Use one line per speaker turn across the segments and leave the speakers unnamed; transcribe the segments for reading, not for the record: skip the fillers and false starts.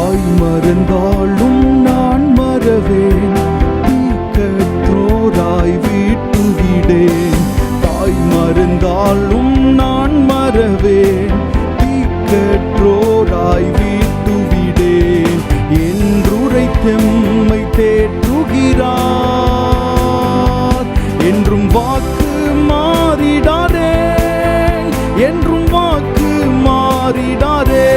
தாய் மறந்தாலும் நான் மறவேன், தீக்கற்றோராய் வீட்டுவிடேன். தாய் மறந்தாலும் நான் மறவேன், தீக்கற்றோராய் வீட்டுவிடேன். என்றுரைத்தெம்மை தேற்றுகிறார், என்றும் வாக்கு மாறிடாரே, என்றும் வாக்கு மாறிடாரே.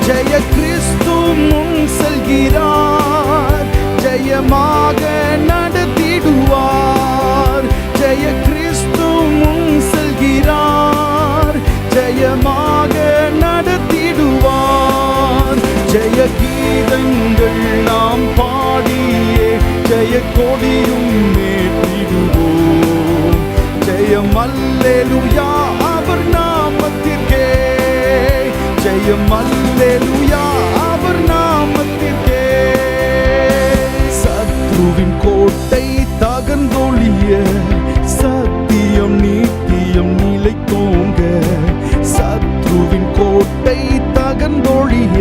ஜெய கிறிஸ்து முன் செல்கிறார், ஜெயமாக நடத்திடுவார். ஜெய கிறிஸ்து முன் செல்கிறார், ஜெயமாக நடத்திடுவார். ஜெய கீதங்கள் நாம் பாடியே ஜெய கொடியும் ஏற்றிடுவோம். ஜெயம் அல்லேலூயா அவர் நாமத்திற்கே, ஜெயம் அல்லேலூயா அவர் நாமத்திற்கே. சத்ருவின் கோட்டை தகர்ந்தொழிய சத்தியம் நீத்தியம் நிலைத்தோங்க. சத்ருவின் கோட்டை தகர்ந்தொழிய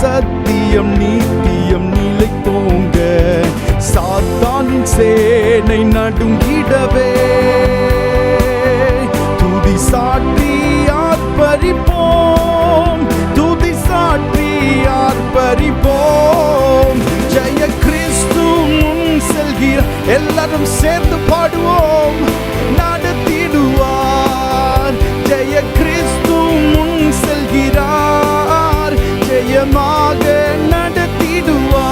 சத்தியம் நீத்தியம் நிலைத்தோங்க. சாத்தானின் சேனை நடுங்கிடவே துதி சாற்றி ஆர்ப்பரிப்போம், துதி சாற்றி ஆர்ப்பரிப்போம். ஜெய கிறிஸ்து முன் செல்கிறார், எல்லாரும் சேர்ந்து பாடுவோம். நடத்திடுவார், ஜெய கிறிஸ்து முன் செல்கிறார், ஜெயமாக நடத்திடுவார்.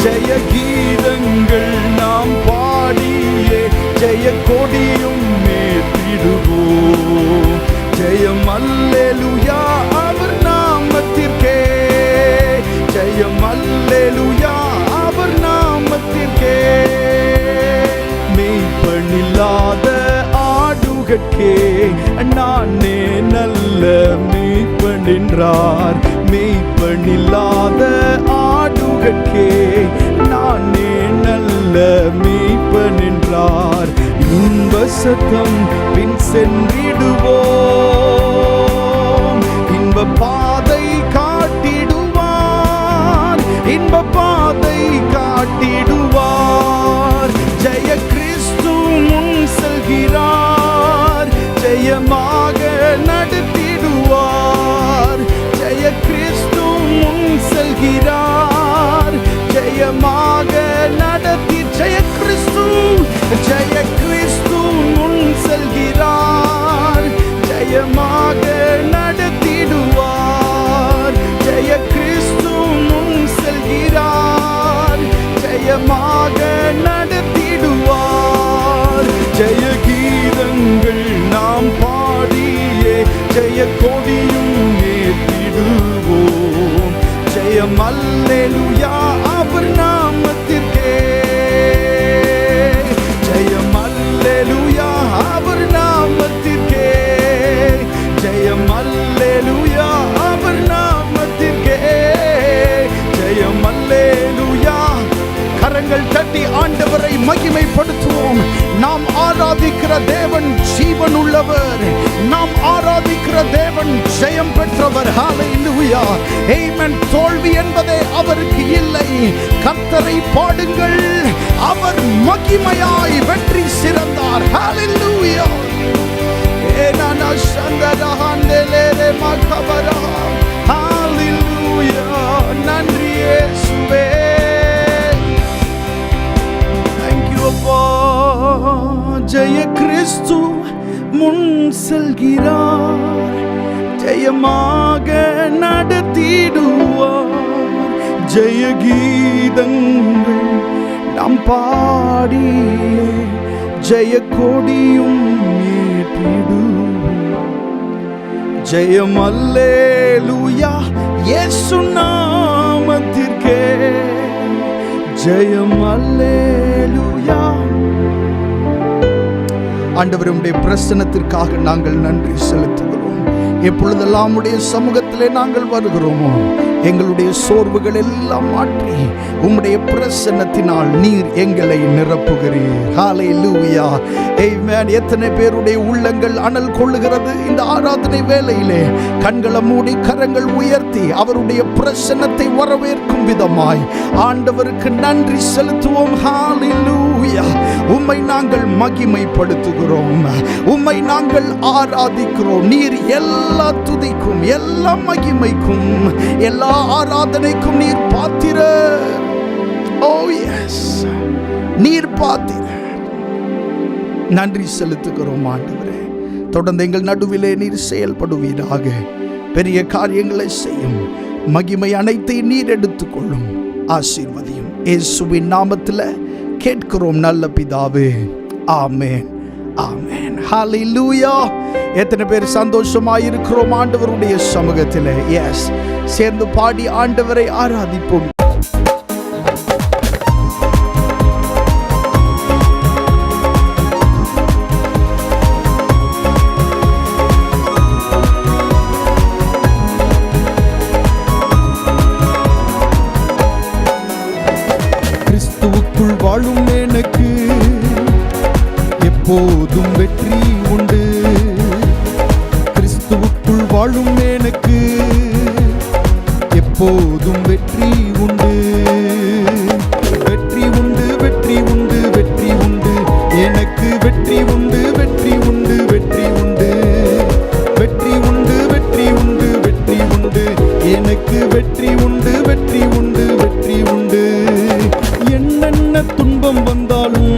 ஜெய கீதங்கள் நாம் பாடியே ஜெய கொடியும் ஏற்றிடுவோம். ஜெயம் அல்லேலூயா அவர் நாமத்திற்கே, ஜெயம் அல்லேலூயா அவர் நாமத்திற்கே. மெய்ப்பனில்லாத ஆடுகட்கே நானே நல்ல மெய்ப்பன் என்றார். மெய்ப்பனில்லாத ஆடுகட்கே நானே நல்ல மெய்ப்பன் என்றார். இன்ப சத்தம் பின் சென்றிடுவோம், இன்ப பாதை காட்டிடுவார், இன்ப பாதை காட்டிடுவார். ஜெய கிறிஸ்து முன் செல்கிறார், ஜெயமாக நடத்திடுவார். ஜெய கிறிஸ்து முன் செல்கிறார், ஜெயமாக நடத்தி. ஜெய கிறிஸ்து, ஜெய கிறிஸ்து முன் செல்கிறார், ஜெயமாக நடத்திடுவார். ஜெய கிறிஸ்து முன் செல்கிறார், ஜெயமாக நடத்திடுவார். ஜெய கீதங்கள் நாம் பாடியே ஜெய கொடியும் ஏற்றிடுவோம். ஜெயம் அல்லேலூயா அவர் நாமத்திற்கே, ஜெயம் அல்லேலூயா அவர் நாமத்திற்கே, ஜெயம் அல்லேலூயா அவர் நாமத்திற்கே, ஜெயம் அல்லேலூயா. கரங்கள் தட்டி ஆண்டவரை மகிமைப்படுத்துவோம். நாம் ஆராதிக்கிற தேவன் ஜீவன் உள்ளவர், நாம் ஆராதிக்கிற தேவன் ஜெயம் பெற்றவர். ஹல்லேலூயா, ஆமென். தோல்வி என்பதே அவருக்கு இல்லை. கர்த்தரை பாடுங்கள், அவர் மகிமையாய் வெற்றி சிறந்தார். ஹல்லேலூயா. ஏனானா சந்தரா ஹந்தேலே மகபரா. ஹல்லேலூயா, நன்றி இயேசுவே. ஜெய கிறிஸ்து முன் செல்கிறார், ஜெயமாக நடத்திடுவார். ஜெய கீதங்கள் நாம் பாடியே ஜெய கொடியும் ஏற்றிடுவோம். ஜெயம் அல்லேலூயா இயேசு நாமத்திற்கே, ஜெயம் அல்லேலூயா. ஆண்டவரே, உம்முடைய பிரசன்னத்திற்காக நாங்கள் நன்றி செலுத்துகிறோம். எப்பொழுதெல்லாம் உம்முடைய சமூகத்தில் சமூகத்திலே நாங்கள் வருகிறோமோ எங்களுடைய சோர்வுகள் எல்லாம் மாற்றி உம்முடைய பிரசன்னத்தினால் நீர் எங்களை நிரப்புகிறீர். ஹல்லேலூயா, ஆமென். எத்தனை பேருடைய உள்ளங்கள் அனல் கொள்ளுகிறது இந்த ஆராதனை வேளையிலே. கண்களை மூடி கரங்கள் உயர்த்தி அவருடைய பிரசன்னத்தை வரவேற்கும் விதமாய் ஆண்டவருக்கு நன்றி செலுத்துவோம். ஹல்லேலூயா. உம்மை நாங்கள் மகிமைப்படுத்துகிறோம், உம்மை நாங்கள் ஆராதிக்கிறோம். நீர் எல்லா துதிக்கும், எல்லா மகிமைக்கும், எல்லா ஆராதனைக்கும் நீர் பாத்திரர். ஓ எஸ், நீர் பாத்திரர். நன்றி செலுத்துகிறோம் ஆண்டவரே. தொடர்ந்து எங்கள் நடுவிலே நீர் செயல்படுவீராக. பெரிய காரியங்களை செய்யும். மகிமை அனைத்தையும் நீர் எடுத்துக்கொள்ளும். ஆசீர்வதியும். இயேசுவின் நாமத்தில் கேட்கிறோம் நல்ல பிதாவே. ஆமென், ஆமென். ஹல்லேலூயா. எத்தனை பேர் சந்தோஷமாய் இருக்கிறோம் ஆண்டவருடைய சமூகத்தில்? எஸ், சேர்ந்து பாடி ஆண்டவரை ஆராதிப்போம். கிறிஸ்துவுக்குள் வாழும் எனக்கு எப்போதும் வெற்றி உண்டு. கிறிஸ்துவுக்குள் வாழும் எனக்கு எப்போதும் வெற்றி உண்டு. வெற்றி உண்டு, வெற்றி உண்டு, வெற்றி உண்டு. எனக்கு வெற்றி உண்டு, வெற்றி உண்டு, வெற்றி உண்டு. வெற்றி உண்டு, வெற்றி உண்டு, வெற்றி உண்டு. எனக்கு வெற்றி உண்டு, வெற்றி உண்டு, வெற்றி உண்டு. என்னென்ன துன்பம் வந்தாலும்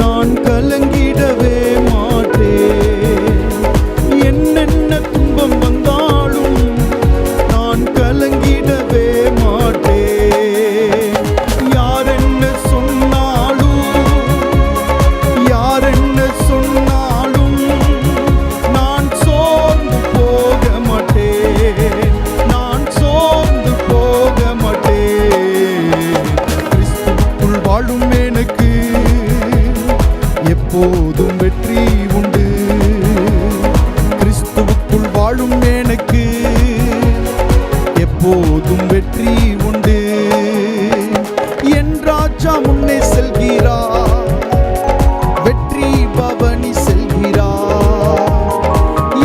நான் கலங்கிடவே மாட்டேன். என்னென்ன துன்பம் வந்தாலும் நான் கலங்கிடவே மாட்டேன். யார் என்ன சொன்னாலும், யார் என்ன சொன்னாலும் நான் சோர்ந்து போக மாட்டேன், நான் சோர்ந்து போக மாட்டேன். கிறிஸ்துவுக்குள் வாழும் எனக்கு எப்போதும் வெற்றி உண்டு. கிறிஸ்துவுக்குள் வாழும் எனக்கு எப்போதும் வெற்றி உண்டு. என் ராஜா முன்னே செல்கிறார், வெற்றி பவனி செல்கிறார்.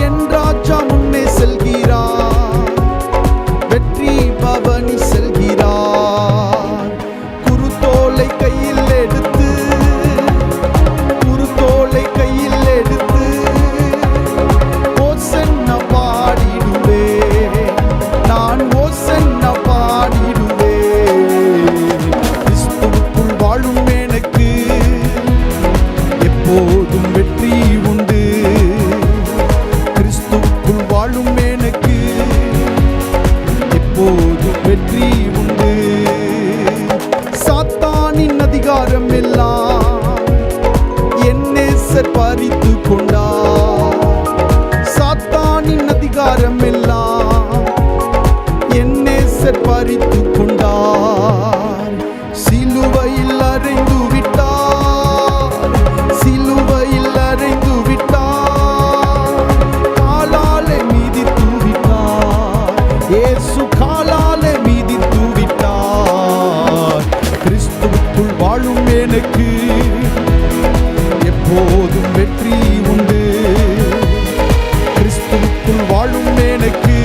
என் ராஜா முன்னே செல்கிறார், வெற்றி பவனி செல்கிறார். குருத்தோலை கையில் எடுத்து, குருத்தோலை கையில் எடுத்து ஓசன்னா பாடிடுவே, நான் ஓசன்னா பாடிடுவே. கிறிஸ்துவுக்குள் வாழும் எனக்கு எப்போதும் வெற்றி உண்டு. கிறிஸ்துவுக்குள் வாழும் எனக்கு எப்போதும் வெற்றி உண்டு. சாத்தானின் அதிகாரம் எல்லாம் என் நேசர் பறித்து கொண்டார். சாத்தானின் அதிகாரம் எல்லாம் என் நேசர் பறித்து கொண்டார். சிலுவையில் அறைந்து விட்டார், சிலுவையில் அறைந்து விட்டார். காலாலே மீதித்து விட்டார், இயேசு காலாலே மீதித்து விட்டார். கிறிஸ்துவுக்குள் வாழும் எனக்கு எப்போதும் வெற்றி உண்டு. கிறிஸ்துவுக்குள் வாழும் எனக்கு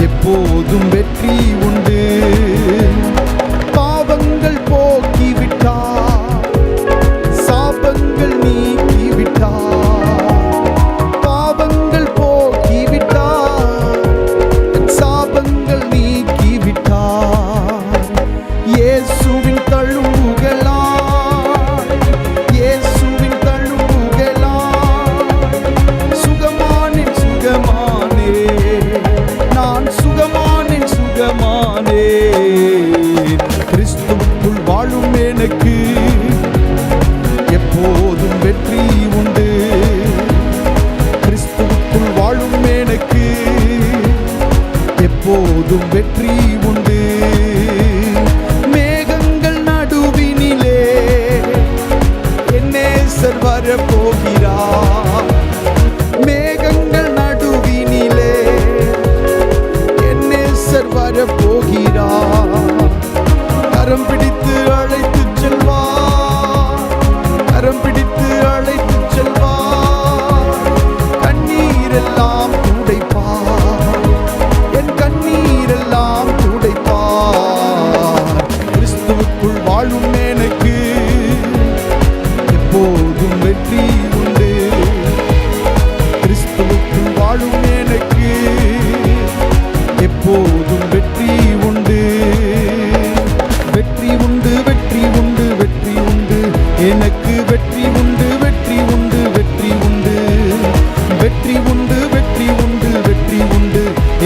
எப்போதும் வெற்றி உண்டு. பாவங்கள் போக்கிவிட்டார், சாபங்கள் நீக்கிவிட்டார். பாவங்கள் போக்கிவிட்டார், சாபங்கள் நீக்கிவிட்டார். இயேசுவின் தழும்புகளால், இயேசுவின் தழும்புகளால் சுகமானேன், சுகமானே, நான் சுகமானேன், சுகமானே. கிறிஸ்துவுக்குள் வாழும் எனக்கு எப்போதும் வெற்றி உண்டு. கிறிஸ்துவுக்குள் வாழும் எனக்கு எப்போதும் வெற்றி உண்டு. மேகங்கள் நடுவினிலே என் நேசர் வரப்போகிறார். மேகங்கள் நடுவினிலே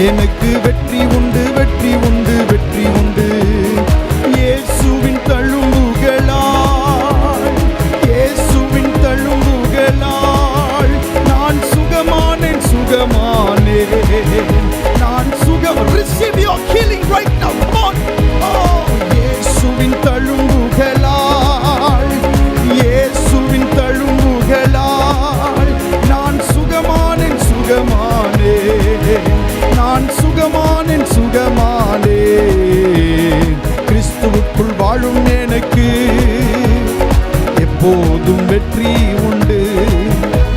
எனக்கு வெற்றி உண்டு, வெற்றி உண்டு, வெற்றி உண்டு. இயேசுவின் தழும்புகளால், இயேசுவின் தழும்புகளால் நான் சுகமானேன், சுகமானேன், நான் சுகம். Receive your healing right now. Come on. Oh, இயேசுவின் தழும்புகளால், இயேசுவின் தழும்புகளால் நான் சுகமானேன், சுகமானேன், நான் சுகமானேன், சுகமானேன். கிறிஸ்துவுக்குள் வாழும் எனக்கு எப்போதும் வெற்றி உண்டு.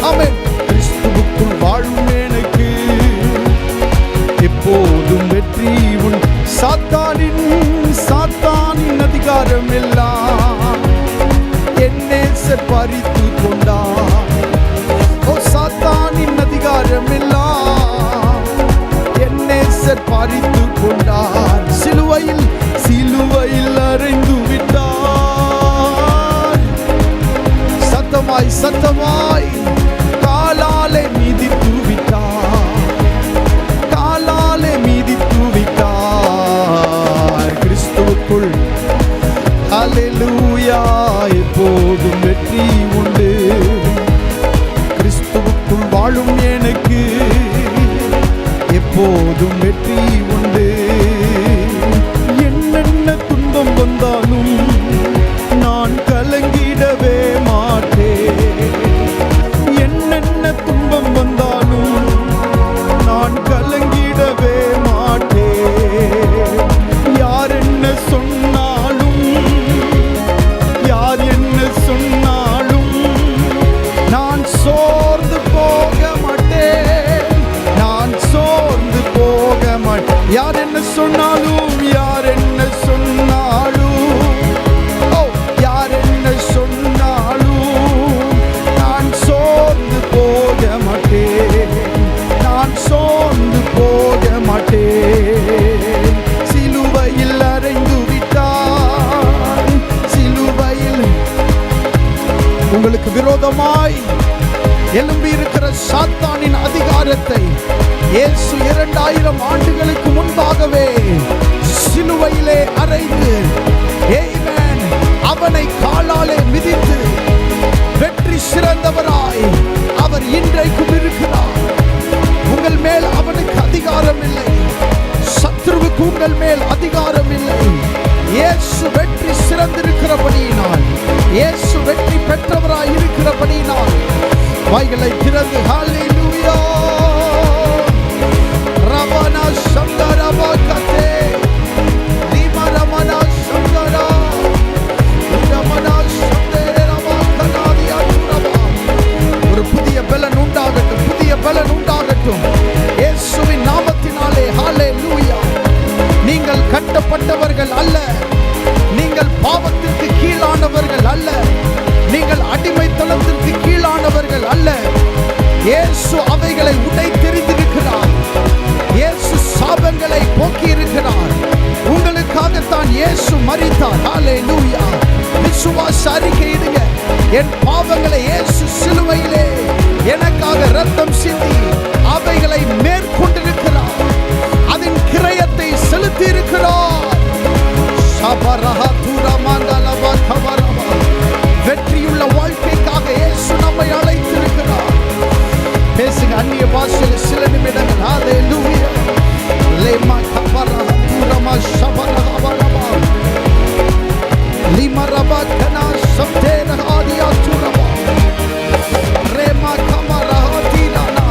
ஆமென். கிறிஸ்துவுக்குள் வாழும் எனக்கு எப்போதும் வெற்றி உண்டு. சாத்தானின் அதிகாரம் எல்லாம் என் நேசர் பறித்து கொண்டார். ஓ, சாத்தானின் அதிகாரம் எல்லாம் என் நேசர் பறித்து கொண்டார். சிலுவையில் அறைந்து விட்டார். சத்தமாய் காலாலே மிதித்து விட்டார், காலாலே மிதித்து விட்டார். கிறிஸ்துவுக்குள் ஹல்லேலூயா எப்போதும் வெற்றி உண்டு. கிறிஸ்துவுக்குள் வாழும் எனக்கு எப்போதும் வெற்றி உண்டு. என்னென்ன துன்பம் வந்தாலும் நான் கலங்கிடவே மாட்டேன். என்னென்ன துன்பம் வந்தாலும் நான் கலங்கிடவே மாட்டேன். யார் என்ன சொன்னாலும், யார் என்ன சொன்னாலும் நான் சோர்ந்து போக மாட்டேன், நான் சோர்ந்து போக மாட்டேன். யார் என்ன சொன்னாலும், யார் என்ன சொன்னாலும், ஓ, யார் என்ன சொன்னாலும் நான் சோர்ந்து போக மாட்டேன், நான் சோர்ந்து போக மாட்டேன். சிலுவையில் அறைந்து விட்டார். சிலுவையில் உங்களுக்கு விரோதமாய் எழும்பி இருக்கிற சாத்தானின் அதிகாரத்தை இயேசு 2000 ஆண்டுகளுக்கு முன்பாகவே சிலுவையிலே அறைந்து, ஆமென், அவனை காலாலே மிதித்து வெற்றி சிறந்தவராய் அவர் இன்றைக்கும் இருக்கிறார். உங்கள் மேல் அவனுக்கு அதிகாரம் இல்லை, சத்ருவுக்கு உங்கள் மேல் அதிகாரம் இல்லை. இயேசு வெற்றி சிறந்திருக்கிறபடியினால், இயேசு வெற்றி பெற்றவராய் இருக்கிறபடியினால் வாய்களை திறந்து ஹல்லேலூயா ரபனா சங்கரபா கதே லிமா ரமனா சங்கரா ரமனா சங்கரபா கனாதியா துரபா. ஒரு புதிய பலன் உண்டாகட்டும், புதிய பலன் உண்டாகட்டும் இயேசுவின் நாமத்தினாலே. ஹல்லேலூயா. நீங்கள் கட்டப்பட்டவர்கள் அல்ல, நீங்கள் பாவத்திற்கு கீழானவர்கள் அல்ல, நீங்கள் அடிமைத்தனத்திற்கு கீழானவர்கள் அல்ல. இயேசு அவைகளை உடைத்தெறிந்திருக்கிறார். இயேசு சாபங்களை போக்கி இருக்கிறார். உங்களுக்காகத்தான் இயேசு மரித்தார். ஹல்லேலூயா. விசுவாச அறிக்கையிடுங்க. என் பாவங்களை இயேசு சிலுவையிலே எனக்காக ரத்தம் சிந்தி அவைகளை மேற்கொண்டிருக்கிறார். அதன் கிரயத்தை செலுத்தி இருக்கிறார். வெற்றியுள்ள வாழ்க்கைக்காக இயேசு நம்மை அழைத்திருக்கிறார். பேசுங்க அந்நிய பாஷையில் சில நிமிடங்கள். ஹல்லேலூயா. லேமா கபரஹ துரமா ஷபரஹபரபா லிமா ரபகனா சப்தேரஹாதியா துரபா ரேமா கமரஹ தீரானா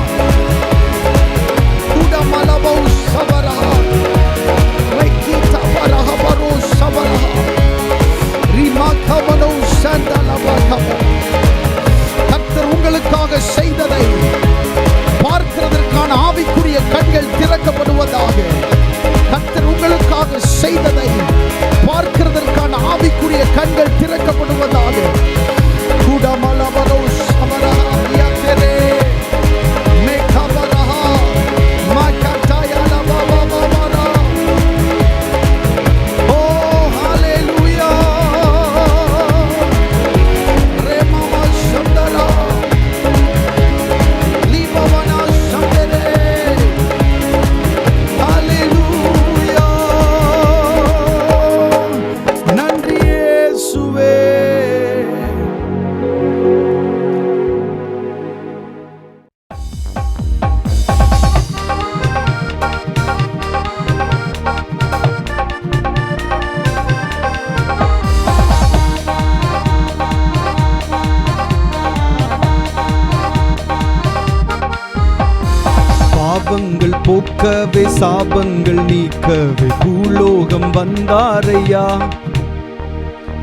பாவங்கள் போக்கவே சாபங்கள் நீக்கவே பூலோகம் வந்தாரையா.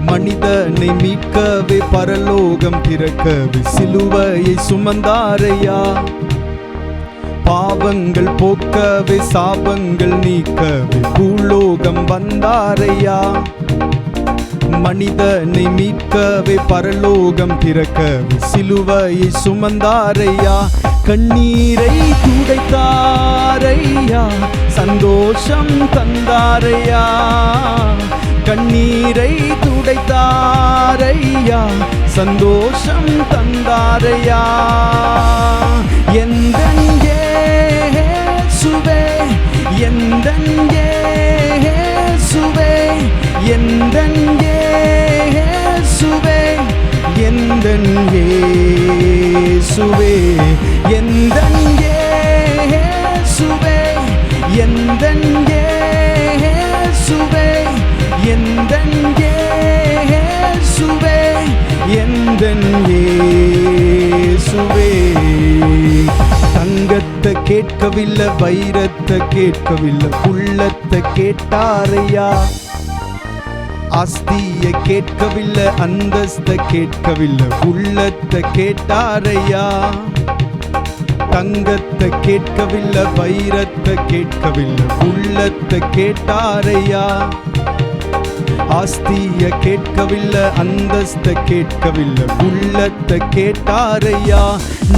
மனிதனை மீட்கவே பரலோகம் திறக்கவே சிலுவையை சுமந்தாரையா. பாவங்கள் போக்கவே சாபங்கள் நீக்கவே பூலோகம் வந்தாரையா. மனிதனை மீட்கவே பரலோகம் திறக்கவே சிலுவையை சுமந்தாரையா. கண்ணீரை துடைத்தாரையா, சந்தோஷம் தந்தாரையா. கண்ணீரை துடைத்தாரையா, சந்தோஷம் தந்தாரையா. எந்தன் இயேசுவே, எந்தன் இயேசுவே, எந்தன் இயேசுவே, எந்தன் இயேசுவே, எந்தன் இயேசுவே, எந்தன் இயேசுவே, எந்தன் இயேசுவே, எந்தன் இயேசுவே. தங்கத்தை கேட்கவில்லை, வைரத்தை கேட்கவில்லை, உள்ளத்தை கேட்டாரையா. ஆஸ்திய கேட்கவில்லை, அந்தஸ்த கேட்கவில்லை, உள்ளத்தை கேட்டாரையா. தங்கத்தை கேட்கவில்லை, வைரத்தை கேட்கவில்லை, உள்ளத்தை கேட்டாரையா. ஆஸ்திய கேட்கவில்லை, அந்தஸ்த கேட்கவில்லை, உள்ளத்தை கேட்டாரையா.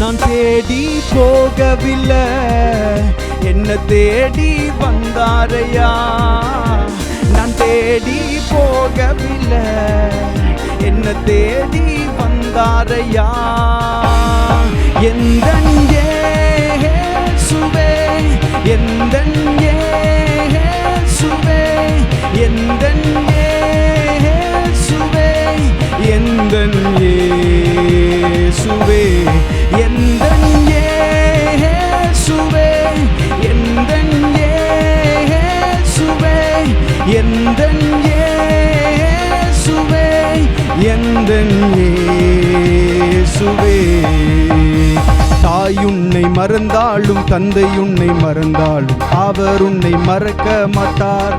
நான் தேடி போகவில்லை, என்ன தேடி வந்தாரையா. நான் தேடி போகவில்லை, என்ன தேடி வந்தாரையா. எந்தன் இயேசுவே, எந்தன் இயேசுவே, எந்தன் இயேசுவே, எந்தன் இயேசுவே, எந்தன் இயேசுவே, எந்தன் இயேசுவே, எந்தன் இயேசுவே, எந்தன் இயேசுவே. தாயுன்னை மறந்தாலும் தந்தையுன்னை மறந்தாலும் அவர் உன்னை மறக்க மாட்டார்.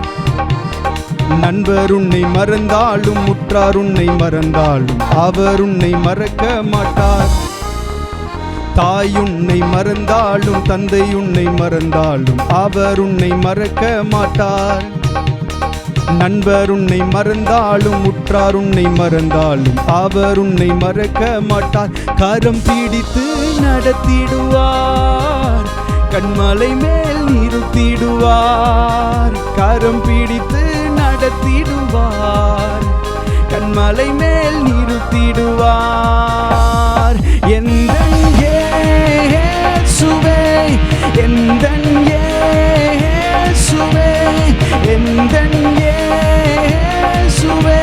நண்பர் உன்னை மறந்தாலும் முற்றார் உன்னை மறந்தாலும் அவர் உன்னை மறக்க மாட்டார். தாயுன்னை மறந்தாலும் தந்தையுன்னை மறந்தாலும் அவர் உன்னை மறக்க மாட்டார். நண்பர் உன்னை மறந்தாலும் முற்றார் உன்னை மறந்தாலும் அவர் உன்னை மறக்க மாட்டார். கரம் பிடித்து நடத்திடுவார், கண்மலை மேல் நிறுத்திடுவார். கரம் பிடித்து நடத்திடுவார், கண்மலை மேல் நிறுத்திடுவார். எந்தன் இயேசுவே, எந்தன் இயேசுவே, எந்தன் இயேசுவே,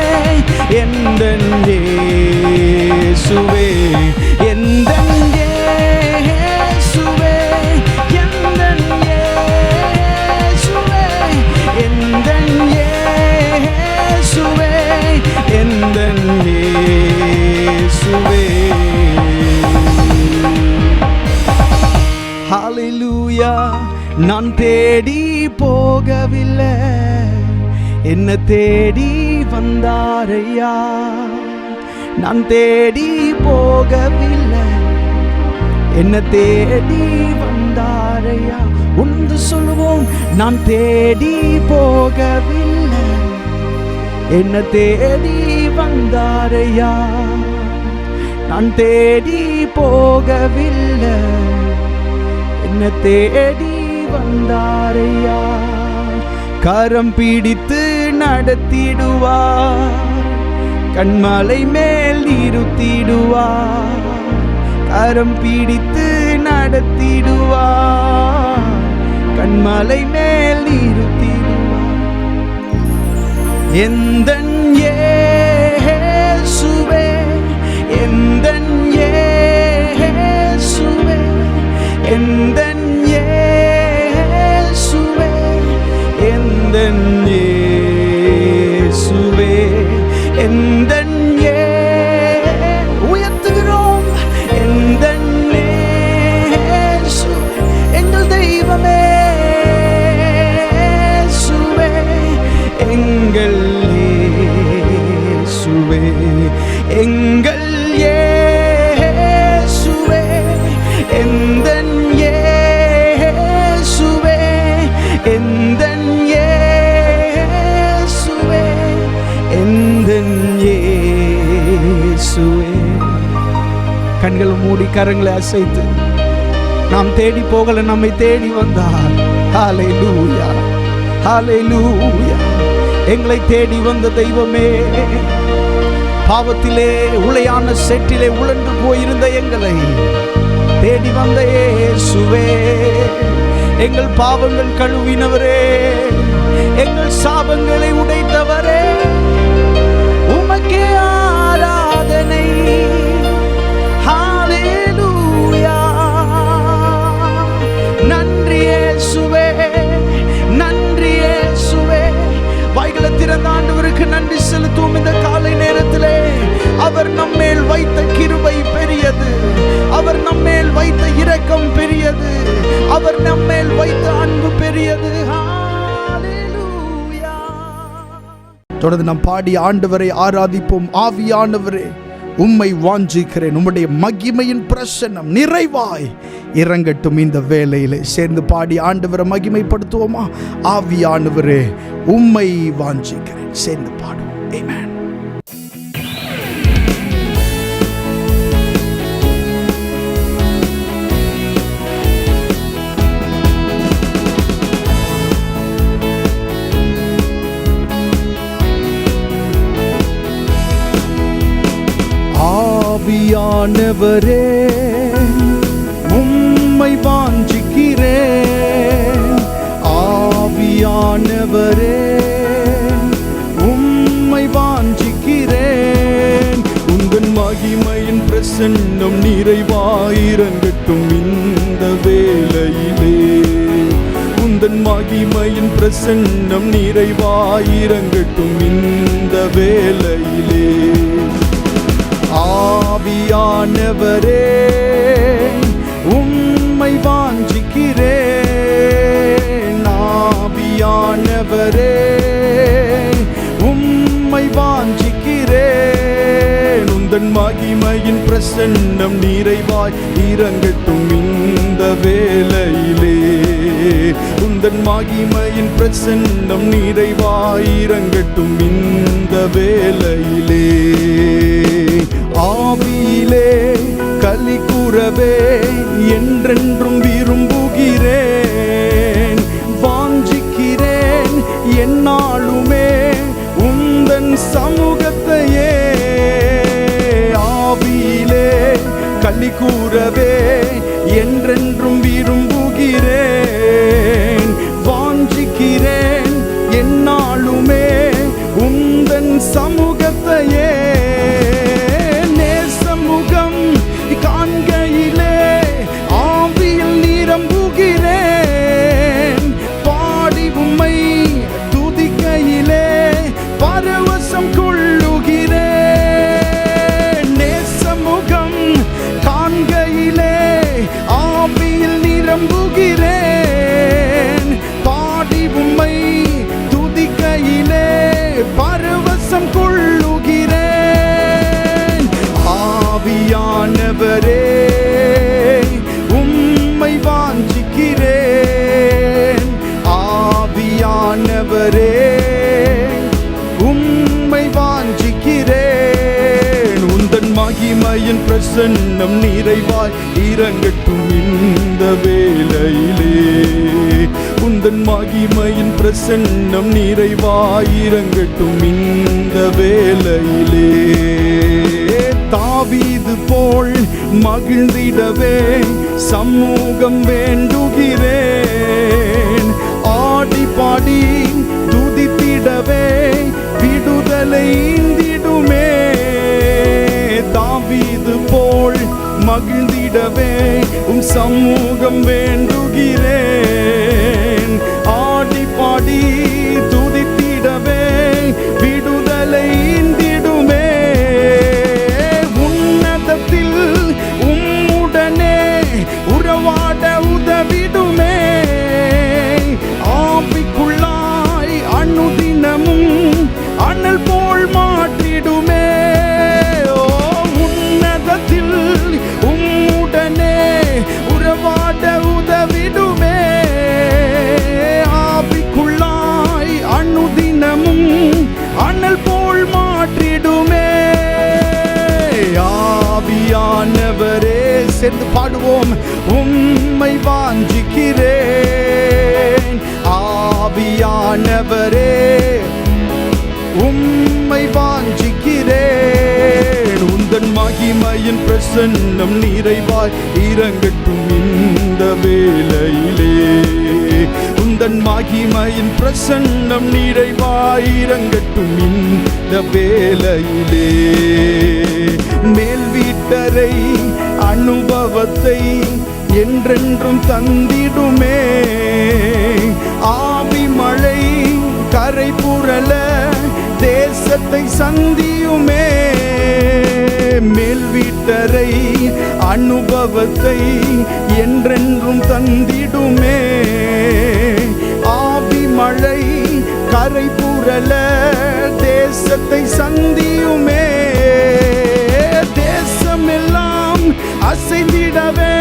எந்தன் இயேசுவே, எந்தன் இயேசுவே, எந்தன் இயேசுவே, எந்தன் இயேசுவே, எந்தன் இயேசுவே. ஹல்லேலூயா. நான் தேடி போகவில்லை, என்ன தேடி வந்தாரையா. நான் தேடி போகவில்லை, என்ன தேடி வந்தாரையா. ஒன்று சொல்லுவோம், நான் தேடி போகவில்லை, என்ன தேடி வந்தாரையா. நான் தேடி போகவில்லை, என்ன தேடி வந்தாரையா. கரம் பிடித்து நடத்திடுவார், கண்மலை மேல் நிறுத்திடுவார். கரம் பிடித்து நடத்திடுவார், கண்மலை மேல் நிறுத்திடுவார். எந்தன் இயேசுவே, எந்தன் இயேசுவே, எந்தன் இயேசுவே, எந்தன் இயேசுவே, எந்தன் உயர்த்துகிறோம். எந்தன் இயேசுவே, எங்கள் தெய்வமே, கண்களை மூடி கரங்களை அசைத்து நாம் தேடி போகல, நம்மை தேடி வந்தார். ஹல்லேலூயா, ஹல்லேலூயா. எங்களை தேடி வந்த தெய்வமே, பாவத்திலே உளையான சேற்றிலே உழன்று போயிருந்த எங்களை தேடி வந்த இயேசுவே, எங்கள் பாவங்கள் கழுவினவரே, எங்கள் சாபங்களை உடைத்தவரே, உமக்கே ஆராதனை. ஹல்லேலூயா. நன்றி இயேசுவே, நன்றி இயேசுவே. வாய்களை திறந்த ஆண்டவருக்கு நன்றி செலுத்துவோம். இந்த காலை நேரத்திலே அவர் நம்மேல் வைத்த கிருபை பெரியது, அவர் நம்மேல் வைத்த இரக்கம் பெரியது, அவர் நம்மேல் வைத்த அன்பு பெரியது. ஹல்லேலூயா. தொடர்ந்து நாம் பாடி ஆண்டவரை ஆராதிப்போம். ஆவியானவரே, உம்மை வாஞ்சிக்கிறேன், உம்முடைய மகிமையின் பிரசன்னம் நிறைவாய் இறங்கட்டும். இந்த வேளையிலே சேர்ந்து பாடி ஆண்டவரை மகிமைப்படுத்துவோமா? ஆவியானவரே, உம்மை வாஞ்சிக்கிறேன். சேர்ந்து பாடுவோம். ஆமென். ஆவியானவரே, உம்மை வாஞ்சிக்கிறேன். ஆவியானவரே, உம்மை வாஞ்சிக்கிறேன். உங்கள் மகிமையின் பிரசன்னம் நிறைவாயிரங்கட்டும் இந்த வேளையிலே. உந்தன் மகிமையின் பிரசன்னம் நிறைவாயிரங்கட்டும் இந்த வேளையிலே. ஆவியானவரே, உம்மை வாஞ்சிக்கிறேன். ஆவியானவரே, உம்மை வாஞ்சிக்கிறேன். உந்தன் மகிமையின் பிரசன்னம் நிறைவாய் இறங்கட்டும் இந்த வேளையிலே. உந்தன் மகிமையின் பிரசன்னம் நிறைவாய் இறங்கட்டும் இந்த வேளையிலே. ஆவியிலே களி கூறவே என்றென்றும் விரும்புகிறேன். வாஞ்சிக்கிறேன் என்னாலுமே உந்தன் சமூகத்தையே. ஆவியிலே களி கூறவே என்றென்றும் விரும்புகிறேன். வாஞ்சிக்கிறேன் என்னாலுமே உந்தன் சமூகத்தையே. காண்கையிலே ஆவியில் நிரம்புகிறேன். பாடி உம்மை துதிக்கையிலே பரவசம் கொள்ளுகிறேன். நேசமுகம் காண்கையிலே ஆவியில் நிரம்புகிறேன். பாடி உம்மை துதிக்கையிலே பரவசம் கொள்ளுகிறேன். ஆவியானவரே, உம்மை வாஞ்சிக்கிறேன். ஆவியானவரே, உம்மை வாஞ்சிக்கிறேன். உந்தன் மகிமையின் பிரசன்னம் நிறைவாய் இறங்கட்டும் இந்த வேளையிலே. உந்தன் மகிமையின் பிரசன்னம் நிறைவாய் இறங்கட்டும் இந்த வேளையிலே. தாவீது போல் மகிழ்ந்திடவே சமூகம் வேண்டுகிறேன். ஆடி பாடி துதித்திடவே விடுதலை ஈந்திடுமே. தாவீது போல் மகிழ்ந்திடவே உம் சமூகம் வேண்டுகிறேன். ஆடி பாடி துதித்திடவே விடுதலை ஈந்திடுமே. உன்னதத்தில் உம்முடனே உறவாட உதவிடுமே. ஆவிக்குள்ளாய் அனுதினமும் அனல் போல் மாற்றிடுமே. உன்னதத்தில் உம்முடனே உறவாட உதவிடுமே. உம்மை வாஞ்சிக்கிறேன். ஆவியானவரே உம்மை வாஞ்சிக்கிறேன். உந்தன் மகிமையின் பிரசன்னம் நிறைவாய் இறங்கட்டும் இந்த வேளையிலே. உந்தன் மகிமையின் பிரசன்னம் நிறைவாய் இறங்கட்டும் இந்த வேளையிலே. மேல் வீட்டரை அனுபவத்தை என்றென்றும் தந்திடுமே. ஆவி மழை கரை புரள தேசத்தை சந்தியுமே. மேல் வீட்டரை அனுபவத்தை என்றென்றும் தந்திடுமே. ஆவி மழை கரை புரள தேசத்தை சந்தியுமே. தேசமெல்லாம் அசைந்திடவே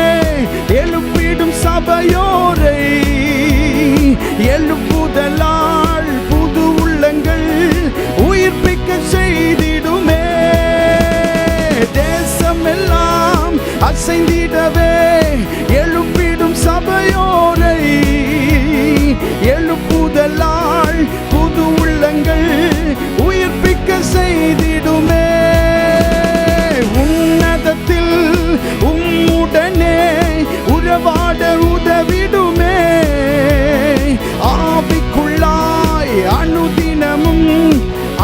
எழுப்பிடும் சபையோரை எழுப்புதலால் புது உள்ளங்கள் உயிர்ப்பிக்க செய்திடுமே. தேசமெல்லாம் அசைந்திடவே எழுப்பிடும் சபையோரை எழுப்புதலால் புது உள்ளங்கள் உயிர்ப்பிக்க செய்திடுமே. உன்னதத்தில் உம்முடனே உறவாட உதவிடுமே. ஆவிக்குள்ளாய் அனுதினமும்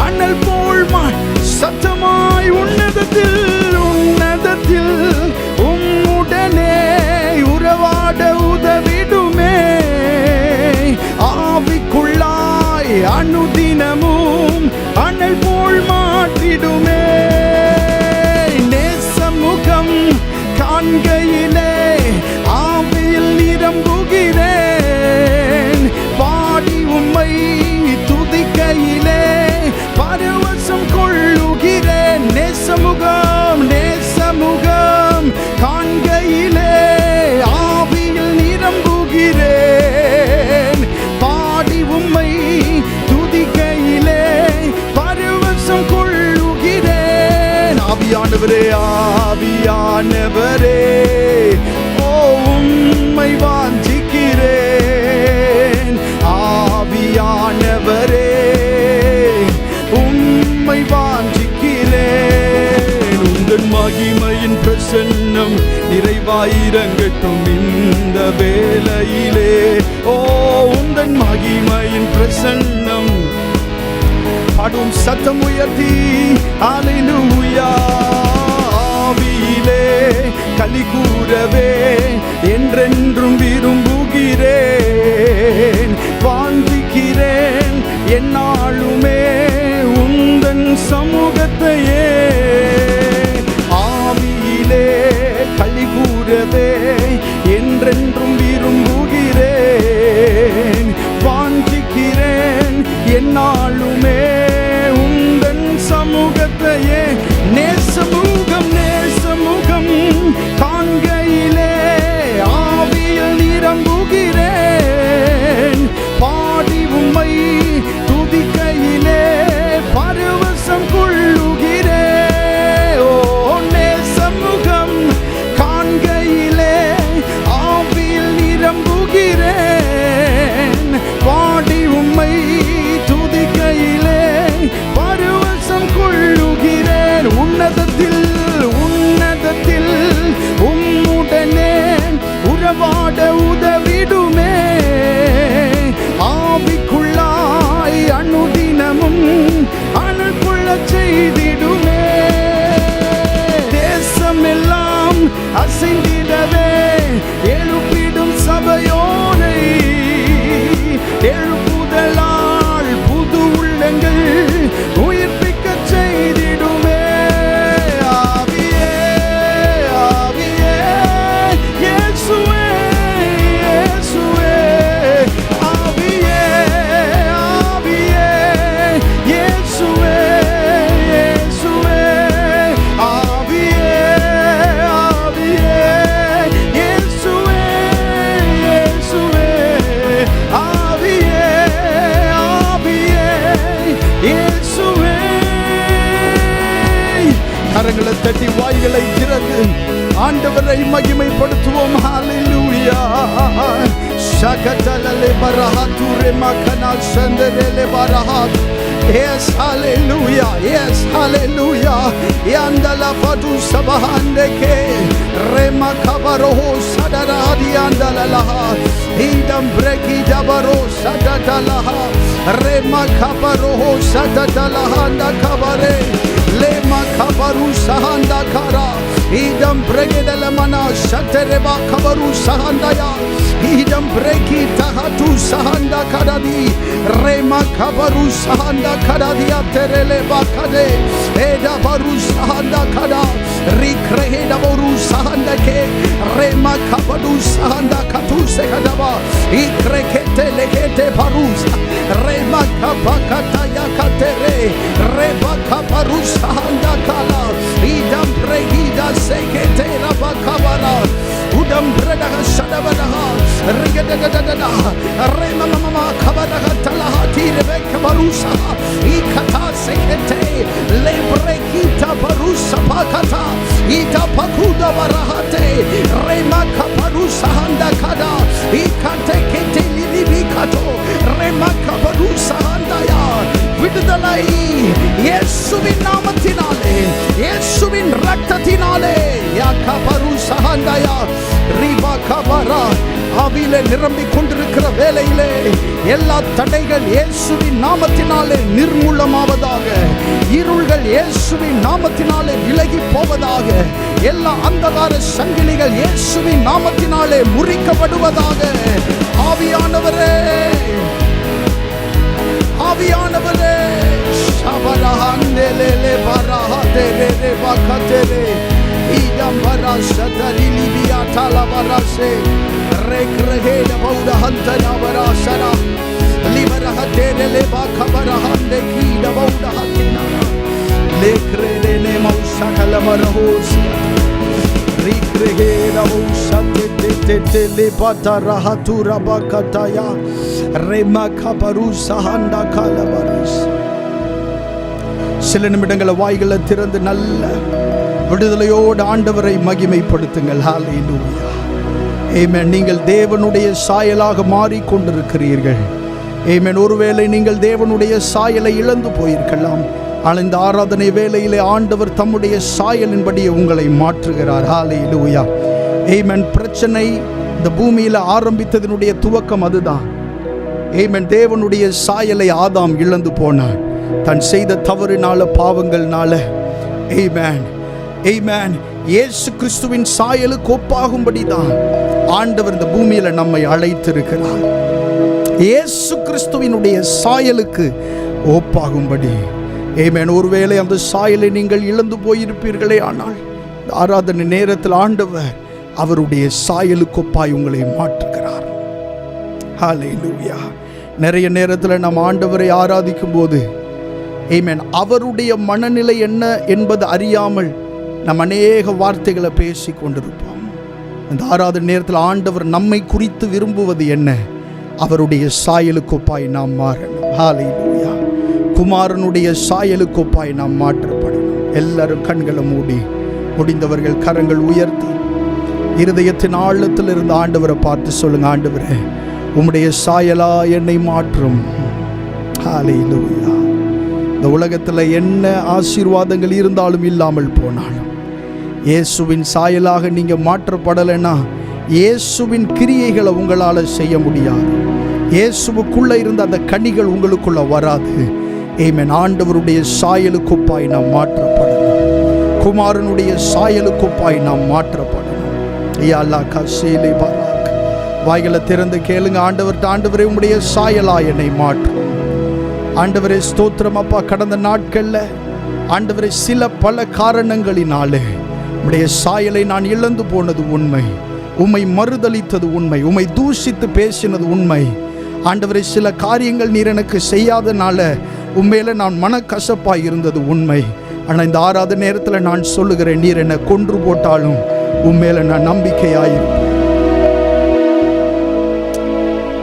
அனல் போல் சத்தமாய் உன்னதத்தில் உம்முடனே உறவாட உதவிடுமே. ஆவிக்குள்ளாய் அனுதினமும் அனல் போல் மாற்றிடுமே. நேசமுகம் காண்கையிலே ஆவியில் நிரம்புகிறேன். பாடி உம்மை துதிக்கையிலே பரவசம் கொள்ளுகிறேன். நேசமுகம் காண்கையிலே ஆவியில் நிரம்புகிறேன். பாடி உம்மை துதிக்கையிலே பரவசம் கொள்ளுகிறேன். ஆவியானவரே ஆவியானவரே ஓ உம்மை வாஞ்சிக்கிறேன். ஆவியானவரே உம்மை வாஞ்சிக்கிறேன். உந்தன் மகிமையின் பிரசன்னம் நிறைவாயிரங்கட்டும் இந்த வேளையிலே. ஓ உந்தன் மகிமையின் பிரசன்னம் பாடும் சத்தம் உயர்த்தி அல்லேலூயா. ஆவியிலே களி கூறவே என்றென்றும் விரும்புகிறேன். வாஞ்சிக்கிறேன் என்னாலுமே உந்தன் சமூகத்தையே. ஆவியிலே களி கூறவே என்றென்றும் விரும்புகிறேன். வாஞ்சிக்கிறேன் என்னாலுமே உந்தன் சமூகத்தையே. நேசமுகம் காண்கையிலே ஆவியில் நிரம்புகிறேன். பாடி உம்மை துதிக்கையிலே பரவசம் கொள்ளுகிறேன். ஓ நேசமுகம் காண்கையிலே ஆவியில் நிரம்புகிறேன். பாடி உம்மை துதிக்கையிலே பரவசம் கொள்ளுகிறேன். உன்னதத்தில் உம்முடனே உறவாட உதவிடுமே. ஆவிக்குள்ளாய் அனுதினமும் அனல் கொள்ள செய்திடுமே. தேசமெல்லாம் அசைந்திடவே எழுப்பிடும் சபையோரை எழுப்புதலால் புது உள்ளங்கள் உயிர்ப்பிக்க செய்திடுமே. ஆவியே ஆவியே இயேசுவே இயேசுவே. ஆவியே ஆவியே இயேசுவே இயேசுவே. ஆவியே ஆவியே இயேசுவே இயேசுவே. ஆவியே ஆவியே இயேசுவே. கரங்களை தட்டி வாய்களை திறந்து ஆண்டவரை மகிமைப்படுத்துவோம். ஹல்லேலூயா. Shakatalale barahature makana sandele barahat. Yes, hallelujah. Yes, hallelujah. Yandala fatu sabahandeke rema kabaroho sadaradi yandala laha. Idam breki dabaro sadadalaha rema kabaroho sadadalaha nda kabare lema kabaru sahanda kara. Idam bregedele mana shatereba kabaru sahandaya. Idam breki tahatu sahanda kadadi rema kabaru sahanda kadadi aterele bakade eda baru sahanda kada rikreheda baru sahanda ke rema kabaru sahanda katu sekadaba ikrekete lekete barusa rema kabakata yakatere reba kabaru sahanda kala idam bregida sekete rabakabara udam breda shadabada rigadadadada rema mama kabada talaha tire kabarusa ikata sekete lebrekita barusa pakata ita pakuda barahate rema kabarusa handa kada ikate kete libikato rema kabarusa handa ya விடுதலை இயேசுவின் நாமத்தினாலே இயேசுவின் இரத்தத்தினாலே யாக்கபருச ஹந்தயா ரிபா கபரா ஆவியிலே நிரம்பிக் கொண்டிருக்கிற வேளையிலே எல்லா தடைகள் இயேசுவின் நாமத்தினாலே நிர்மூலமாவதாக இருள்கள் இயேசுவின் நாமத்தினாலே விலகி போவதாக எல்லா அந்தகார சங்கிலிகள் இயேசுவின் நாமத்தினாலே முறிக்கப்படுவதாக ஆவியானவரே ஆவியானவரே ஷபரஹந்தேலே பரஹதேலே பக்கதேலே இதம்பரா சதரிலி பியாதல பரசே ரெக்ரஹேல பௌட ஹந்தனா பரசரா லிபரஹதேலே பக்கபரஹந்தே கீட பௌட ஹந்தினா லேக்ரேலே மௌஷகல மரஹோசி ரிக்ரஹேல மௌஷதேலே பதரஹதுரா பக்கதயா ரெமா கபருச ஹண்டா கலபருஸ். சில நிமிடங்கள வாய்களை திறந்து நல்ல விடுதலையோடு ஆண்டவரை மகிமைப்படுத்துங்கள். ஹல்லேலூயா. ஆமென். நீங்கள் தேவனுடைய சாயலாக மாறிக்கொண்டிருக்கிறீர்கள். ஆமென். ஒருவேளை நீங்கள் தேவனுடைய சாயலை இழந்து போயிருக்கலாம். ஆனால் இந்த ஆராதனை வேளையிலே ஆண்டவர் தம்முடைய சாயலின்படி உங்களை மாற்றுகிறார். ஹல்லேலூயா. ஆமென். பிரச்சனை இந்த பூமியில் ஆரம்பித்ததனுடைய துவக்கம் அதுதான். ஆமென். தேவனுடைய சாயலை ஆதாம் இழந்து போனான், தான் செய்த தவறினால பாவங்கள்னால. ஆமென். ஆமென். இயேசு கிறிஸ்துவின் சாயலுக்கு ஒப்பாகும்படி தான் ஆண்டவர் இந்த பூமியில நம்மை அழைத்திருக்கிறார். இயேசு கிறிஸ்துவினுடைய சாயலுக்கு ஒப்பாகும்படி. ஆமென். ஒருவேளை அந்த சாயலை நீங்கள் இழந்து போயிருப்பீர்களே, ஆனால் ஆராதனை நேரத்தில் ஆண்டவர் அவருடைய சாயலுக்கு ஒப்பாய் உங்களை மாற்றுகிறார். ஹல்லேலூயா. நிறைய நேரத்தில் நம்ம ஆண்டவரை ஆராதிக்கும் போது ஆமென், அவருடைய மனநிலை என்ன என்பது அறியாமல் நம்ம அநேக வார்த்தைகளை பேசி கொண்டிருப்போம். இந்த ஆராதனை நேரத்தில் ஆண்டவர் நம்மை குறித்து விரும்புவது என்ன? அவருடைய சாயலுக்கொப்பாய் நாம் மாறணும். ஹல்லேலூயா. குமாரனுடைய சாயலுக்கொப்பாய் நாம் மாற்றப்படணும். எல்லாரும் கண்களை மூடி, முடிந்தவர்கள் கரங்கள் உயர்த்தி இருதயத்தின் ஆழத்தில் இருந்து ஆண்டவரை பார்த்து சொல்லுங்க, ஆண்டவரே உம்முடைய சாயலா என்னை மாற்றும். ஹல்லேலூயா. இந்த உலகத்தில் என்ன ஆசீர்வாதங்கள் இருந்தாலும் இல்லாமல் போனாலும் இயேசுவின் சாயலாக நீங்க மாற்றப்படலைன்னா இயேசுவின் கிரியைகளை உங்களால் செய்ய முடியாது. இயேசுவுக்குள்ள இருந்த அந்த கனிகள் உங்களுக்குள்ள வராது. ஆமென். ஆண்டவருடைய சாயலுக்கொப்பாய் நாம் மாற்றப்படணும். குமாரனுடைய சாயலுக்கொப்பாய் நாம் மாற்றப்படணும். யா அல்லாஹ் கசேலே பராக். வாய்களை திறந்து கேளுங்க. ஆண்டவரே உம்முடைய சாயலா என்னை மாற்றும். ஆண்டவரே ஸ்தோத்திரம் அப்பா. கடந்த நாட்கள்ல ஆண்டவரே சில பல காரணங்களினாலே உம்முடைய சாயலை நான் இழந்து போனது உண்மை. உம்மை மறுதலித்தது உண்மை. உம்மை தூஷித்து பேசினது உண்மை. ஆண்டவரே சில காரியங்கள் நீர் எனக்கு செய்யாதனால உண்மையில நான் மனக்கசப்பாய் இருந்தது உண்மை. ஆனால் இந்த ஆராத நேரத்தில் நான் சொல்லுகிறேன், நீர் என்னை கொன்று போட்டாலும் உண்மையில நான் நம்பிக்கையாயிருப்பேன்.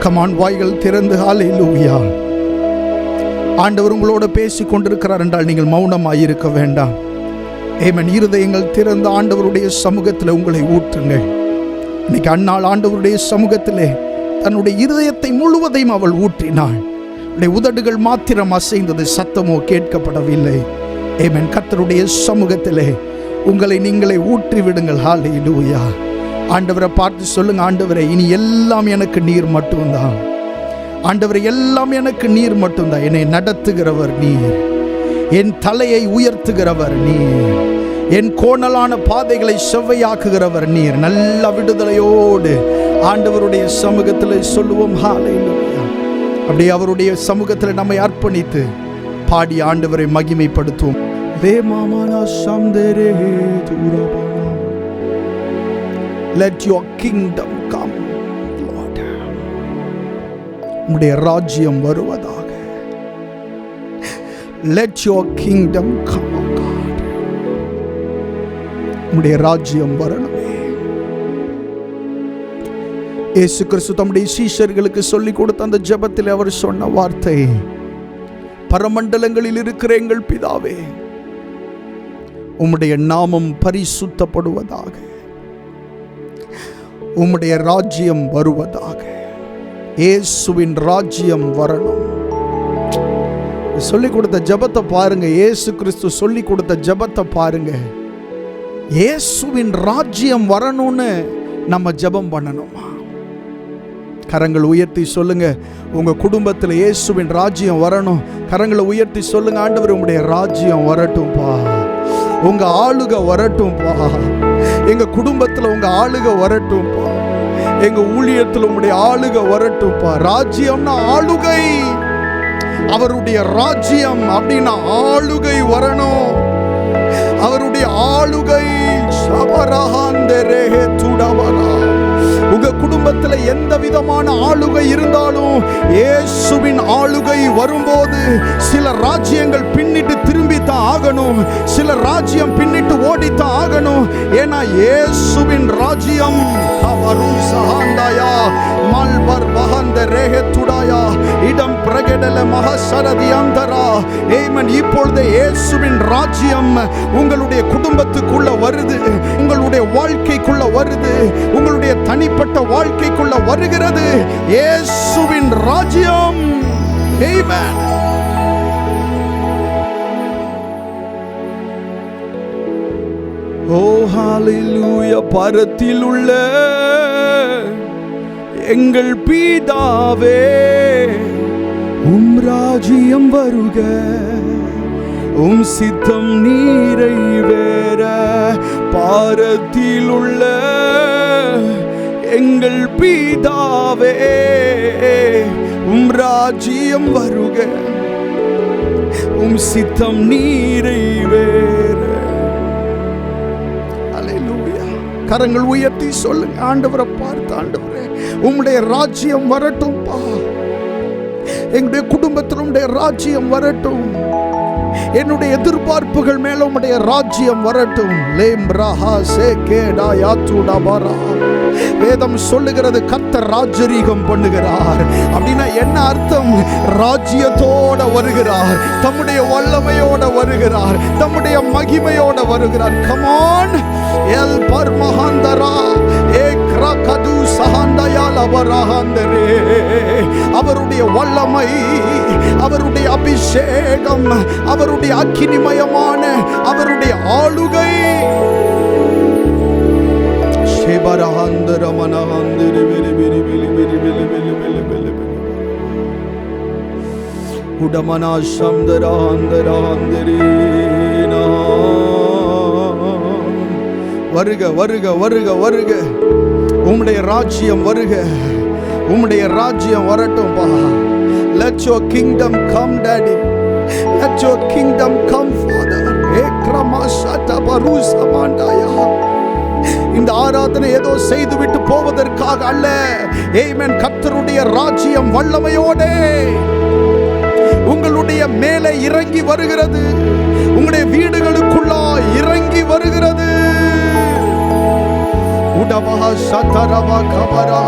கமான், வாய்கள் திறந்து ஹல்லேலூயா. ஆண்டவர் உங்களோட பேசி கொண்டிருக்கிறார் என்றால் நீங்கள் மௌனமாயிருக்க வேண்டாம். ஆமென். இருதயங்கள் திறந்து ஆண்டவருடைய சமூகத்தில் உங்களை ஊற்றுங்கள். இன்னைக்கு அன்னாள் ஆண்டவருடைய சமூகத்திலே தன்னுடைய இருதயத்தை முழுவதையும் அவள் ஊற்றினாள். உதடுகள் மாத்திரம் அசைந்தது, சத்தமோ கேட்கப்படவில்லை. ஆமென். கர்த்தருடைய சமூகத்திலே உங்களை நீங்களே ஊற்றி விடுங்கள். ஹல்லேலூயா. ஆண்டவரை பார்த்து சொல்லுங்க, ஆண்டவரே இனி எல்லாம் எனக்கு நீர் மட்டும்தான். ஆண்டவரே எல்லாம் எனக்கு நீர் மட்டும்தான். என்னை நடத்துகிறவர் நீர், என் தலையை உயர்த்துகிறவர் நீர், என் கோணலான பாதைகளை செவ்வையாக்குகிறவர் நீர். நல்ல விடுதலையோடு ஆண்டவருடைய சமூகத்தில் சொல்லுவோம். ஹல்லேலூயா. அப்படியே அவருடைய சமூகத்தில் நம்மை அர்ப்பணித்து பாடி ஆண்டவரை மகிமைப்படுத்துவோம். Let your kingdom come, Lord. உம்முடைய ராஜ்யம் வருவதாக. Let your kingdom come, oh God. உம்முடைய ராஜ்யம் வரணுமே. இயேசு கிறிஸ்து தம்முடைய சீஷர்களுக்கு சொல்லிக் கொடுத்த அந்த ஜெபத்தில் அவர் சொன்ன வார்த்தை, பரமண்டலங்களில் இருக்கிற எங்கள் பிதாவே, உம்முடைய நாமம் பரிசுத்தப்படுவதாக, உம்முடைய ராஜ்யம் வருவதாக. இயேசுவின் ராஜ்யம் வரணும். சொல்லிக் கொடுத்த ஜெபத்தை பாருங்க. இயேசு கிறிஸ்து சொல்லிக் கொடுத்த ஜெபத்தை பாருங்க. இயேசுவின் ராஜ்யம் வரணும்னு நம்ம ஜெபம் பண்ணணுமா? கரங்களை உயர்த்தி சொல்லுங்க, உங்க குடும்பத்தில் இயேசுவின் ராஜ்யம் வரணும். கரங்களை உயர்த்தி சொல்லுங்க, ஆண்டவர் உம்முடைய ராஜ்யம் வரட்டும்பா, உங்க ஆளுகை வரட்டும்பா, எங்க குடும்பத்தில் உங்க ஆளுகை வரட்டும்பா, எங்க ஊழியத்தில் உம்முடைய ஆளுகை வரட்டும்பா. ராஜ்யம்னா ஆளுகை, அவருடைய ராஜ்யம் அப்படின்னா ஆளுகை வரணும். அவருடைய ஆளுகை உங்க குடும்பத்தில் எந்த விதமான ஆளுகை இருந்தாலும் இயேசுவின் ஆளுகை வரும்போது சில ராஜ்யங்கள் பின்னிட்டு திரும்பித்தான் ஆகணும், சில ராஜ்யம் பின்னிட்டு ஓடித்தான் ஆகணும். ஏன்னா இயேசுவின் ராஜ்யம் மல்பர் வஹந்த ரேஹத்துடாயா இடம் பிரகடல மஹசரதி அந்தரா. ஆமென். இப்பொழுது இயேசுவின் ராஜ்யம் உங்களுடைய குடும்பத்துக்குள்ள வருது, உங்களுடைய வாழ்க்கைக்குள்ள வருது, உங்களுடைய தனிப்பட்ட வாழ்க்கைக்குள்ள வருகிறது. இயேசுவின் ராஜ்யம். ஆமென். ஓ ஹல்லேலூயா. பரத்தில் உள்ள எங்கள் பிதாவே, உம் ராஜ்யம் வருக, உம் சித்தம் நிறைவேற. பாரத்தில் உள்ள எங்கள் பிதாவே, உம் ராஜ்யம் வருக, உம் சித்தம் நிறைவேற. அல்லேலூயா. கரங்கள் உயர்த்தி சொல்லுங்க, ஆண்டவரை பார்த்து, ஆண்டவரே உம்முடைய ராஜ்யம் வரட்டும்பா, எங்களுடைய குடும்பத்தில் உம்முடைய ராஜ்யம் வரட்டும், என்னுடைய எதிர்பார்ப்புகள் மேல உம்முடைய ராஜ்யம் வரட்டும். வேதம் சொல்லுகிறது கர்த்தர் ராஜரீகம் பண்ணுகிறார். அப்படின்னா என்ன அர்த்தம்? ராஜ்யத்தோட வருகிறார், தம்முடைய வல்லமையோட வருகிறார், தம்முடைய மகிமையோட வருகிறார். கமான் எல் பர்மஹந்தரா ஏக்ரகது சஹந்தயால் அவரஹந்தரே. அவருடைய வல்லமை, அவருடைய அபிஷேகம், அவருடைய அக்கினிமயமான அவருடைய ஆளுகை. வருக வருக வருக வருக, உம்முடைய ராஜ்யம் வருக, உம்முடைய ராஜ்யம் வரட்டும்பா. Let your kingdom come, Daddy. Let your kingdom come, Father. இந்த ஆராதனை ஏதோ செய்துவிட்டு போவதற்காக அல்ல. ஆமென். கர்த்தருடைய ராஜ்யம் வல்லமையோடு உங்களுடைய மேலே இறங்கி வருகிறது, உங்களுடைய வீடுகளுக்குள்ளா இறங்கி வருகிறது. உடவா சதரவா கபரா.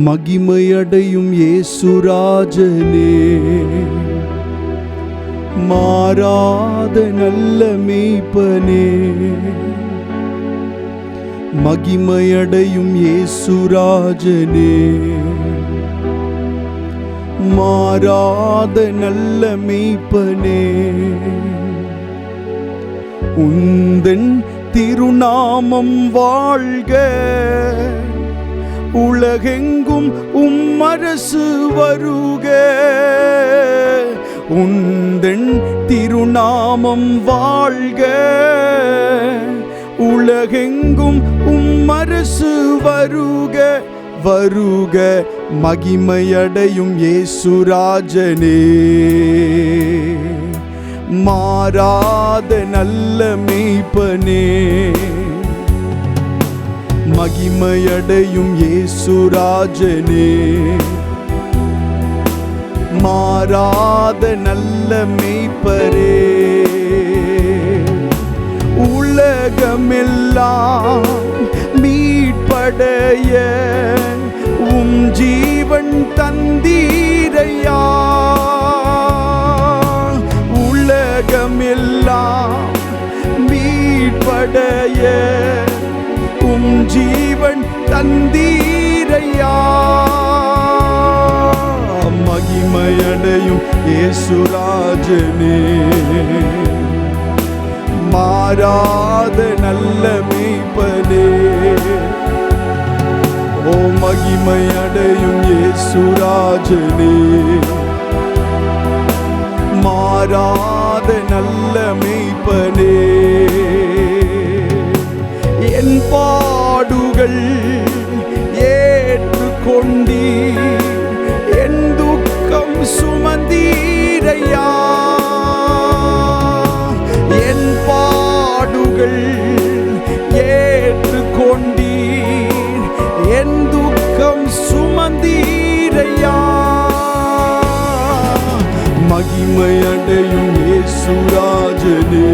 மகிமையடையும் இயேசுராஜனே, மாறாத நல்ல மேய்ப்பனே. மகிமையடையும் இயேசுராஜனே, மாறாத நல்ல மேய்ப்பனே. உந்தன் திருநாமம் வாழ்க, உலகெங்கும் உம்மரசு வருக. உந்தன் திருநாமம் வாழ்க, உலகெங்கும் உம்மரசு வருக. வருக மகிமையடையும் இயேசுராஜனே, மாறாத நல்ல மேய்ப்பனே. மகிமையடையும் இயேசுராஜனே, மாறாத நல்ல மேய்ப்பரே. உலகமெல்லாம் மீட்படைய உம் ஜீவன் தந்தீரையா. உலகமெல்லாம் மீட்படைய உம் ஜீவன் தந்தீரையா. மகிமையடையும் இயேசுராஜனே, மாறாத நல்ல மேய்ப்பனே. ஓ மகிமையடையும் இயேசுராஜனே, மாறாத நல்ல மேய்ப்பனே. என் பாடுகள் ஏற்றுக்கொண்டீர், என் துக்கம் சுமந்தீரையா. என் பாடுகள் ஏற்றுக்கொண்டீர், என் துக்கம் சுமந்தீரையா. மகிமையடையும் இயேசுராஜனே,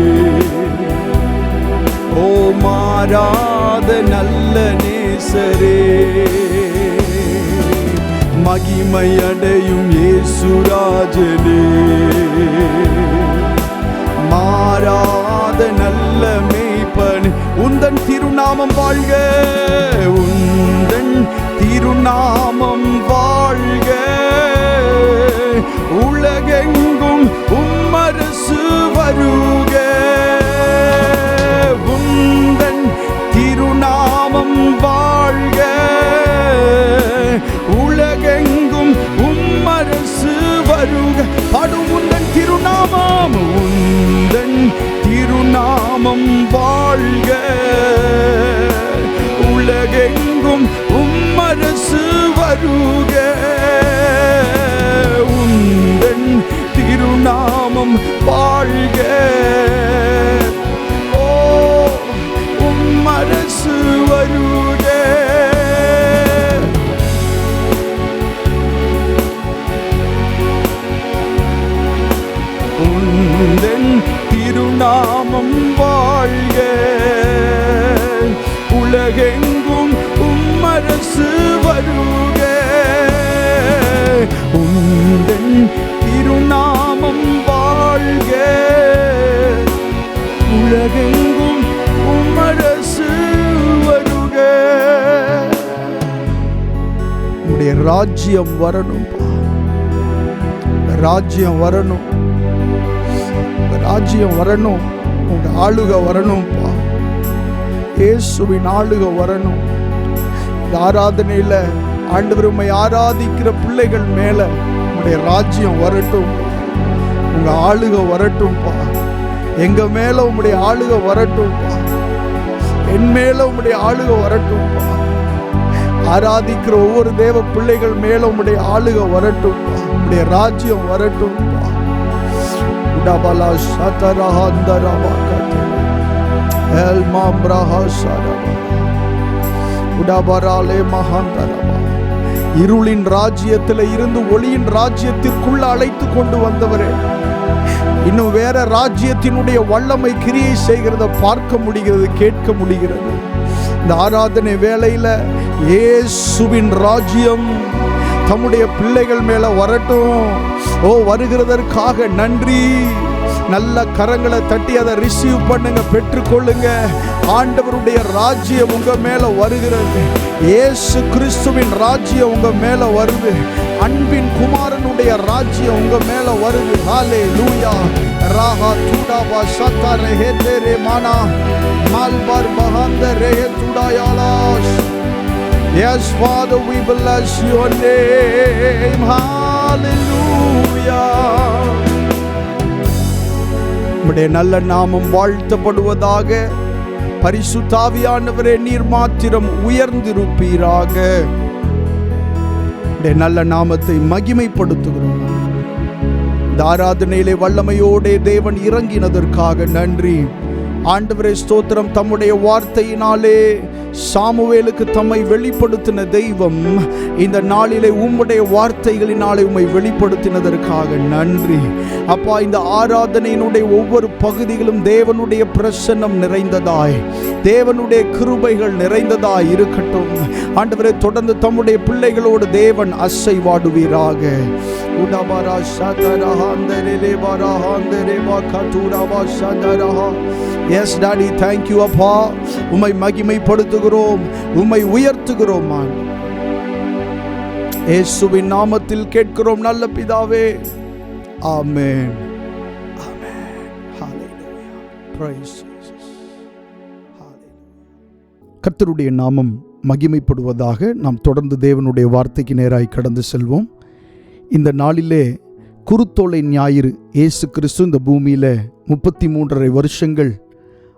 ஓ மாறாத நல்ல நேசரே. மகிமையடையும் இயேசுராஜனே, மாறாத நல்ல மேய்ப்பனே. உந்தன் திருநாமம் வாழ்க, உந்தன் திருநாமம் வாழ்க. உலகெங்கும் உம்மரசு வருக. உந்தன் திருநாமம் வாழ்க. உலகெங்கும் உம்மரசு வருக. பாடும் உந்தன் திருநாமம், உந்தன் திருநாமம் வாழ்க. உலகெங்கும் உம்மரசு வருக. உந்தன் திருநாமம் வாழ்க. ஓ உம்மரசு வருக. உந்தன் திருநாமம் வாழ்க. உலகெங்கும் உம்மரசு வருக. உந்தன் திருநாமம் வாழ்க. உலகெங்கும் உம்மரசு வருக. உம்முடைய ராஜ்யம் வரணும், ராஜ்யம் வரணும், ராஜ்யம் வரணும். உங்க ஆளுக வரணும்பா. இயேசுவின் ஆளுக வரணும். இந்த ஆராதனையில ஆண்டவர் உம்மை ஆராதிக்கிற பிள்ளைகள் மேல உங்களுடைய ராஜ்யம் வரட்டும், உங்க ஆளுக வரட்டும்பா. எங்க மேல உம்முடைய ஆளுக வரட்டும்பா. என் மேல உம்முடைய ஆளுக வரட்டும்பா. ஆராதிக்கிற ஒவ்வொரு தேவ பிள்ளைகள் மேல உம்முடைய ஆளுக வரட்டும்பா. உம்முடைய ராஜ்யம் வரட்டும்பா. உடபலா சதரஹந்தரபா எல் மாம்ரஹா சரபா உடபராலே மஹந்தரபா. இருளின் ராஜ்யத்தில் இருந்து ஒளியின் ராஜ்யத்திற்குள்ள அழைத்து கொண்டு வந்தவரே, இன்னும் வேற ராஜ்யத்தினுடைய வல்லமை கிரியை செய்கிறத பார்க்க முடிகிறது, கேட்க முடிகிறது. இந்த ஆராதனை வேளையில இயேசுவின் ராஜ்யம் தம்முடைய பிள்ளைகள் மேல வரட்டும். வருகிறதற்காக நன்றி. நல்ல கரங்களை தட்டி அதை ரிசீவ் பண்ணுங்க, பெற்றுக்கொள்ளுங்க. ஆண்டவருடைய ராஜ்யம் உங்க மேல வருகிறது. இயேசு கிறிஸ்துவின் ராஜ்யம் உங்க மேல வருது. அன்பின் குமாரனுடைய ராஜ்யம் உங்க மேல வருது. ஹல்லேலூயா. ராஹா துடாவா சதரே ஹெதரே மானா மால்பார் பஹந்தரே துடாயாலாஸ். Yes, Father, we bless your name. Hallelujah. உம்முடைய நல்ல நாமம் வாழ்த்தப்படுவதாக. பரிசுத்த ஆவியானவரே, நீர் மாத்திரம் உயர்ந்திருப்பீராக. உம்முடைய நல்ல நாமத்தை மகிமைப்படுத்துகிறோம். இந்த ஆராதனையிலே வல்லமையோடே தேவன் இறங்கினதற்காக நன்றி. ஆண்டவரே ஸ்தோத்திரம். தம்முடைய வார்த்தையினாலே சாமுவேலுக்கு தம்மை வெளிப்படுத்தின தெய்வம் இந்த நாளிலே உம்முடைய வார்த்தைகளினாலே உம்மை வெளிப்படுத்தினதற்காக நன்றி. அப்பா, இந்த ஆராதனையினுடைய ஒவ்வொரு பகுதிகளும் தேவனுடைய பிரசன்னம் நிறைந்ததாய், தேவனுடைய கிருபைகள் நிறைந்ததாய் இருக்கட்டும். ஆண்டவரே, தொடர்ந்து தம்முடைய பிள்ளைகளோடு தேவன் அசைவாடுவீராக. Yes, Daddy, thank you, அப்பா. உம்மை மகிமைப்படுத்துகிறோம், உம்மை உயர்த்துகிறோம். இயேசுவின் நாமத்தில் கேட்கிறோம் நல்ல பிதாவே. ஆமென். ஆமென். ஹல்லேலூயா. Praise Jesus. ஹல்லேலூயா. கர்த்தருடைய நாமம் மகிமைப்படுவதாக. நாம் தொடர்ந்து தேவனுடைய வார்த்தைக்கு நேராய் கடந்து செல்வோம். இந்த நாளிலே குருத்தோலை ஞாயிறு. இயேசு கிறிஸ்து இந்த பூமியில 33.5 வருஷங்கள்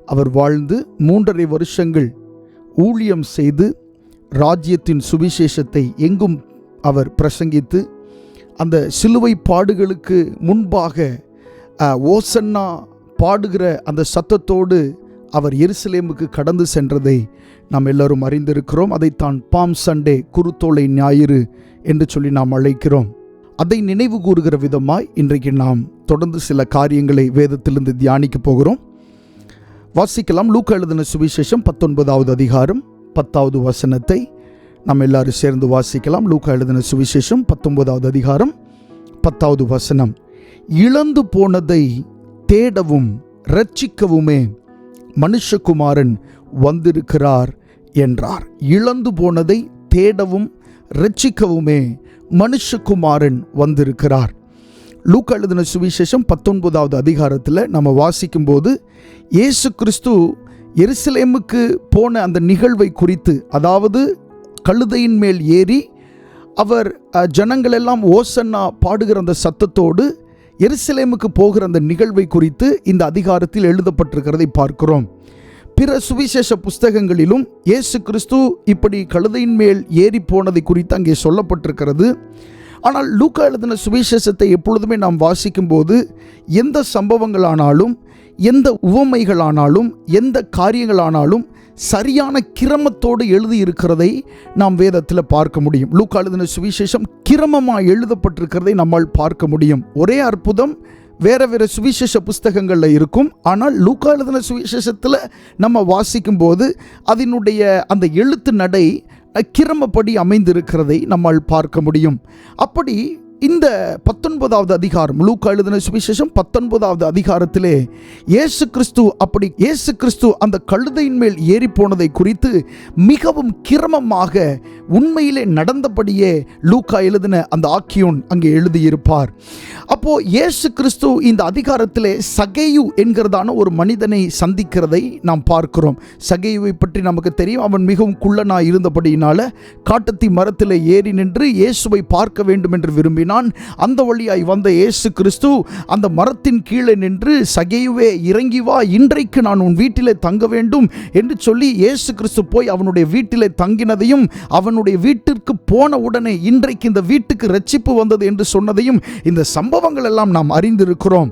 அவர் வாழ்ந்து 3.5 வருஷங்கள் ஊழியம் செய்து ராஜ்யத்தின் சுவிசேஷத்தை எங்கும் அவர் பிரசங்கித்து, அந்த சிலுவை பாடுகளுக்கு முன்பாக ஓசன்னா பாடுகிற அந்த சத்தத்தோடு அவர் எருசலேமுக்கு கடந்து சென்றதை நாம் எல்லாரும் அறிந்திருக்கிறோம். அதைத்தான் பாம் சண்டே, குருத்தோலை ஞாயிறு என்று சொல்லி நாம் அழைக்கிறோம். அதை நினைவு கூறுகிற விதமாய் இன்றைக்கு நாம் தொடர்ந்து சில காரியங்களை வேதத்திலிருந்து தியானிக்க போகிறோம். வாசிக்கலாம். லூக்கா எழுதின சுவிசேஷம் 19வது அதிகாரம் 10வது வசனத்தை நாம் எல்லாரும் சேர்ந்து வாசிக்கலாம். லூக்கா எழுதின சுவிசேஷம் 19வது அதிகாரம் 10வது வசனம். இழந்து போனதை தேடவும் இரட்சிக்கவுமே மனுஷகுமாரன் வந்திருக்கிறார் என்றார். இழந்து போனதை தேடவும் இரட்சிக்கவுமே மனுஷகுமாரன் வந்திருக்கிறார். லூக்கா எழுதின சுவிசேஷம் 19வது அதிகாரத்தில் நம்ம வாசிக்கும் போது இயேசு கிறிஸ்து எருசலேமுக்கு போன அந்த நிகழ்வை குறித்து, அதாவது கழுதையின் மேல் ஏறி அவர் ஜனங்கள் எல்லாம் ஓசன்னா பாடுகிற அந்த சத்தத்தோடு எருசலேமுக்கு போகிற அந்த நிகழ்வை குறித்து இந்த அதிகாரத்தில் எழுதப்பட்டிருக்கிறதை பார்க்கிறோம். பிற சுவிசேஷ புஸ்தகங்களிலும் இயேசு கிறிஸ்து இப்படி கழுதையின் மேல் ஏறி போனதை குறித்து அங்கே சொல்லப்பட்டிருக்கிறது. ஆனால் லூக்கா எழுதின சுவிசேஷத்தை எப்பொழுதுமே நாம் வாசிக்கும் போது எந்த சம்பவங்களானாலும், எந்த உவமைகளானாலும், எந்த காரியங்களானாலும் சரியான கிரமத்தோடு எழுதியிருக்கிறதை நாம் வேதத்தில் பார்க்க முடியும். லூக்கா எழுதின சுவிசேஷம் கிரமமாக எழுதப்பட்டிருக்கிறதை நம்மால் பார்க்க முடியும். ஒரே அற்புதம் வேறு வேறு சுவிசேஷ புஸ்தகங்களில் இருக்கும். ஆனால் லூக்கா எழுதின சுவிசேஷத்தில் நம்ம வாசிக்கும் போது அதனுடைய அந்த எழுத்து நடை கிரமப்படி அமைந்திருக்கிறதை நம்மால் பார்க்க முடியும். அப்படி இந்த 19வது அதிகாரம், லூக்கா எழுதின சுவிசேஷம் 19வது அதிகாரத்திலே இயேசு கிறிஸ்து அந்த கழுதையின் மேல் ஏறி போனதை குறித்து மிகவும் கிரமமாக உண்மையிலே நடந்தபடியே லூக்கா எழுதின அந்த ஆக்கியோன் அங்கே எழுதியிருப்பார். அப்போ இயேசு கிறிஸ்து இந்த அதிகாரத்திலே சகேயு என்கிறதான ஒரு மனிதனை சந்திக்கிறதை நாம் பார்க்கிறோம். சகேயுவை பற்றி நமக்கு தெரியும். அவன் மிகவும் குள்ளனாய் இருந்தபடியினால காட்டத்தி மரத்தில் ஏறி நின்று இயேசுவை பார்க்க வேண்டும் என்று விரும்பினான். அந்த வழியாய் வந்த இயேசு கிறிஸ்து அந்த மரத்தின் கீழே நின்று, சகேயுவே இறங்கி வா, இன்றைக்கு நான் உன் வீட்டிலே தங்க வேண்டும் என்று சொல்லி இயேசு கிறிஸ்து போய் அவனுடைய வீட்டிலே தங்கினதையும், அவனுடைய வீட்டிற்கு போன உடனே இன்றைக்கு இந்த வீட்டுக்கு இரட்சிப்பு வந்தது என்று சொன்னதையும் இந்த சம்பவங்கள் எல்லாம் நாம் அறிந்திருக்கிறோம்.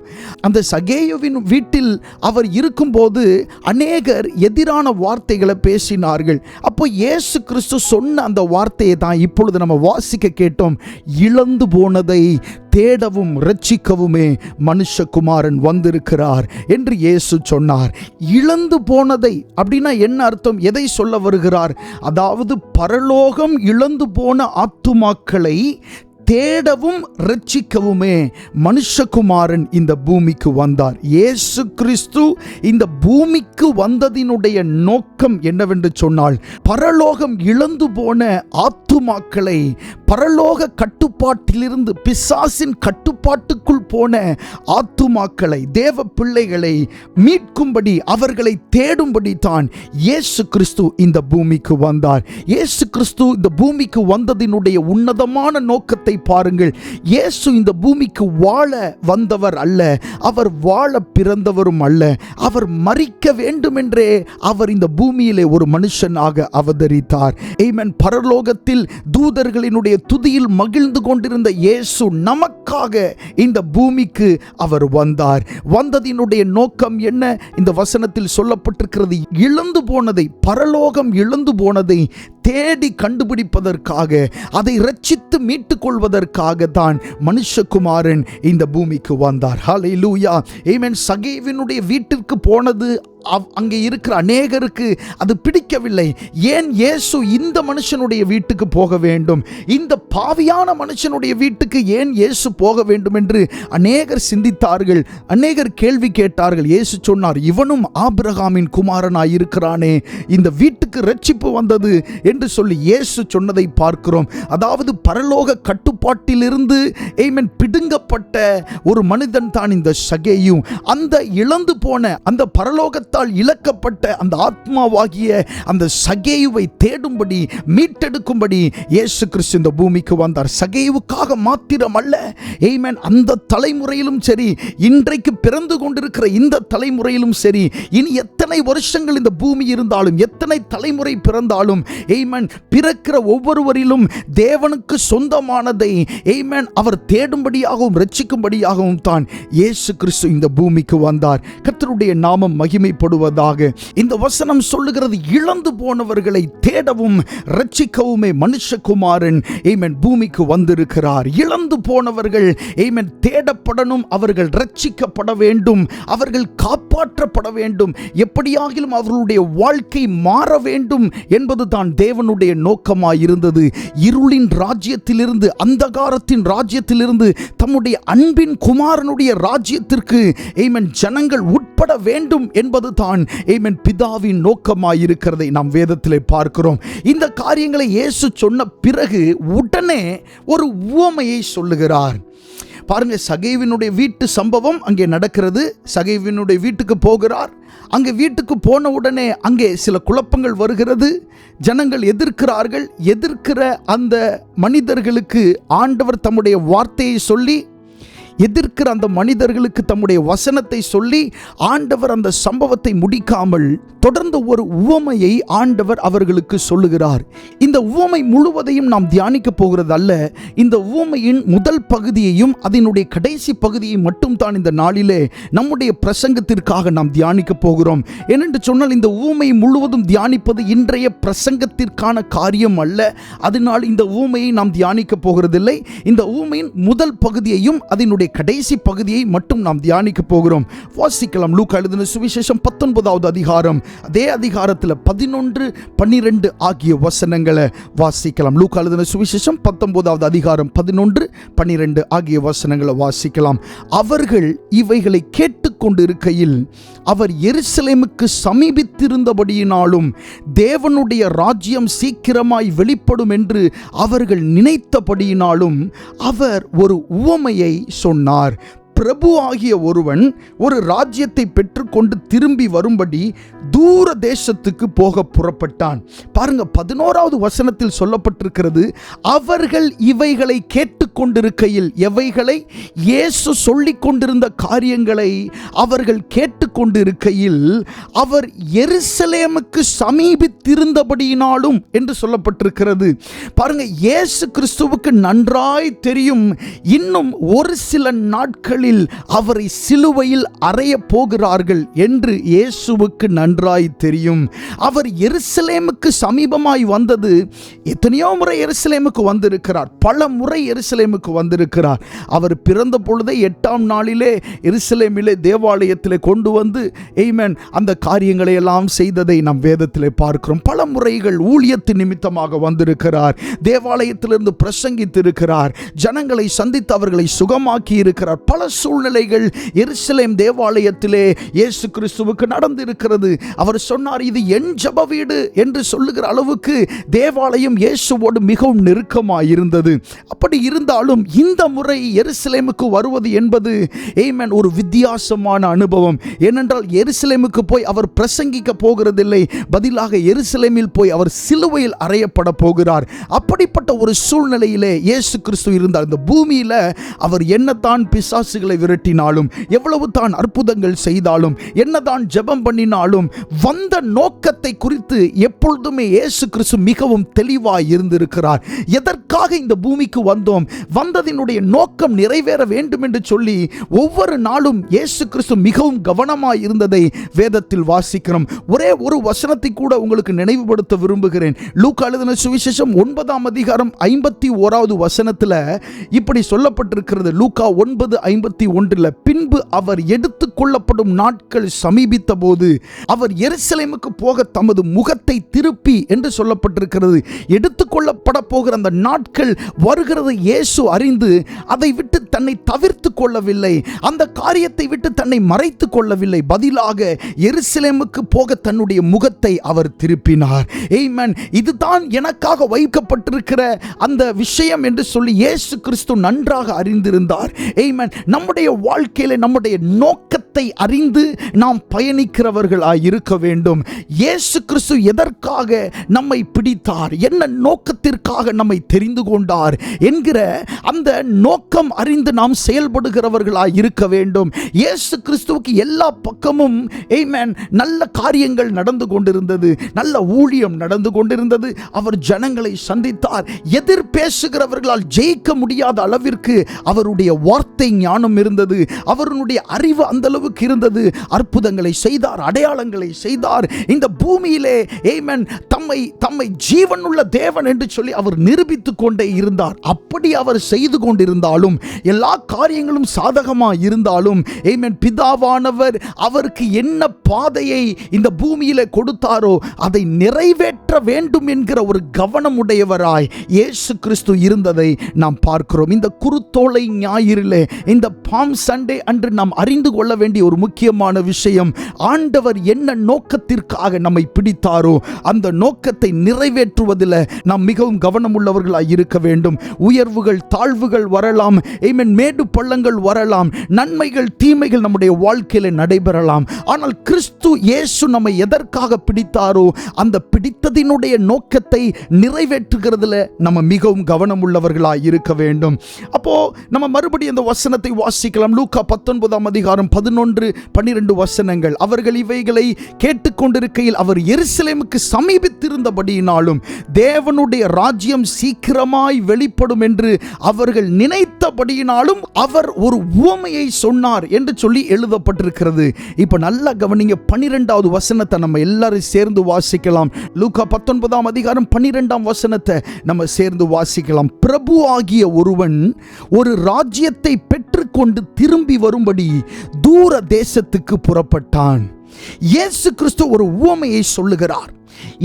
அந்த சகேயுவின் வீட்டில் அவர் இருக்கும்போது அநேகர் எதிரான வார்த்தைகளை பேசினார்கள். அப்போ இயேசு கிறிஸ்து சொன்ன அந்த வார்த்தையை தான் இப்பொழுது நம்ம வாசிக்க கேட்டோம். இழந்து போன போனதை தேடவும் இரட்சிக்கவுமே மனுஷகுமாரன் வந்திருக்கிறார் என்று இயேசு சொன்னார். இழந்து போனதை அப்படின்னா என்ன அர்த்தம்? எதை சொல்ல வருகிறார்? அதாவது பரலோகம் இழந்து போன ஆத்துமாக்களை தேடவும் இரட்சிக்கவுமே மனுஷகுமாரன் இந்த பூமிக்கு வந்தார். இயேசு கிறிஸ்து இந்த பூமிக்கு வந்ததினுடைய நோக்கம் என்னவென்று சொன்னால், பரலோகம் இழந்து போன ஆத்துமாக்களை பரலோக கட்டுப்பாட்டிலிருந்து பிசாசின் கட்டுப்பாட்டுக்குள் போன ஆத்துமாக்களை, தேவ பிள்ளைகளை மீட்கும்படி, அவர்களை தேடும்படி தான் இயேசு கிறிஸ்து இந்த பூமிக்கு வந்தார். இயேசு கிறிஸ்து இந்த பூமிக்கு வந்ததினுடைய உன்னதமான நோக்கத்தை பாருங்கள். இயேசு இந்த பூமிக்கு வாழ வந்தவர் அல்ல, அவர் வாழ பிறந்தவரும் அல்ல. அவர் மரிக்க வேண்டுமென்றே அவர் இந்த பூமியிலே ஒரு மனுஷனாக அவதரித்தார். ஆமென். பரலோகத்தில் தூதர்களினுடைய துதியில் மகிழ்ந்து கொண்டிருந்த இயேசு நமக்காக இந்த பூமிக்கு அவர் வந்தார். வந்ததினுடைய நோக்கம் என்ன? இந்த வசனத்தில் சொல்லப்பட்டிருக்கிறது, இழந்து போனதை, பரலோகம் இழந்து போனதை தேடி கண்டுபிடிப்பதற்காக, அதை ரட்சித்து மீட்டுக் கொள்வதற்காக தான் மனுஷகுமாரன் இந்த பூமிக்கு வந்தார். ஹல்லேலூயா. ஆமென். சகேவினுடைய வீட்டிற்கு போனது அங்கே இருக்கிற அநேகருக்கு அது பிடிக்கவில்லை. ஏன் இயேசு இந்த மனுஷனுடைய வீட்டுக்கு போக வேண்டும், இந்த பாவியான மனுஷனுடைய வீட்டுக்கு ஏன் இயேசு போக வேண்டும் என்று அநேகர் சிந்தித்தார்கள், அநேகர் கேள்வி கேட்டார்கள். இயேசு சொன்னார், இவனும் ஆபிரகாமின் குமாரனாய் இருக்கிறானே, இந்த வீட்டுக்கு ரட்சிப்பு வந்தது என்று சொல்லி இயேசு சொன்னதை பார்க்கிறோம். அதாவது பரலோக கட்டுப்பாட்டிலிருந்து ஆமென் பிடுங்கப்பட்ட ஒரு மனிதன் தான் இந்த சகேயு. அந்த இழந்து போன, அந்த பரலோக இழக்கப்பட்ட அந்த ஆத்மாவாகிய அந்த சகேயுவை தேடும்படி, மீட்டெடுக்கும்படி இயேசு கிறிஸ்து இந்த பூமிக்கு வந்தார். சகேயுவுக்காக மாத்திரம் அல்ல, ஆமென், அந்த தலைமுறையிலும் சரி, இன்றைக்கு பிறந்து கொண்டிருக்கிற இந்த தலைமுறையிலும் சரி, இனி எத்தனை வருஷங்கள் இந்த பூமி இருந்தாலும், எத்தனை தலைமுறை பிறந்தாலும், ஆமென், பிறக்கிற ஒவ்வொருவரிலும் தேவனுக்கு சொந்தமானதை ஆமென் அவர் தேடும்படியாகவும் ரட்சிக்கும்படியாகவும் தான் இயேசு கிறிஸ்து இந்த பூமிக்கு வந்தார். கர்த்தருடைய நாமம் மகிமை படுவதாக. இந்த வசனம் சொல்லுகிறது, இழந்து போனவர்களை தேடவும் ரட்சிக்கவுமே மனுஷகுமாரன் ஆமென் பூமிக்கு வந்திருக்கிறார். இழந்து போனவர்கள் ஆமென் தேடப்படணும், அவர்கள் ரட்சிக்கப்பட வேண்டும், அவர்கள் காப்பாற்றப்பட வேண்டும், எப்படியாகிலும் அவர்களுடைய வாழ்க்கை மாற வேண்டும் என்பது தான் தேவனுடைய நோக்கமாய் இருந்தது. இருளின் ராஜ்யத்திலிருந்து, அந்தகாரத்தின் ராஜ்யத்திலிருந்து தம்முடைய அன்பின் குமாரனுடைய ராஜ்யத்திற்கு ஆமென் ஜனங்கள் உட்பட வேண்டும் என்பது தான் ஆமென் பிதாவின் நோக்கமாயிருக்கிறதை நாம் வேதத்திலே பார்க்கிறோம். இந்த காரியங்களை இயேசு சொன்ன பிறகு உடனே ஒரு உவமையை சொல்லுகிறார். பாருங்க, சகேவினுடைய வீட்டு சம்பவம் அங்கே நடக்கிறது. சகேவினுடைய வீட்டுக்கு போகிறார். அங்கே வீட்டுக்கு போன உடனே அங்கே சில குழப்பங்கள் வருகிறது. ஜனங்கள் எதிர்க்கிறார்கள். எதிர்க்கிற அந்த மனிதர்களுக்கு ஆண்டவர் தம்முடைய வார்த்தையை சொல்லி, எதிர்க்கிற அந்த மனிதர்களுக்கு தம்முடைய வசனத்தை சொல்லி, ஆண்டவர் அந்த சம்பவத்தை முடிக்காமல் தொடர்ந்து ஒரு உவமையை ஆண்டவர் அவர்களுக்கு சொல்லுகிறார். இந்த உவமை முழுவதையும் நாம் தியானிக்க போகிறது அல்ல. இந்த உவமையின் முதல் பகுதியையும் அதனுடைய கடைசி பகுதியை மட்டும் தான் இந்த நாளிலே நம்முடைய பிரசங்கத்திற்காக நாம் தியானிக்க போகிறோம். ஏனென்று சொன்னால், இந்த உவமை முழுவதும் தியானிப்பது இன்றைய பிரசங்கத்திற்கான காரியம் அல்ல. அதனால் இந்த உவமையை நாம் தியானிக்க போகிறதில்லை. இந்த உவமையின் முதல் பகுதியையும் அதனுடைய கடைசி பகுதியை மட்டும் நாம் தியானிக்க போகிறோம். வாசிக்கலாம். லூக்கா எழுதின சுவிசேஷம் 19வது அதிகாரம், அதே அதிகாரத்தில் 11, 12 ஆகிய வசனங்களை வாசிக்கலாம். லூக்கா எழுதின சுவிசேஷம் 19வது அதிகாரம் 11, 12 ஆகிய வசனங்களை வாசிக்கலாம். அவர்கள் இவைகளை கேட்டுக்கொண்டிருக்கையில் அவர் எருசலேமுக்கு சமீபித்திருந்தபடியினாலும் தேவனுடைய ராஜ்யம் சீக்கிரமாய் வெளிப்படும் என்று அவர்கள் நினைத்தபடியினாலும் அவர் ஒரு உவமையை சொன்னார். பிரபு ஆகிய ஒருவன் ஒரு ராஜ்யத்தை பெற்றுக்கொண்டு திரும்பி வரும்படி தூர தேசத்துக்கு போக புறப்பட்டான். பாருங்க, 11வது வசனத்தில் சொல்லப்பட்டிருக்கிறது, அவர்கள் இவைகளை கேட்டுக்கொண்டிருக்கையில், எவைகளை? இயேசு சொல்லிக் கொண்டிருந்த காரியங்களை அவர்கள் கேட்டுக்கொண்டிருக்கையில் அவர் எருசலேமுக்கு சமீபித்திருந்தபடியினாலும் என்று சொல்லப்பட்டிருக்கிறது. பாருங்க, இயேசு கிறிஸ்துவுக்கு நன்றாய் தெரியும், இன்னும் ஒரு சில நாட்களில் நாளில் அவரை சிலுவையில் அறைய போகிறார்கள் என்று இயேசுவுக்கு நன்றாய் தெரியும். அவர் எருசலேமுக்கு சமீபமாய் வந்தது. எத்தனையோ முறை எருசலேமுக்கு வந்திருக்கிறார், பல முறை எருசலேமுக்கு வந்திருக்கிறார். அவர் பிறந்த பொழுதே 8ஆம் நாளிலே எருசலேமிலே தேவாலயத்திலே கொண்டு வந்து அந்த காரியங்களை எல்லாம் செய்ததை நாம் வேதத்திலே பார்க்கிறோம். பல முறைகள் ஊழியத்தின் நிமித்தமாக வந்திருக்கிறார், தேவாலயத்திலிருந்து பிரசங்கித்திருக்கிறார், ஜனங்களை சந்தித்து அவர்களை சுகமாக்கி இருக்கிறார். பல சூழ்நிலைகள் எருசலேம் தேவாலயத்திலே இயேசு கிறிஸ்துவுக்கு நடந்திருக்கிறது. அவர் சொன்னார், இது என் ஜெப வீடு என்று சொல்லுகிற அளவுக்கு தேவாலயம் இயேசுவோடு மிகவும் நெருக்கமாக இருந்தது. அப்படி இருந்தாலும் இந்த முறை எருசலேமுக்கு வருவது என்பது ஒரு வித்தியாசமான அனுபவம். ஏனென்றால் எருசலேமுக்கு போய் அவர் பிரசங்கிக்க போகிறதில்லை, பதிலாக எருசலேமில் போய் அவர் சிலுவையில் அறையப்பட போகிறார். அப்படிப்பட்ட ஒரு சூழ்நிலையிலே இயேசு கிறிஸ்து இருந்தார். இந்த பூமியில அவர் என்னதான் பிசாசுகளை விரட்டினாலும், எவ்வளவு தான் அற்புதங்கள் செய்தாலும், என்னதான் ஜெபம் பண்ணினாலும், வந்த நோக்கத்தை குறித்து எப்பொழுதுமே இயேசு கிறிஸ்து மிகவும் தெளிவாய் இருந்திருக்கிறார். எதற்காக இந்த பூமிக்கு வந்தோம், வந்ததினுடைய நோக்கம் நிறைவேற வேண்டும் என்று சொல்லி ஒவ்வொரு நாளும் இயேசு கிறிஸ்து மிகவும் கவனமாய் இருந்ததை வேதத்தில் வாசிக்கிறோம். ஒரே ஒரு வசனத்தை கூட உங்களுக்கு நினைவுபடுத்த விரும்புகிறேன். லூக்கா எழுதின சுவிசேஷம் 9ஆம் அதிகாரம் 51வது வசனத்தில் இப்படி சொல்லப்பட்டிருக்கிறது. லூக்கா 9:51, பின்பு அவர் எடுத்துக் கொள்ளப்படும் நாட்கள் சமீபித்த போது அவர் எருசலேமுக்கு போக தமது முகத்தை திருப்பி என்று சொல்லப்பட்டிருக்கிறது. எடுத்துக் கொள்ளப்பட போகிற அந்த நாட்கள் வருகிறது இயேசு அறிந்து அதை விட்டு தன்னை தவிர்த்து கொள்ளவில்லை, அந்த காரியத்தை விட்டு தன்னை மறைத்து கொள்ளவில்லை. பதிலாக எருசலேமுக்கு போக தன்னுடைய முகத்தை அவர் திருப்பினார். ஆமென். இதுதான் எனக்காக வைக்கப்பட்டிருக்கிற அந்த விஷயம் என்று சொல்லி இயேசு கிறிஸ்து நன்றாக அறிந்திருந்தார். ஆமென். நம்முடைய வாழ்க்கையில நம்முடைய நோக்கத்தை அறிந்து நாம் பயணிக்கிறவர்களாய் இருக்க வேண்டும். இயேசு கிறிஸ்து எதற்காக நம்மை பிடித்தார், என்ன நோக்கத்திற்காக நம்மை தெரிந்து கொண்டார் என்கிற அந்த நோக்கம் அறிந்து நாம் செயல்படுகிறவர்களாய் இருக்க வேண்டும். இயேசு கிறிஸ்துவுக்கு எல்லா பக்கமும் நல்ல காரியங்கள் நடந்து கொண்டிருந்தது, நல்ல ஊழியம் நடந்து கொண்டிருந்தது. அவர் ஜனங்களை சந்தித்தார். எதிர் பேசுகிறவர்களால் ஜெயிக்க முடியாத அளவிற்கு அவருடைய வார்த்தை ஞானம் இருந்தது, அவருடைய அறிவு அந்த அளவுக்கு இருந்தது. அற்புதங்களை செய்தார், அடையாளங்களை செய்தார். இந்த பூமியிலே தம்மை ஜீவனுள்ள தேவன் என்று சொல்லி அவர் நிரூபித்துக் கொண்டே இருந்தார். அப்படி அவர் செய்து கொண்டிருந்தாலும், எல்லா காரியங்களும் சாதகமாக இருந்தாலும், பிதாவானவர் அவருக்கு என்ன பாதையை இந்த பூமியிலே கொடுத்தாரோ அதை நிறைவேற்ற வேண்டும் என்கிற ஒரு கவனம் உடையவராய் இயேசு கிறிஸ்து இருந்ததை நாம் பார்க்கிறோம். இந்த குருத்தோலை ஞாயிறிலே, இந்த பாம் சண்டே அன்று நாம் அறிந்து கொள்ள வேண்டிய ஒரு முக்கியமான விஷயம், ஆண்டவர் என்ன நோக்கத்திற்காக நம்மை பிடித்தாரோ அந்த நோக்கத்தை நிறைவேற்றுவதில் நாம் மிகவும் கவனம் உள்ளவர்களாய் இருக்க வேண்டும். உயர்வுகள் தாழ்வுகள் வரலாம், மேடு பள்ளங்கள் வரலாம், நன்மைகள் தீமைகள் நம்முடைய வாழ்க்கையில் நடைபெறலாம். ஆனால் கிறிஸ்து இயேசு நம்மை எதற்காக பிடித்தாரோ அந்த பிடித்ததினுடைய நோக்கத்தை நிறைவேற்றுகிறதுல நம்ம மிகவும் கவனம் உள்ளவர்களாய் இருக்க வேண்டும். அப்போ நம்ம மறுபடியும் இந்த வசனத்தை வாசிக்கலாம். லூக்கா 19ஆம் அதிகாரம் 11-12 வசனங்கள். அவர்கள் இவைகளை கேட்டுக்கொண்டிருக்கையில் அவர் எருசலேமுக்கு சமீபித்திருந்தபடியினாலும் தேவனுடைய ராஜ்யம் சீக்கிரமாய் வெளிப்படும் என்று அவர்கள் நினைத்தபடியினாலும் அவர் ஒரு உவமையை சொன்னார் என்று சொல்லி எழுதப்பட்டிருக்கிறது. இப்ப நல்லா கவனிங்க, 12வது வசனத்தை நம்ம எல்லாரும் சேர்ந்து வாசிக்கலாம். லூக்கா 19ஆம் அதிகாரம் 12ஆம் வசனத்தை நம்ம சேர்ந்து வாசிக்கலாம். பிரபு ஆகிய ஒருவன் ஒரு ராஜ்யத்தை பெற்றுக்கொண்டு திரும்பி வரும்படி தூர தேசத்துக்கு புறப்பட்டான். இயேசு கிறிஸ்து ஒரு உவமையை சொல்லுகிறார்.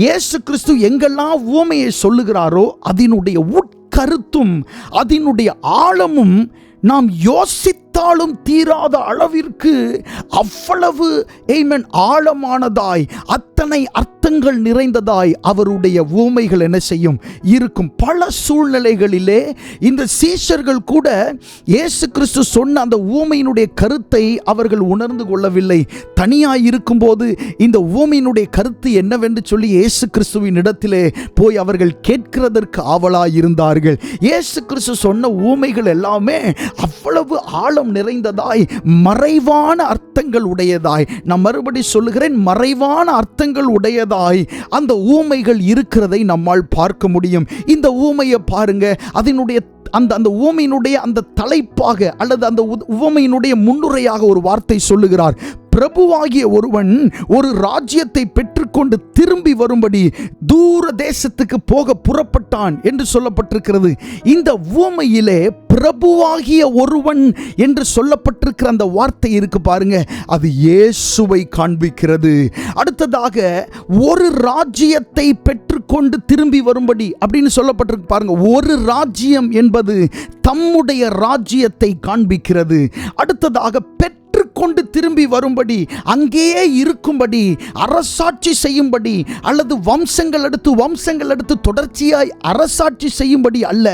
இயேசு கிறிஸ்து எங்கெல்லாம் உவமையை சொல்லுகிறாரோ அதனுடைய உட்கருத்தும் அதனுடைய ஆழமும் நாம் யோசித்தாலும் தீராத அளவிற்கு அவ்வளவு ஆழமானதாய், அத்தனை அர்த்தங்கள் நிறைந்ததாய் அவருடைய உவமைகள் என்ன செய்யும் இருக்கும். பல சூழ்நிலைகளிலே இந்த சீஷர்கள் கூட இயேசு கிறிஸ்து சொன்ன அந்த உவமையினுடைய கருத்தை அவர்கள் உணர்ந்து கொள்ளவில்லை. தனியாய் இருக்கும்போது இந்த உவமையினுடைய கருத்து என்னவென்று சொல்லி இயேசு கிறிஸ்துவின் இடத்திலே போய் அவர்கள் கேட்கிறதற்கு ஆவலாய் இருந்தார்கள். இயேசு கிறிஸ்து சொன்ன உவமைகள் எல்லாமே அவ்வளவு ஆழம் ஆழம் நிறைந்ததாய், மறைவான அர்த்தங்கள் உடையதாய், நான் மறுபடி சொல்லுகிறேன், மறைவான அர்த்தங்கள் உடையதாய் அந்த ஊமைகள் இருக்கிறதை நம்மால் பார்க்க முடியும். இந்த ஊமையை பாருங்க, அதனுடைய அந்த ஊமையினுடைய அந்த தலைப்பாக அல்லது அந்த உவமையினுடைய முன்னுரையாக ஒரு வார்த்தை சொல்லுகிறார். பிரபுவாகிய ஒருவன் ஒரு ராஜ்யத்தை பெற்றுக்கொண்டு திரும்பி வரும்படி தூர தேசத்துக்கு போக புறப்பட்டான் என்று சொல்லப்பட்டிருக்கிறது. இந்த உவமையிலே பிரபுவாகிய ஒருவன் என்று சொல்லப்பட்டிருக்கிற அந்த வார்த்தை இருக்கு பாருங்க, அது இயேசுவை காண்பிக்கிறது. அடுத்ததாக ஒரு ராஜ்யத்தை பெற்றுக்கொண்டு திரும்பி வரும்படி அப்படின்னு சொல்லப்பட்டிருக்கு பாருங்க. ஒரு ராஜ்யம் என்பது தம்முடைய ராஜ்யத்தை காண்பிக்கிறது. அடுத்ததாக கொண்டு திரும்பி வரும்படி, அங்கேயே இருக்கும்படி, அரசாட்சி செய்யும்படி, அல்லது வம்சங்கள் எடுத்து தொடர்ச்சியாய் அரசாட்சி செய்யும்படி அல்ல,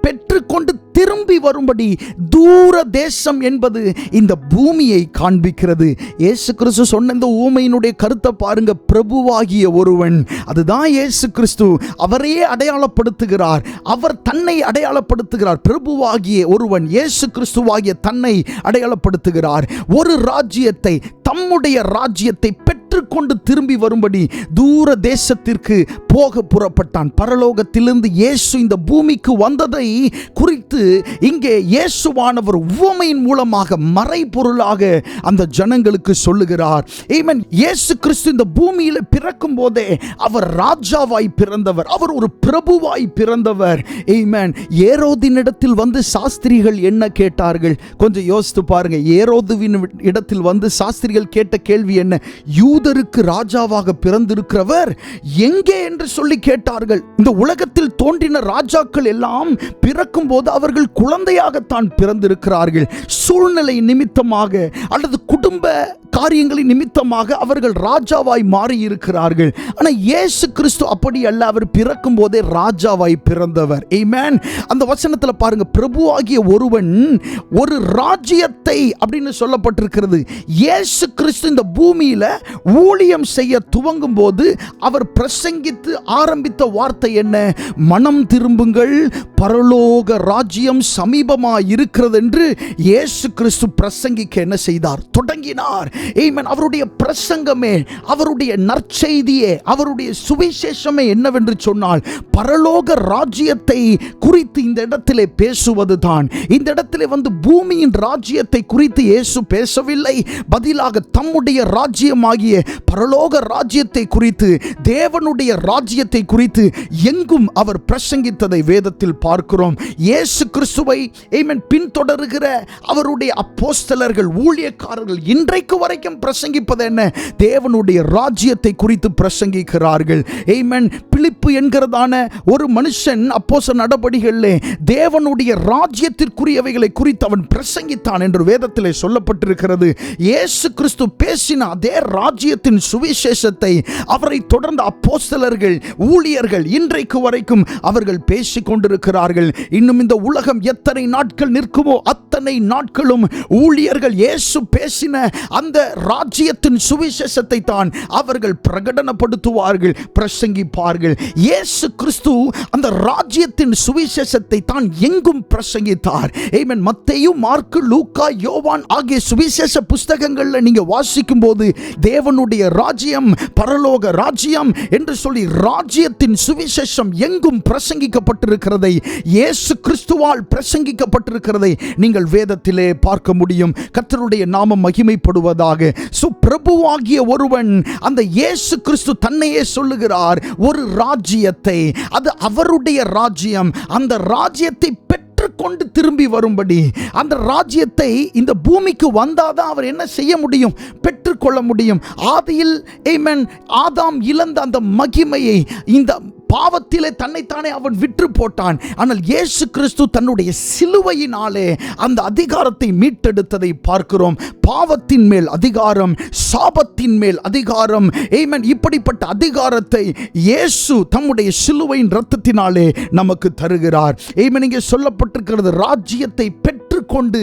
பெற்றுக்கொண்டு திரும்பி வரும்படி தூர தேசம் என்பது இந்த பூமியை காண்பிக்கிறது. இயேசு கிறிஸ்து சொன்ன இந்த ஊமையினுடைய கருத்தை பாருங்க. பிரபுவாகிய ஒருவன், அதுதான் இயேசு கிறிஸ்து. அவரையே அடையாளப்படுத்துகிறார், அவர் தன்னை அடையாளப்படுத்துகிறார். பிரபுவாகிய ஒருவன் இயேசு கிறிஸ்துவாகிய தன்னை அடையாளப்படுத்துகிறார். ஒரு ராஜ்யத்தை, தம்முடைய ராஜ்யத்தை பெற்றுக்கொண்டு திரும்பி வரும்படி தூர தேசத்திற்கு போக புறப்பட்டான். பரலோகத்திலிருந்து இயேசு இந்த பூமிக்கு வந்ததை குறித்து இங்கே இயேசுவானவர் உவமையின் மூலமாக மறைபொருளாக அந்த ஜனங்களுக்கு சொல்லுகிறார். ஆமென். இயேசு கிறிஸ்து இந்த பூமியில் பிறக்கும் போதே அவர் ராஜாவாய் பிறந்தவர், அவர் ஒரு பிரபுவாய் பிறந்தவர். ஆமென். ஏரோதினிடத்தில் வந்து சாஸ்திரிகள் என்ன கேட்டார்கள்? கொஞ்சம் யோசித்து பாருங்க. ஏரோதுவின் இடத்தில் வந்து சாஸ்திரிகள் கேட்ட கேள்வி என்ன? யூதருக்கு ராஜாவாக பிறந்திருக்கிறவர் எங்கே என்று சொல்லி கேட்டார்கள். இந்த உலகத்தில் தோன்றின ராஜாக்கள் எல்லாம் பிறக்கும் போது அவர்கள் குழந்தையாகத்தான் பிறந்திருக்கிறார்கள். சூழ்நிலை நிமித்தமாக அல்லது குடும்ப காரியங்களின் நிமித்தமாக அவர்கள் ராஜாவாய் மாறி இருக்கிறார்கள். ஆனால் இயேசு கிறிஸ்து அப்படி அல்ல, அவர் பிறக்கும் போதே ராஜாவாய் பிறந்தவர். ஆமென். அந்த வசனத்தில் பாருங்க, பிரபுவாகிய ஒருவன் ஒரு ராஜ்யத்தை அப்படின்னு சொல்லப்பட்டிருக்கிறது. இயேசு கிறிஸ்து இந்த பூமியில ஊழியம் செய்ய துவங்கும் போது அவர் பிரசங்கித்து ஆரம்பித்த வார்த்தை என்ன? மனம் திரும்புங்கள், பரலோக ராஜ்யம் சமீபமாய் இருக்கிறது என்று இயேசு கிறிஸ்து பிரசங்கிக்க என்ன செய்தார்? தொடங்கினார். ஆமென். அவருடைய பிரசங்கமே, அவருடைய நற்செய்தியே, அவருடைய சுவிசேஷமே என்னவென்று சொன்னால் பரலோக ராஜ்யத்தை குறித்து இந்த இடத்திலே பேசுவதுதான். இந்த இடத்திலே வந்து பூமியின் ராஜ்யத்தை குறித்து இயேசு பேசவில்லை. பதிலாக தம்முடைய ராஜ்யமாகிய பரலோக ராஜ்யத்தை குறித்து, தேவனுடைய ராஜ்யத்தை குறித்து எங்கும் அவர் பிரசங்கித்ததை வேதத்தில் பார்க்கிறோம். இயேசு கிறிஸ்துவை ஆமென் பின்தொடருகிற அவருடைய அப்போஸ்தலர்கள், ஊழியக்காரர்கள் இன்றைக்கு வரைக்கும் பிரசங்கிப்பது என்ன? தேவனுடைய ராஜ்யத்தை குறித்து பிரசங்கிக்கிறார்கள். ஆமென். பிலிப்பு என்கிறதான ஒரு மனுஷன் அப்போஸ்தலர் நடபடிகளிலே தேவனுடைய ராஜ்யத்திற்குரியவைகளை குறித்து அவன் பிரசங்கித்தான் என்று வேதத்திலே சொல்லப்பட்டிருக்கிறது. இயேசு கிறிஸ்து பேசின அதே ராஜ்யத்தின் சுவிசேஷத்தை அவரை தொடர்ந்த அப்போஸ்தலர்கள், ஊழியர்கள் இன்றைக்கு வரைக்கும் அவர்கள் பேசிக் கொண்டிருக்கிறார்கள். இன்னும் இந்த உலகம் எத்தனை நாட்கள் நிற்குமோ அத்தனை நாட்களும் ஊழியர்கள் இயேசு பேசின அந்த ராஜ்யத்தின் சுவிசேஷத்தை தான் அவர்கள் பிரகடனப்படுத்துவார்கள், பிரசங்கிப்பார்கள். இயேசு கிறிஸ்து அந்த ராஜ்யத்தின் சுவிசேஷத்தை தான் எங்கும் பிரசங்கித்தார். ஆமென். மத்தேயு, மார்க்கு, லூக்கா, யோவான் ஆகிய சுவிசேஷ புஸ்தகங்கள்ல நீங்க வாசிக்கும் போது தேவனுடைய ராஜ்யம், பரலோக ராஜ்யம் என்று சொல்லி ராஜ்யத்தின் சுவிசேஷம் எங்கும் பிரசங்கிக்கப்பட்டிருக்கிறதை, இயேசு கிறிஸ்துவால் பிரசங்கிக்கப்பட்டிருக்கிறதை நீங்கள் வேதத்திலே பார்க்க முடியும். கர்த்தருடைய நாமம் மகிமைப்படுவதாக. பிரபுவாகிய ஒருவன், அந்த இயேசு கிறிஸ்து தன்னையே சொல்லுகிறார், ஒரு ராஜ்யத்தை, அது அவருடைய ராஜ்யம், அந்த ராஜ்யத்தை பெற்றுக்கொண்டு திரும்பி வரும்படி, அந்த ராஜ்யத்தை இந்த பூமிக்கு வந்தாதான் அவர் என்ன செய்ய முடியும்? பெற்றுக்கொள்ள முடியும். ஆதியில் ஆமென் ஆதாம் இழந்த அந்த மகிமையை, இந்த பாவத்திலே தன்னைத்தானே அவன் விற்று போட்டான். ஆனால் இயேசு கிறிஸ்து தன்னுடைய சிலுவையினாலே அந்த அதிகாரத்தை மீட்டெடுத்ததை பார்க்கிறோம். பாவத்தின் மேல் அதிகாரம், சாபத்தின் மேல் அதிகாரம், ஆமென், இப்படிப்பட்ட அதிகாரத்தை இயேசு தம்முடைய சிலுவையின் இரத்தத்தினாலே நமக்கு தருகிறார். ஆமென். இங்கே சொல்லப்பட்டிருக்கிறது, ராஜ்யத்தை பெற்றுக்கொண்டு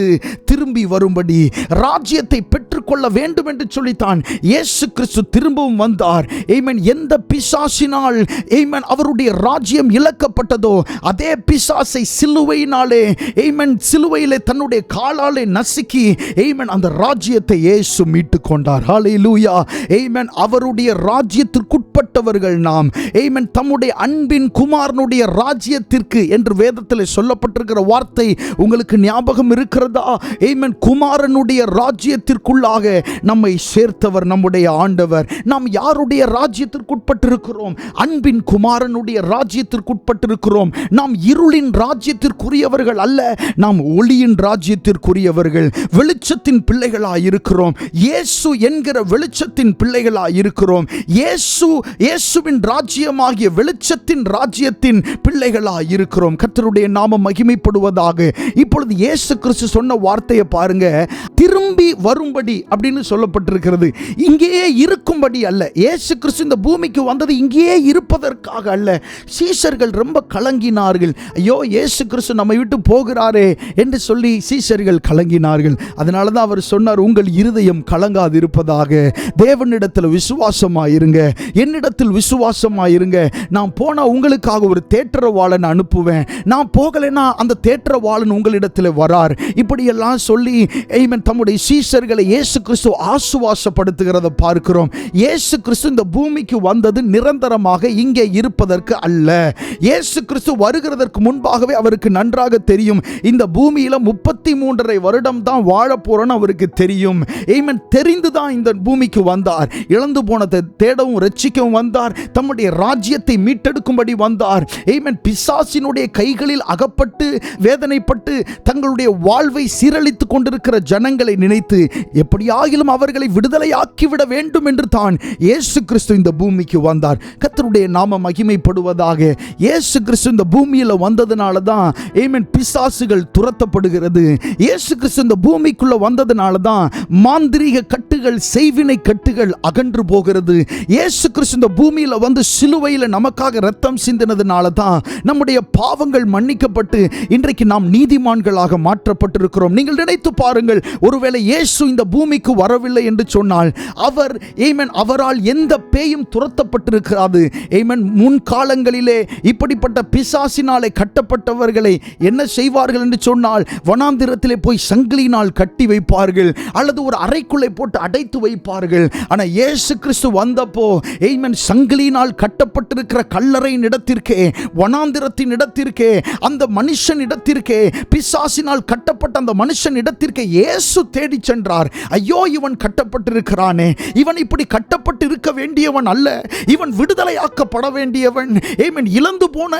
திரும்பி வரும்படி, ராஜ்யத்தை பெற்றுக்கொண்டு மேற்கொள்ள வேண்டும் என்று சொல்லித்தான் இயேசு கிறிஸ்து திரும்பவும் வந்தார். ஆமென். எந்த பிசாசினால் ஆமென் அவருடைய ராஜ்யம் இழக்கப்பட்டதோ அதே பிசாசை சிலுவையினாலே ஆமென் சிலுவையிலே தன்னுடைய காலாலே நசுக்கி ஆமென் அந்த ராஜ்யத்தை இயேசு மீட்டுக் கொண்டார். ஹல்லேலூயா. ஆமென். அவருடைய ராஜ்யத்திற்குட்பட்டவர்கள் நாம். ஆமென். தம்முடைய அன்பின் குமாரனுடைய ராஜ்யத்திற்கு என்று வேதத்தில் சொல்லப்பட்டிருக்கிற வார்த்தை உங்களுக்கு ஞாபகம் இருக்கிறதா? ஆமென். குமாரனுடைய ராஜ்யத்திற்குள்ளாக நம்மை சேர்த்தவர் நம்முடைய ஆண்டவர். நாம் யாருடைய ராஜ்யத்திற்குட்பட்டிருக்கிறோம்? அன்பின் குமாரனுடைய ராஜ்யத்திற்குட்பட்டிருக்கிறோம். நாம் இருளின் ராஜ்யத்திற்குரியவர்கள் அல்ல, நாம் ஒளியின் ராஜ்யத்திற்குரியவர்கள். வெளிச்சத்தின் பிள்ளைகளாய் இருக்கிறோம். இயேசு என்கிற வெளிச்சத்தின் பிள்ளைகளாய் இருக்கிறோம். இயேசுவின் ராஜ்யமாகிய வெளிச்சத்தின் ராஜ்யத்தின் பிள்ளைகளாய் இருக்கிறோம். கர்த்தருடைய நாமம் மகிமைப்படுவதாக. இப்பொழுது இயேசு கிறிஸ்து சொன்ன வார்த்தையை பாருங்க. திரும்பி வரும்படி அப்படின்னு சொல்லப்பட்டிருக்கிறது. இங்கேயே இருக்கும்படி அல்ல. இயேசு கிறிஸ்து இந்த பூமிக்கு வந்தது இங்கேயே இருப்பதற்காக அல்ல. சீஷர்கள் ரொம்ப கலங்கினார்கள். ஐயோ, இயேசு கிறிஸ்து நம்மை விட்டு போகிறாரே என்று சொல்லி சீஷர்கள் கலங்கினார்கள். அதனால தான் அவர் சொன்னார், உங்கள் இருதயம் கலங்காது இருப்பதாக. தேவனிடத்தில் விசுவாசமாயிருங்க, என்னிடத்தில் விசுவாசமாயிருங்க. நான் போனா உங்களுக்காக ஒரு தேற்றரவாளன் அனுப்புவேன். நான் போகலைன்னா அந்த தேற்றரவாளன் உங்களிடத்தில் வரார். இப்படியெல்லாம் சொல்லி ஆமென் தம்முடைய சீஷர்களை இயேசு கிறிஸ்து ஆசுவாசப்படுத்துகிறத பார்க்கிறோம். இயேசு கிறிஸ்து இந்த பூமிக்கு வந்தது நிரந்தரமாக இங்கே இருப்பதற்கு அல்ல. இயேசு கிறிஸ்து வருகிறதற்கு முன்பாகவே அவருக்கு நன்றாக தெரியும், இந்த பூமியில 33.5 வருடம் தான் வாழ போறோன்னு அவருக்கு தெரியும். ஆமென். தெரிந்துதான் இந்த பூமிக்கு வந்தார். இழந்து போனதை தேடவும் ரட்சிக்கவும் வந்தார். தம்முடைய ராஜ்யத்தை மீட்டெடுக்கும்படி வந்தார். ஆமென். பிசாசினுடைய கைகளில் அகப்பட்டு வேதனைப்பட்டு தங்களுடைய வாழ்வை சீரழித்துக் கொண்டிருக்கிற ஜனங்களை நினைத்து எப்படியாகிலும் அவர்களை விடுதலையாக்கிவிட வேண்டும் என்று தான் இயேசு கிறிஸ்து இந்த பூமிக்கு வந்தார். கர்த்தருடைய நாம மகிமைப்படுவதாக. இயேசு கிறிஸ்து இந்த பூமியில் வந்ததுனால தான் ஆமென் பிசாசுகள் துரத்தப்படுகிறது. இயேசு கிறிஸ்து இந்த பூமிக்குள்ள வந்ததுனால தான் மாந்திரீக கட்டுகள், செய்வினை கட்டுகள் அகன்று போகிறது. இயேசு கிறிஸ்து இந்த பூமியில் வந்து சிலுவையில் நமக்காக இரத்தம் சிந்தினதுனால தான் நம்முடைய பாவங்கள் மன்னிக்கப்பட்டு இன்றைக்கு நாம் நீதிமான்களாக மாற்றப்பட்டிருக்கிறோம். நீங்கள் நினைத்து பாருங்கள், ஒருவேளை இயேசு இந்த பூமிக்கு வரவில்லை என்று சொன்னால் அவர் ஆமென் அவரால் எந்த பேயும் துரத்தப்பட்டிருக்கிறாது. ஆமென். முன்காலங்களிலே இப்படிப்பட்ட பிசாசினாலே கட்டப்பட்டவர்களை என்ன செய்வார்கள் என்று சொன்னால் வனாந்திரத்திலே போய் சங்கிலியினால் கட்டி வைப்பார்கள் அல்லது ஒரு அறைக்குள்ளே போட்டு அடைத்து வைப்பார்கள். ஆனால் இயேசு கிறிஸ்து வந்தப்போ ஆமென் சங்கிலியினால் கட்டப்பட்டிருக்கிற கல்லறையின் இடத்திற்கே, வனாந்திரத்தின் இடத்திற்கே, அந்த மனுஷன் இடத்திற்கே, பிசாசினால் கட்டப்பட்ட அந்த மனுஷன் இடத்திற்கே இயேசு தேடி சென்றார். ஐயோ, இவன் கட்டப்பட்டிருக்கிறானே, இவன் இப்படி கட்டப்பட்டு இருக்க வேண்டியவன் அல்ல, இவன் விடுதலையாக்கப்பட வேண்டியவன். ஆமென். இழந்து போன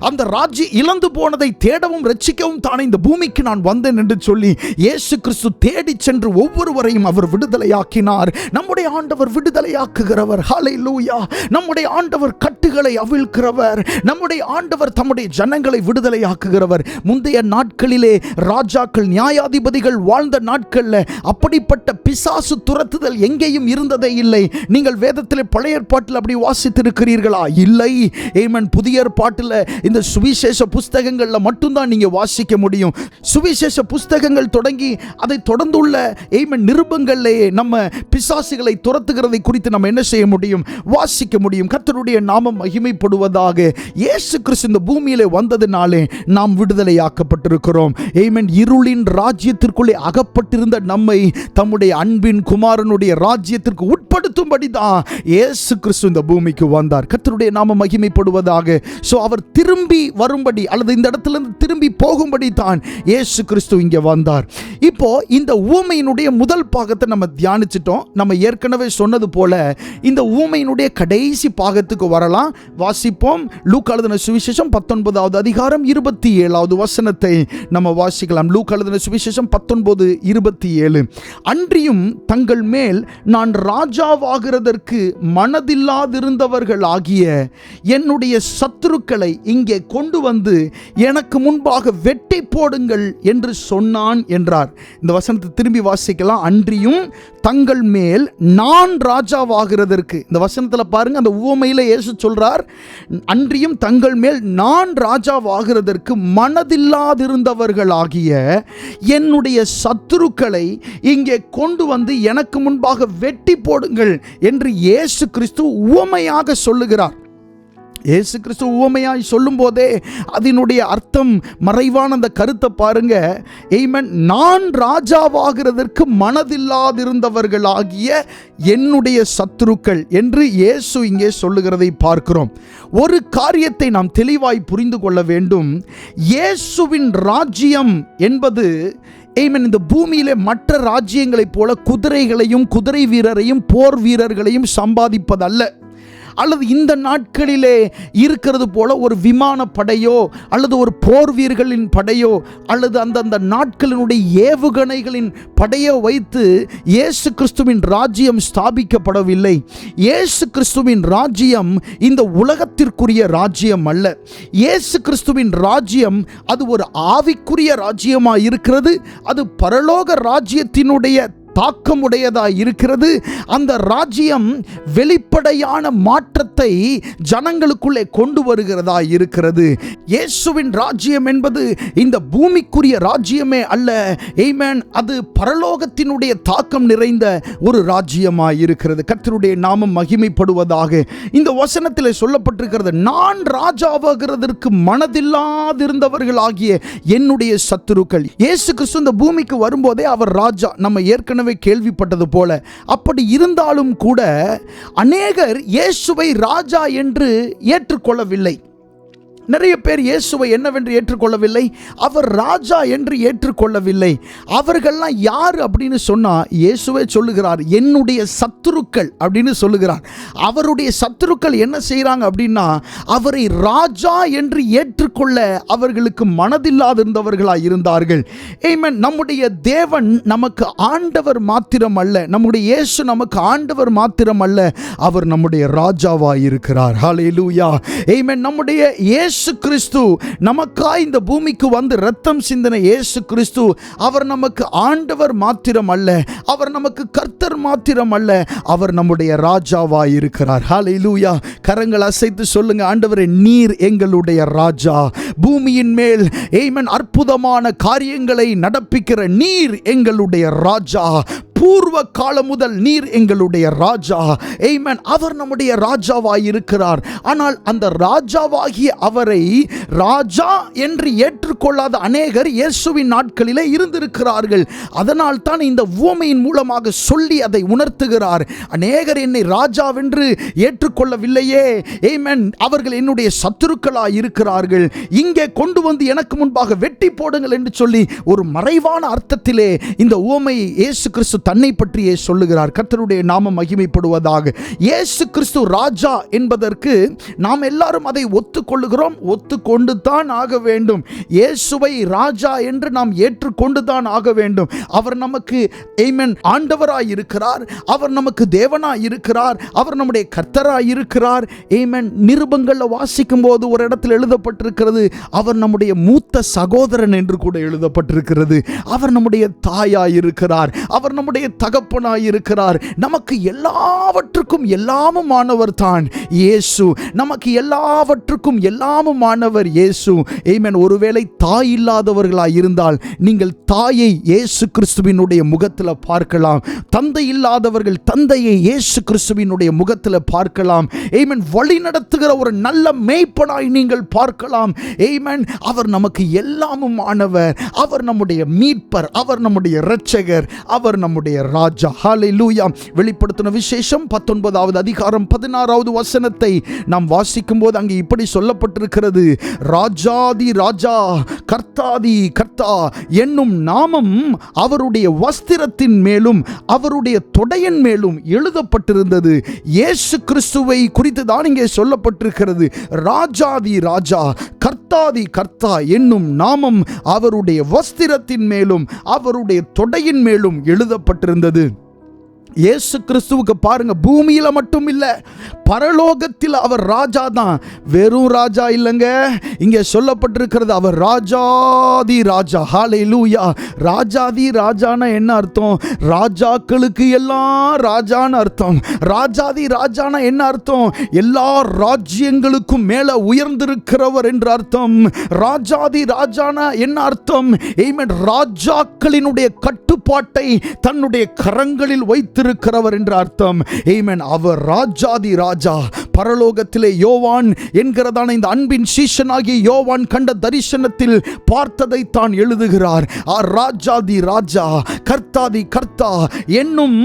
அந்த ராஜ்யம், இழந்து போனதை தேடவும் ரட்சிக்கவும் தானே இந்த பூமிக்கு நான் வந்தேன் என்று சொல்லி இயேசு கிறிஸ்து தேடி சென்று ஒவ்வொருவரையும் அவர் விடுதலையாக்கினார். நம்முடைய ஆண்டவர் விடுதலையாக்குகிறவர். ஹல்லேலூயா. நம்முடைய ஆண்டவர் கட்டுகளை அவிழ்க்கிறவர். நம்முடைய ஆண்டவர் தம்முடைய ஜனங்களை விடுதலையாக்குகிறவர். முந்தைய நாட்களிலே ராஜாக்கள், நியாயாதிபதிகள் வாழ்ந்த நாட்களில் அப்படிப்பட்ட பிசாசு துரத்துதல் எங்கேயும் இருந்ததே இல்லை. நீங்கள் வேதத்தில் பழைய ஏற்பாட்டில் அப்படி வாசித்திருக்கிறீர்களா? இல்லை. ஆமென். புதிய ஏற்பாட்டில் இந்த சுவிசேஷ புஸ்தகங்களில் மட்டும்தான் நீங்க வாசிக்க முடியும். சுவிசேஷ புஸ்தகங்கள் தொடங்கி அதை தொடர்ந்துள்ள ஆமென் நிருபங்களிலேயே நம்ம பிசாசுகளை துரத்துகிறதை குறித்து நம்ம என்ன செய்ய முடியும்? வாசிக்க முடியும். கர்த்தருடைய நாமம் மகிமைப்படுவதாக. இயேசு கிறிஸ்து இந்த பூமியிலே வந்ததினாலே நாம் விடுதலையாக்கப்பட்டிருக்கிறோம். ஆமென். இருளின் ராஜ்யத்திற்குள்ளே அகப்பட்டிருந்த நம்மை தம்முடைய அன்பின் குமாரனுடைய ராஜ்யத்திற்கு உட்படுத்தும்படி தான் இயேசு கிறிஸ்து இந்த பூமிக்கு வந்தார். கர்த்தருடைய நாமம் மகிமைப்படுவதாக. சோ அவர் திரும்பி வரும்படி அல்லது இந்த இடத்திலிருந்து திரும்பி போகும்படி தான் இயேசு கிறிஸ்து இங்கே வந்தார். இப்போ இந்த ஊமையினுடைய முதல் பாகத்தை நம்ம தியானிச்சிட்டோம். நம்ம ஏற்கனவே சொன்னது போல இந்த ஊமையினுடைய கடைசி பாகத்துக்கு வரலாம். வாசிப்போம். லூக்கா எழுதின சுவிசேஷம் 19வது அதிகாரம் 27வது வசனத்தை நம்ம வாசிக்கலாம். லூக்கா எழுதின சுவிசேஷம் 19:27. அன்றியும் தங்கள் மேல் நான் ராஜா ராஜாவாகிறதற்கு மனதில்லாதிருந்தவர்கள் ஆகிய என்னுடைய சத்துருக்களை இங்கே கொண்டு வந்து எனக்கு முன்பாக வெட்டி போடுங்கள் என்று சொன்னான் என்றார். இந்த வசனத்தை திரும்பி வாசிக்கலாம். அன்றியும் தங்கள் மேல் நான் ராஜாவாகிறதற்கு, இந்த வசனத்தில் பாருங்க, அந்த உவமையில இயேசு சொல்றார், அன்றியும் தங்கள் மேல் நான் ராஜாவாகிறதற்கு மனதில்லாதிருந்தவர்களாகிய என்னுடைய சத்துருக்களை இங்கே கொண்டு வந்து எனக்கு முன்பாக வெட்டி போடுங்கள் என்று இயேசு கிறிஸ்து உவமையாக சொல்லுகிறார். இயேசு கிறிஸ்து உவமையாய் சொல்லும் போதே அதனுடைய அர்த்தம், மறைவான அந்த கருத்தை பாருங்க. ஆமென். நான் ராஜாவாகிறதற்கு மனதில்லாதிருந்தவர்களாகிய என்னுடைய சத்துருக்கள் என்று இயேசு இங்கே சொல்லுகிறதை பார்க்கிறோம். ஒரு காரியத்தை நாம் தெளிவாய் புரிந்து கொள்ள வேண்டும். இயேசுவின் ராஜ்யம் என்பது இந்த பூமியிலே மற்ற ராஜ்யங்களைப் போல குதிரைகளையும் குதிரை வீரரையும் போர் வீரர்களையும் சம்பாதிப்பதல்ல, அல்லது இந்த நாட்களிலே இருக்கிறது போல ஒரு விமான படையோ அல்லது ஒரு போர் வீரர்களின் படையோ அல்லது அந்தந்த நாட்களினுடைய ஏவுகணைகளின் படையோ வைத்து இயேசு கிறிஸ்துவின் ராஜ்யம் ஸ்தாபிக்கப்படவில்லை. இயேசு கிறிஸ்துவின் ராஜ்யம் இந்த உலகத்திற்குரிய ராஜ்யம் அல்ல. இயேசு கிறிஸ்துவின் ராஜ்யம் அது ஒரு ஆவிக்குரிய ராஜ்யமாக இருக்கிறது. அது பரலோக ராஜ்யத்தினுடைய தாக்கமுடையதாக இருக்கிறது. அந்த ராஜ்யம் வெளிப்படையான மாற்றத்தை ஜனங்களுக்குள்ளே கொண்டு வருகிறதா இருக்கிறது. இயேசுவின் ராஜ்யம் என்பது இந்த பூமிக்குரிய ராஜ்யமே அல்ல. ஆமென். அது பரலோகத்தினுடைய தாக்கம் நிறைந்த ஒரு ராஜ்யமாக இருக்கிறது. கர்த்தருடைய நாமம் மகிமைப்படுவதாக. இந்த வசனத்தில் சொல்லப்பட்டிருக்கிறது, நான் ராஜாவாகிறதற்கு மனதில்லாதிருந்தவர்களாகிய என்னுடைய சத்துருக்கள். இயேசு கிறிஸ்து இந்த பூமிக்கு வரும்போதே அவர் ராஜா, நம்ம ஏற்கனவே கேள்விப்பட்டது போல. அப்படி இருந்தாலும் கூட அநேகர் இயேசுவை ராஜா என்று ஏற்றுக்கொள்ளவில்லை. நிறைய பேர் இயேசுவை என்னவென்று ஏற்றுக்கொள்ளவில்லை, அவர் ராஜா என்று ஏற்றுக்கொள்ளவில்லை. அவர்கள்லாம் யார் அப்படின்னு சொன்னா, இயேசுவே சொல்லுகிறார், என்னுடைய சத்துருக்கள் அப்படின்னு சொல்லுகிறார். அவருடைய சத்துருக்கள் என்ன செய்கிறாங்க அப்படின்னா, அவரை ராஜா என்று ஏற்றுக்கொள்ள அவர்களுக்கு மனதில்லாதிருந்தவர்களாக இருந்தார்கள். ஆமென். நம்முடைய தேவன் நமக்கு ஆண்டவர் மாத்திரம் அல்ல, நம்முடைய இயேசு நமக்கு ஆண்டவர் மாத்திரம் அல்ல, அவர் நம்முடைய ராஜாவாக இருக்கிறார். ஹல்லேலூயா. ஆமென். நம்முடைய இயேசு கிறிஸ்து நமக்காய் இந்த பூமிக்கு வந்து இரத்தம் சிந்தின இயேசு கிறிஸ்து அவர் நமக்கு ஆண்டவர் மாத்திரம் அல்ல, அவர் நமக்கு கர்த்தர் மாத்திரம் அல்ல, அவர் நம்முடைய ராஜாவாய் இருக்கிறார். ஹல்லேலூயா. கரங்கள் அசைத்து சொல்லுங்க, ஆண்டவரே நீர் எங்களுடைய ராஜா. பூமியின் மேல் ஆமென் அற்புதமான காரியங்களை நடப்பிக்கிற நீர் எங்களுடைய ராஜா. பூர்வ காலம் முதல் நீர் எங்களுடைய ராஜா. ஆமென். அவர் நம்முடைய ராஜாவாய் இருக்கிறார். ஆனால் அந்த ராஜாவாகிய அவரை ராஜா என்று ஏற்றுக்கொள்ளாத அநேகர் இயேசுவின் நாட்களிலே இருந்திருக்கிறார்கள். அதனால் தான் இந்த உவமையின் மூலமாக சொல்லி அதை உணர்த்துகிறார். அநேகர் என்னை ராஜாவென்று ஏற்றுக்கொள்ளவில்லையே, ஆமென், அவர்கள் என்னுடைய சத்துருக்களாய் இருக்கிறார்கள், இங்கே கொண்டு வந்து எனக்கு முன்பாக வெட்டி போடுங்கள் என்று சொல்லி ஒரு மறைவான அர்த்தத்திலே இந்த உவமையை இயேசு கிறிஸ்து தன்னை பற்றியே சொல்லுகிறார். கர்த்தருடைய நாமம் மகிமைப்படுவதாக. இயேசு கிறிஸ்து ராஜா என்பதற்கு நாம் எல்லாரும் அதை ஒத்துக்கொள்ளுகிறோம், ஒத்துக்கொண்டு தான் ஆக வேண்டும். இயேசுவை ராஜா என்று நாம் ஏற்றுக்கொண்டு தான் ஆக வேண்டும். அவர் நமக்கு ஆமென் ஆண்டவராய் இருக்கிறார், அவர் நமக்கு தேவனாய் இருக்கிறார், அவர் நம்முடைய கர்த்தராய் இருக்கிறார். ஆமென். நிருபங்களில் வாசிக்கும் போது ஒரு இடத்தில் எழுதப்பட்டிருக்கிறது, அவர் நம்முடைய மூத்த சகோதரன் என்று கூட எழுதப்பட்டிருக்கிறது. அவர் நம்முடைய தாயாய் இருக்கிறார், அவர் நம்முடைய தகப்பனாய் இருக்கிறார். நமக்கு எல்லாவற்றுக்கும் எல்லாமுமானவர் தான் இயேசு. நமக்கு எல்லாவற்றுக்கும் எல்லாமுமானவர் இயேசு. ஆமென். ஒருவேளை தாய் இல்லாதவர்களாய் இருந்தால் நீங்கள் தாயை இயேசு கிறிஸ்துவினுடைய முகத்தில் பார்க்கலாம். தந்தை இல்லாதவர்கள் தந்தையை இயேசு கிறிஸ்துவினுடைய முகத்தில் பார்க்கலாம். ஆமென். வழி நடத்துகிற ஒரு நல்ல மேய்ப்பனாய் நீங்கள் பார்க்கலாம். ஆமென். அவர் நமக்கு எல்லாமுமானவர், அவர் நம்முடைய மீட்பர், அவர் நம்முடைய இரட்சகர், அவர் நம்முடைய ராஜா. ஹல்லேலூயா. வெளிப்படுத்தின விசேஷம் 19வது அதிகாரம் 16வது வசனத்தை நாம் வாசிக்கும் போது அங்கே இப்படி சொல்லப்பட்டிருக்கிறது, ராஜாதி ராஜா கர்த்தாதி கர்த்தா என்னும் நாமம் அவருடைய வஸ்திரத்தின் மேலும் அவருடைய தொடையின் மேலும் எழுதப்பட்டிருந்தது. இயேசு கிறிஸ்துவை குறித்து தான் இங்கே சொல்லப்பட்டிருக்கிறது. ராஜாதி ராஜா கர்த்தாதி கர்த்தா என்னும் நாமம் அவருடைய வஸ்திரத்தின் மேலும் அவருடைய தொடையின் மேலும் எழுதப்பட்டிருந்தது. இயேசு கிறிஸ்துவுக்கு பாருங்க, பூமியில மட்டும் இல்ல, பரலோகத்தில் அவர் ராஜா தான். வெறும் ராஜா இல்லைங்க, இங்கே சொல்லப்பட்டிருக்கிறது அவர் ராஜாதி ராஜா. ஹல்லேலூயா. ராஜாதி ராஜானா என்ன அர்த்தம்? ராஜாக்களுக்கு எல்லாம் ராஜான்னு அர்த்தம். ராஜாதி ராஜானா என்ன அர்த்தம்? எல்லா ராஜ்யங்களுக்கும் மேல உயர்ந்திருக்கிறவர் என்று அர்த்தம். ராஜாதி ராஜானா என்ன அர்த்தம்? ஆமென். ராஜாக்களினுடைய கட்டுப்பாட்டை தன்னுடைய கரங்களில் வைத்திருக்கிறவர் என்று அர்த்தம். ஆமென். அவர் ராஜாதி ராஜா. பரலோகத்திலே யோவான் என்கிறதான இந்த அன்பின் சீஷனாகிய யோவான் கண்ட தரிசனத்தில் பார்த்ததை தான் எழுதுகிறார். ராஜாதி ராஜா, கர்த்தாதி கர்த்தா என்னும்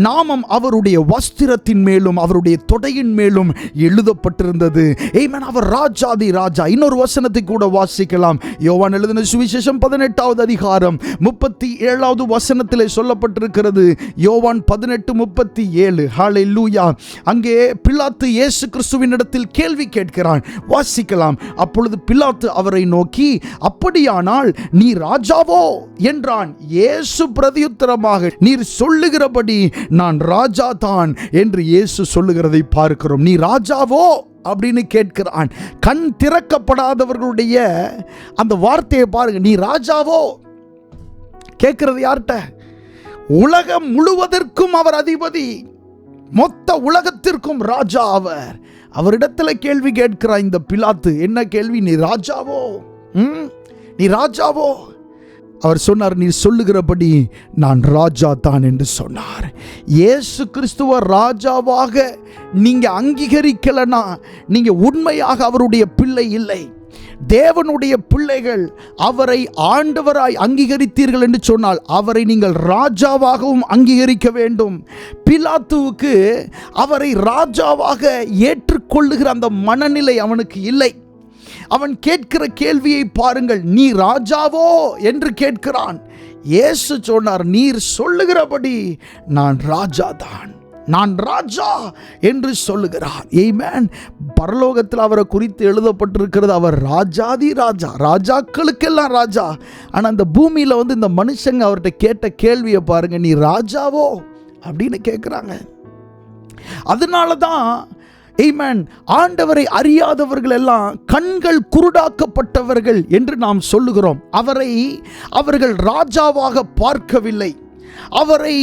நாமம் அவருடைய வஸ்திரத்தின் மேலும் அவருடைய தொடையின் மேலும் எழுதப்பட்டிருந்தது. ஆமென். அவர் ராஜாதி ராஜா. இன்னொரு வசனத்தை கூட வாசிக்கலாம். யோவான் எழுதின சுவிசேஷம் 18வது அதிகாரம் 37வது வசனத்திலே சொல்லப்பட்டிருக்கிறது. யோவான் 18:37. ஹல்லேலூயா. அங்கே பிலாத்து இயேசு கிறிஸ்துவின் இடத்தில் கேள்வி கேட்கிறான். வாசிக்கலாம். அப்பொழுது பிலாத்து அவரை நோக்கி, அப்படியானால் நீ ராஜாவோ என்றான். இயேசு பிரதியுத்தரமாக, நீர் சொல்லுகிறபடி நான் ராஜா தான் என்று இயேசு சொல்லுகிறதை பார்க்கிறோம். நீ ராஜாவோ அப்படின்னு கேட்கிறான். கண் திறக்கப்படாதவர்களுடைய அந்த வார்த்தையை பாருங்க. நீ ராஜாவோ கேட்கிறது யார்கிட்ட? உலகம் முழுவதற்கும் அவர் அதிபதி, மொத்த உலகத்திற்கும் ராஜா அவர். அவரிடத்தில் கேள்வி கேட்கிறார் இந்த பிலாத்து. என்ன கேள்வி? நீ ராஜாவோ? நீ ராஜாவோ? அவர் சொன்னார், நீ சொல்லுகிறபடி நான் ராஜா தான் என்று சொன்னார். இயேசு கிறிஸ்துவ ராஜாவாக நீங்க அங்கீகரிக்கலனா நீங்க உண்மையாக அவருடைய பிள்ளை இல்லை. தேவனுடைய பிள்ளைகள் அவரை ஆண்டவராய் அங்கீகரித்தீர்கள் என்று சொன்னால் அவரை நீங்கள் ராஜாவாகவும் அங்கீகரிக்க வேண்டும். பிலாத்துவுக்கு அவரை ராஜாவாக ஏற்றுக்கொள்ளுகிற அந்த மனநிலை அவனுக்கு இல்லை. அவன் கேட்கிற கேள்வியை பாருங்கள். நீ ராஜாவோ என்று கேட்கிறான். இயேசு சொன்னார், நீர் சொல்லுகிறபடி நான் ராஜா தான், நான் ராஜா என்று சொல்லுகிறார். ஆமென். பரலோகத்தில் அவரை குறித்து எழுதப்பட்டிருக்கிறது, அவர் ராஜாதி ராஜா, ராஜாக்களுக்கெல்லாம் ராஜா. ஆனால் இந்த பூமியில் இந்த மனுஷங்க அவர்கிட்ட கேட்ட கேள்வியை பாருங்க, நீ ராஜாவோ அப்படின்னு கேட்குறாங்க. அதனால தான் ஆமென், ஆண்டவரை அறியாதவர்கள் எல்லாம் கண்கள் குருடாக்கப்பட்டவர்கள் என்று நாம் சொல்லுகிறோம். அவர்கள் ராஜாவாக பார்க்கவில்லை. அவரை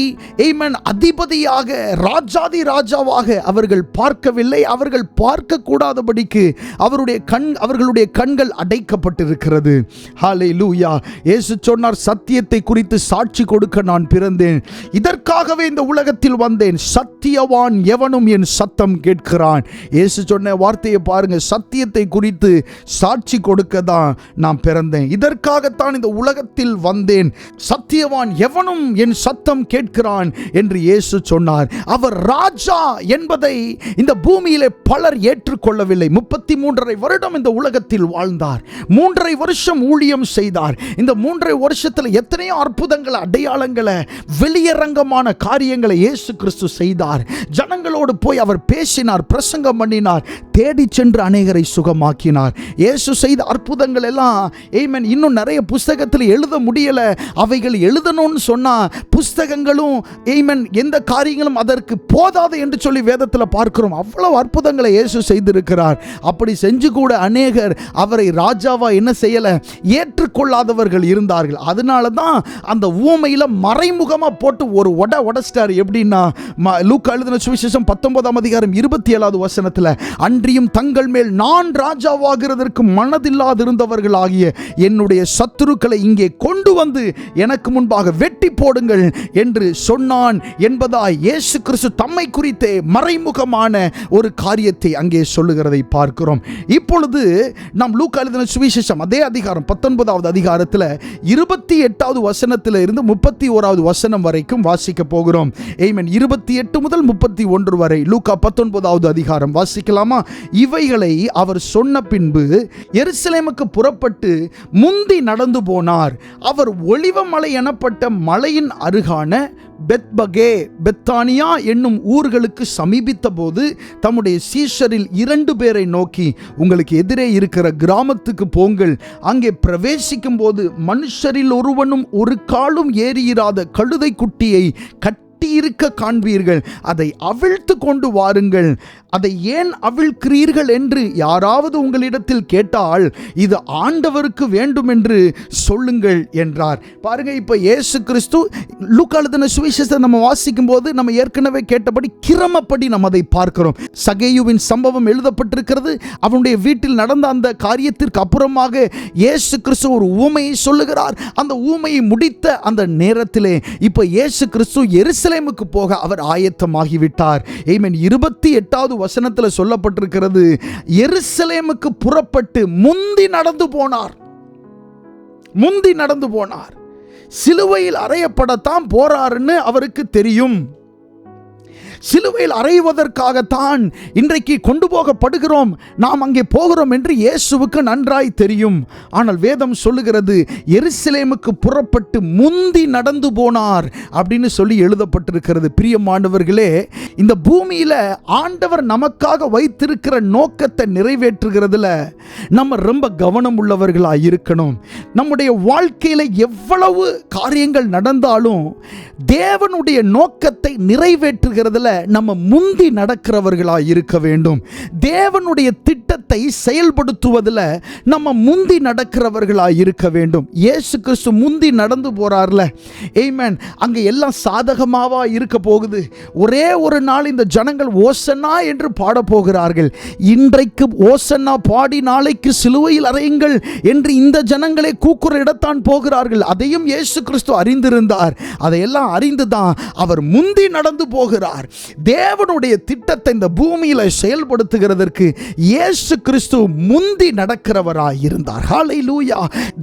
ஆமென் அதிபதியாக, ராஜாதி ராஜாவாக அவர்கள் பார்க்கவில்லை. அவர்கள் பார்க்க கூடாதபடிக்கு அவர்களுடைய கண்கள் அடைக்கப்பட்டிருக்கிறது. ஹல்லேலூயா. இயேசு சொன்னார், சத்தியத்தை குறித்து சாட்சி கொடுக்க நான் பிறந்தேன், இதற்காகவே இந்த உலகத்தில் வந்தேன், சத்தியவான் எவனும் என் சத்தம் கேட்கிறான். இயேசு சொன்ன வார்த்தையை பாருங்க, சத்தியத்தை குறித்து சாட்சி கொடுக்க தான் நான் பிறந்தேன், இதற்காகத்தான் இந்த உலகத்தில் வந்தேன், சத்தியவான் எவனும் என் சத்தம் கேட்கிறான் என்று இயேசு சொன்னார். அவர் ராஜா என்பதை இந்த பூமியிலே பலர் ஏற்றுக்கொள்ளவில்லை. 33.5 வருடம் இந்த உலகத்தில் வாழ்ந்தார். 3.5 வருஷம் ஊழியம் செய்தார். இந்த 3.5 வருஷத்தில் எத்தனையோ அற்புதங்களை, அடையாளங்களை, வெளியரங்கமான காரியங்களை இயேசு கிறிஸ்து செய்தார். ஜனங்களோடு போய் அவர் பேசினார், பிரசங்கம் பண்ணினார், தேடி சென்று அநேகரை சுகமாக்கினார். இயேசு செய்த அற்புதங்கள் எல்லாம் ஆமென் இன்னும் நிறைய புஸ்தகத்தில் எழுத முடியல. அவைகள் எழுதணும்னு சொன்னா புஸ்தகங்களும் ஆமென் எந்த காரியங்களும் அதற்கு போதாது என்று சொல்லி வேதத்தில் பார்க்கிறோம். அவ்வளவு அற்புதங்களை இயேசு செய்திருக்கிறார். அப்படி செஞ்சு கூட அநேகர் அவரை ராஜாவா என்ன செய்யல, ஏற்றுக்கொள்ளாதவர்கள் இருந்தார்கள். அதனால தான் அந்த ஊமையில மறைமுகமா போட்டு ஒரு உடைச்சிட்டார். எப்படின்னா, லூக்கா எழுதின சுவிசேஷம் 19ஆம் அதிகாரம் 27வது வசனத்தில், அன்றியும் தங்கள் மேல் நான் ராஜாவாகிறதற்கு மனதில்லாதிருந்தவர்கள் ஆகிய என்னுடைய சத்துருக்களை இங்கே கொண்டு வந்து எனக்கு முன்பாக வெட்டி போடுங்கள் என்று சொன்னான் என்பதாய் இயேசு கிறிஸ்து தம்மை குறித்தே மறைமுகமான ஒரு காரியத்தை அங்கே சொல்லுகிறதை பார்க்கிறோம். இப்பொழுது நாம் லூக்கா எழுதின சுவிசேஷம் அதே அதிகாரம் 19வது அதிகாரத்தில் 28வது வசனத்தில் இருந்து 31வது வசனம் வரைக்கும் வாசிக்க போகிறோம். ஆமென். 28 முதல் 31 வரை லூக்கா 19வது அதிகாரம் வாசிக்கலாமா? இவைகளை அவர் சொன்ன பின்பு எருசலேமுக்கு புறப்பட்டு முந்தி நடந்து போனார். அவர் ஒலிவமலை எனப்பட்ட மலையின் அருகான பெத்பகே, பெத்தானியா என்னும் ஊர்களுக்கு சமீபித்த போது தம்முடைய சீஷரில் 2 பேரை நோக்கி, உங்களுக்கு எதிரே இருக்கிற கிராமத்துக்கு போங்கள், அங்கே பிரவேசிக்கும் போது மனுஷரில் ஒருவனும் ஒரு காலும் ஏறியிராத கழுதை குட்டியை கட்டி கட்டி இருக்க காண்பீர்கள், அதை அவிழ்த்து கொண்டு வாருங்கள். அதை ஏன் அவிழ்க்கிறீர்கள் என்று யாராவது உங்களிடத்தில் கேட்டால் இது ஆண்டவருக்கு வேண்டும் என்று சொல்லுங்கள் என்றார். பாருங்க, இப்ப இயேசு கிறிஸ்து லூக்கா எழுதின சுவிசேஷத்தை நம்ம வாசிக்கும் போது நம்ம ஏற்கனவே கேட்டபடி கிரமப்படி நம்ம அதை பார்க்கிறோம். சகேயுவின் சம்பவம் எழுதப்பட்டிருக்கிறது. அவனுடைய வீட்டில் நடந்த அந்த காரியத்திற்கு அப்புறமாக இயேசு கிறிஸ்து ஒரு ஊமையை சொல்லுகிறார். அந்த ஊமையை முடித்த அந்த நேரத்திலே இப்ப இயேசு கிறிஸ்து எருசலேமுக்கு போக அவர் ஆயத்தமாகிவிட்டார். ஆமென். 28வது வசனத்தில் சொல்லப்பட்டிருக்கிறது, எருசலேமுக்கு புறப்பட்டு முந்தி நடந்து போனார். சிலுவையில் அறையப்படத்தான் போறாருன்னு அவருக்கு தெரியும். சிலுவையில் அறைவதற்காகத்தான் இன்றைக்கு கொண்டு போகப்படுகிறோம், நாம் அங்கே போகிறோம் என்று இயேசுவுக்கு நன்றாய் தெரியும். ஆனால் வேதம் சொல்லுகிறது எருசலேமுக்கு புறப்பட்டு முந்தி நடந்து போனார் அப்படின்னு சொல்லி எழுதப்பட்டிருக்கிறது. பிரியமானவர்களே, இந்த பூமியில ஆண்டவர் நமக்காக வைத்திருக்கிற நோக்கத்தை நிறைவேற்றுகிறதுல நம்ம ரொம்ப கவனம் உள்ளவர்களாக இருக்கணும். நம்முடைய வாழ்க்கையில எவ்வளவு காரியங்கள் நடந்தாலும் தேவனுடைய நோக்கத்தை நிறைவேற்றுகிறதுல நம்ம முந்தி நடக்கிறவர்களாக இருக்க வேண்டும். தேவனுடைய திட்டத்தை செயல்படுத்துவதில் நம்ம முந்தி நடக்கிறவர்களாக இருக்க வேண்டும். இயேசு கிறிஸ்து முந்தி நடந்து போறார்ல, ஆமென். அங்கே எல்லாம் சாதகமாவா இருக்க போகுது. ஒரே ஒரு நாள் இந்த ஜனங்கள் ஓசன்னா என்று பாட போகிறார்கள். இன்றைக்கு ஓசன்னா பாடி நாளைக்கு சிலுவையில் அறையுங்கள் என்று இந்த ஜனங்களே கூக்குரலிடத்தான் போகிறார்கள். அதையும் இயேசு கிறிஸ்து அறிந்திருந்தார். அதையெல்லாம் அறிந்துதான் அவர் முந்தி நடந்து போகிறார். தேவனுடைய திட்டத்தை இந்த பூமியில செயல்படுத்துகிறதற்கு இயேசு கிறிஸ்து முந்தி நடக்கிறவராய் இருந்தார். ஹல்லேலூயா.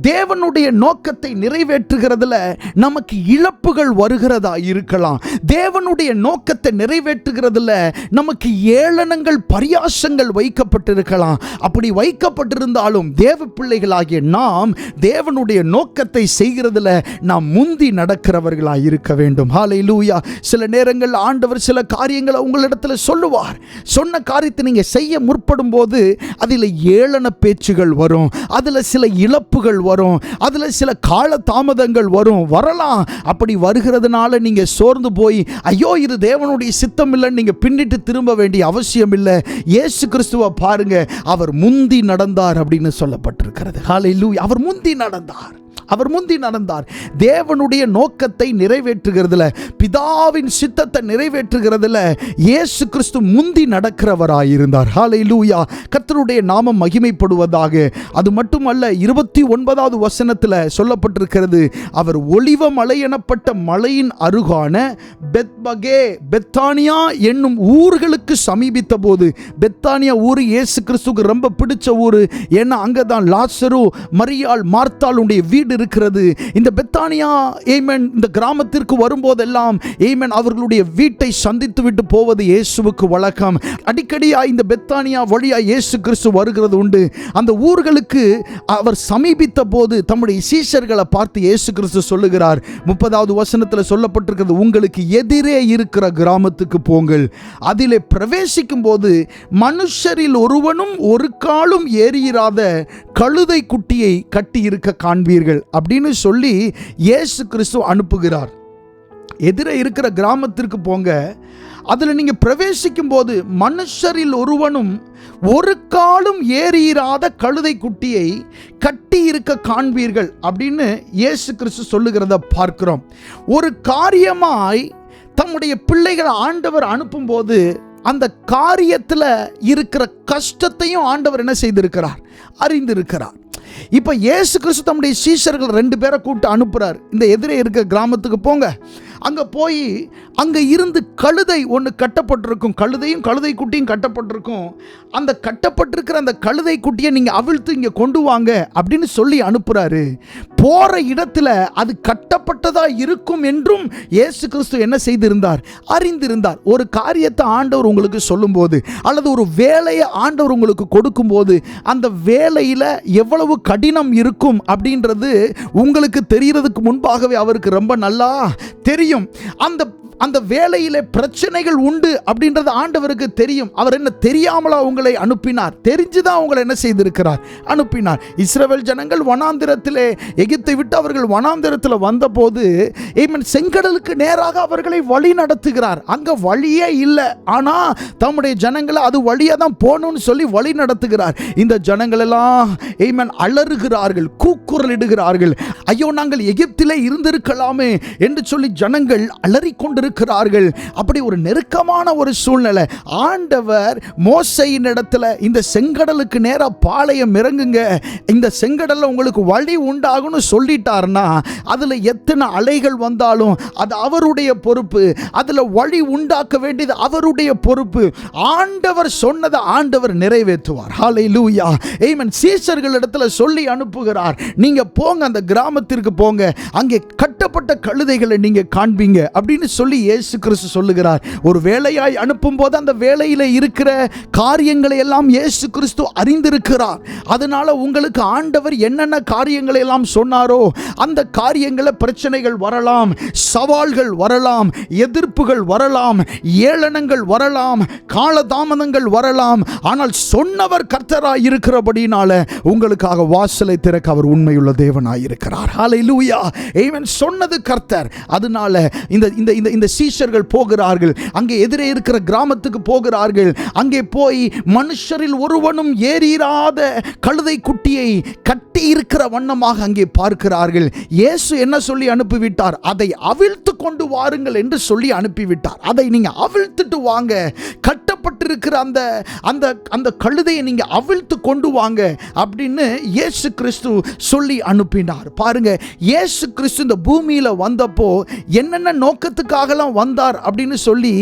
தேவனுடைய நோக்கத்தை நிறைவேற்றுகிறதுல நமக்கு இழப்புகள் வருகிறதா இருக்கலாம். தேவனுடைய நோக்கத்தை நிறைவேற்றுகிறதுல நமக்கு ஏளனங்கள், பரியாசங்கள் வைக்கப்பட்டிருக்கலாம். அப்படி வைக்கப்பட்டிருந்தாலும் தேவ பிள்ளைகளாகிய நாம் தேவனுடைய நோக்கத்தை செய்கிறதுல நாம் முந்தி நடக்கிறவர்களாய் இருக்க வேண்டும். ஹல்லேலூயா. சில நேரங்கள் ஆண்டவர் சில காரியங்களை உங்களிடத்தில் சொல்லுவார். சொன்ன காரியத்தை நீங்க செய்ய முற்படும் போது அதில் ஏளன பேச்சுகள் வரும், அதில் சில இழப்புகள் வரும், அதில் சில கால தாமதங்கள் வரலாம். அப்படி வருகிறதுனால நீங்க சோர்ந்து போய் ஐயோ இது தேவனுடைய சித்தம் இல்லைன்னு நீங்க பின்னிட்டு திரும்ப வேண்டிய அவசியம் இல்லை. இயேசு கிறிஸ்துவை பாருங்க, அவர் முந்தி நடந்தார் அப்படின்னு சொல்லப்பட்டிருக்கிறது. ஹல்லேலூயா. அவர் முந்தி நடந்தார். தேவனுடைய நோக்கத்தை நிறைவேற்றுகிறதுல, பிதாவின் சித்தத்தை நிறைவேற்றுகிறதுல இயேசு கிறிஸ்து முந்தி நடக்கிறவராயிருந்தார். ஹல்லேலூயா. கர்த்தருடைய நாமம் மகிமைப்படுவதாக. அது மட்டுமல்ல, 29வது வசனத்தில் சொல்லப்பட்டிருக்கிறது, அவர் ஒலிவ மலை எனப்பட்ட மலையின் அருகான பெத்பகே, பெத்தானியா என்னும் ஊர்களுக்கு சமீபித்த போது, பெத்தானியா ஊர் இயேசு கிறிஸ்துக்கு ரொம்ப பிடிச்ச ஊர். ஏன்னா அங்கதான் லாசரு, மரியாள், மார்த்தாளுடைய வீடு இருக்கிறது. இந்த பெத்தானியா, ஆமென், இந்த கிராமத்திற்கு வரும்போதெல்லாம் ஆமென் அவர்களுடைய வீட்டை சந்தித்து விட்டு போவது இயேசுவுக்கு வழக்கம். அடிக்கடியா இந்த பெத்தானியா வழியா இயேசு கிறிஸ்து வருகிறது உண்டு. அந்த ஊர்களுக்கு அவர் சமீபித்த போது தம்முடைய சீஷர்களை பார்த்து இயேசு கிறிஸ்து சொல்லுகிறார். 30வது வசனத்தில் சொல்லப்பட்டிருக்கிறது, உங்களுக்கு எதிரே இருக்கிற கிராமத்துக்கு போங்கள், அதிலே பிரவேசிக்கும் போது மனுஷரில் ஒருவனும் ஒரு காலும் ஏறியிராத கழுதை குட்டியை கட்டி இருக்க காண்பீர்கள் அப்படின்னு சொல்லி இயேசு கிறிஸ்து அனுப்புகிறார். எதிரே இருக்கிற கிராமத்திற்கு போங்க, அதில் நீங்கள் பிரவேசிக்கும் போது மனுஷரில் ஒருவனும் ஒரு காலும் ஏறியிராத கழுதை குட்டியை கட்டி இருக்க காண்பீர்கள் அப்படின்னு இயேசு கிறிஸ்து சொல்லுகிறத பார்க்கிறோம். ஒரு காரியமாய் தம்முடைய பிள்ளைகளை ஆண்டவர் அனுப்பும்போது அந்த காரியத்தில் இருக்கிற கஷ்டத்தையும் ஆண்டவர் என்ன செய்திருக்கிறார், அறிந்திருக்கிறார். இப்போ இயேசு கிறிஸ்து தம்முடைய சீஷர்கள் 2 பேரை கூப்பிட்டு அனுப்புகிறார். இந்த எதிரே இருக்க கிராமத்துக்கு போங்க, அங்கே போய் அங்கே இருந்து கழுதை ஒன்று கட்டப்பட்டிருக்கும், கழுதையும் கழுதை குட்டியும் கட்டப்பட்டிருக்கும். அந்த கட்டப்பட்டிருக்கிற அந்த கழுதை குட்டியை நீங்கள் அவிழ்த்து இங்கே கொண்டு வாங்க அப்படின்னு சொல்லி அனுப்புகிறாரு. போகிற இடத்துல அது கட்டப்பட்டதாக இருக்கும் என்றும் இயேசு கிறிஸ்து என்ன செய்திருந்தார், அறிந்திருந்தார். ஒரு காரியத்தை ஆண்டவர் உங்களுக்கு சொல்லும்போது அல்லது ஒரு வேலையை ஆண்டவர் உங்களுக்கு கொடுக்கும்போது அந்த வேலையில் எவ்வளவு கடினம் இருக்கும் அப்படின்றது உங்களுக்கு தெரியறதுக்கு முன்பாகவே அவருக்கு ரொம்ப நல்லா தெரியும். அந்த அந்த வேலையிலே பிரச்சனைகள் உண்டு அப்படின்றது ஆண்டவருக்கு தெரியும். அவர் என்ன தெரியாமலா உங்களை அனுப்பினார்? தெரிஞ்சுதான் உங்களை என்ன செய்திருக்கிறார்? அனுப்பினார். இஸ்ரவேல் ஜனங்கள் வனாந்திரத்திலே எகிப்தை விட்டு அவர்கள் வனாந்திரத்தில் வந்தபோது செங்கடலுக்கு நேராக அவர்களை வழி நடத்துகிறார். அங்க வழியே இல்லை, ஆனா தம்முடைய ஜனங்களை அது வழியா தான் போகணும்னு சொல்லி வழி நடத்துகிறார். இந்த ஜனங்கள் எல்லாம் அலறுகிறார்கள், கூக்குரலிடுகிறார்கள். ஐயோ, நாங்கள் எகிப்திலே இருந்திருக்கலாமே என்று சொல்லி ஜனங்கள் அலறிக்கொண்டிருக்கிறார்கள். அப்படி ஒரு நெருக்கமான ஒரு சூழ்நிலை. ஆண்டவர் மோசேயின் இடத்துல இந்த செங்கடலுக்கு நேரா பாளையம் இறங்குங்க, இந்த செங்கடல்ல உங்களுக்கு வழி உண்டாகும்னு சொல்லிட்டார்னா அதுல எத்தனை அலைகள் வந்தாலும் அது அவருடைய பொறுப்பு. அதுல வழி உண்டாக்க வேண்டியது அவருடைய பொறுப்பு. ஆண்டவர் சொன்னதை ஆண்டவர் நிறைவேற்றுவார். ஹல்லேலூயா. ஆமென். சீஷர்கள் இடத்துல சொல்லி அனுப்புகிறார், நீங்க போங்க, அந்த கிராமத்திற்கு போங்க, அங்கே கட்டப்பட்ட கழுதைகளை நீங்க காண்பீங்க அப்படின்னு சொல்லி இயேசு கிறிஸ்து சொல்லுகிறார். ஒரு வேலையாய் அனுப்பும் போது அந்த வேலையில இருக்கிற காரியங்களை எல்லாம் இயேசு கிறிஸ்து அறிந்திருக்கிறார். அதனால உங்களுக்கு ஆண்டவர் என்னென்ன காரியங்களை எல்லாம் சொன்னாரோ அந்த காரியங்களை, பிரச்சனைகள் வரலாம், சவால்கள் வரலாம், எதிர்ப்புகள் வரலாம், ஏளனங்கள் வரலாம், காலதாமதங்கள் வரலாம். ஆனால் சொன்னவர் கர்த்தராய் இருக்கிறபடினால உங்களுக்காக வாசலை திறக்க அவர் உண்மையுள்ள தேவனாய் இருக்கிறார். ஹல்லேலூயா. ஆமென். சொன்னது கர்த்தர். அதனால இந்த சீஷர்கள் போகிறார்கள், அங்கே எதிரே இருக்கிற கிராமத்துக்கு போகிறார்கள். அங்கே போய் மனுஷரில் ஒருவனும் ஏறிராத கழுதை குட்டியை கட்டி இருக்கிற வண்ணமாக அங்கே பார்க்கிறார்கள். இயேசு என்ன சொல்லி அனுப்பிவிட்டார்? அதை அவிழ்த்து கொண்டு வாருங்கள் என்று சொல்லி அனுப்பிவிட்டார். அதை நீங்க அவிழ்த்துட்டு வாங்க, கட்டப்பட்டிருக்கிற அந்த கழுதையை நீங்க அவிழ்த்து கொண்டு வாங்க அப்படின்னு இயேசு கிறிஸ்து சொல்லி அனுப்பினார். பாருங்க, இயேசு கிறிஸ்து இந்த பூமியில வந்தப்போ என்னென்ன நோக்கத்துக்காகலாம் வந்தார் அப்படின்னு சொல்லி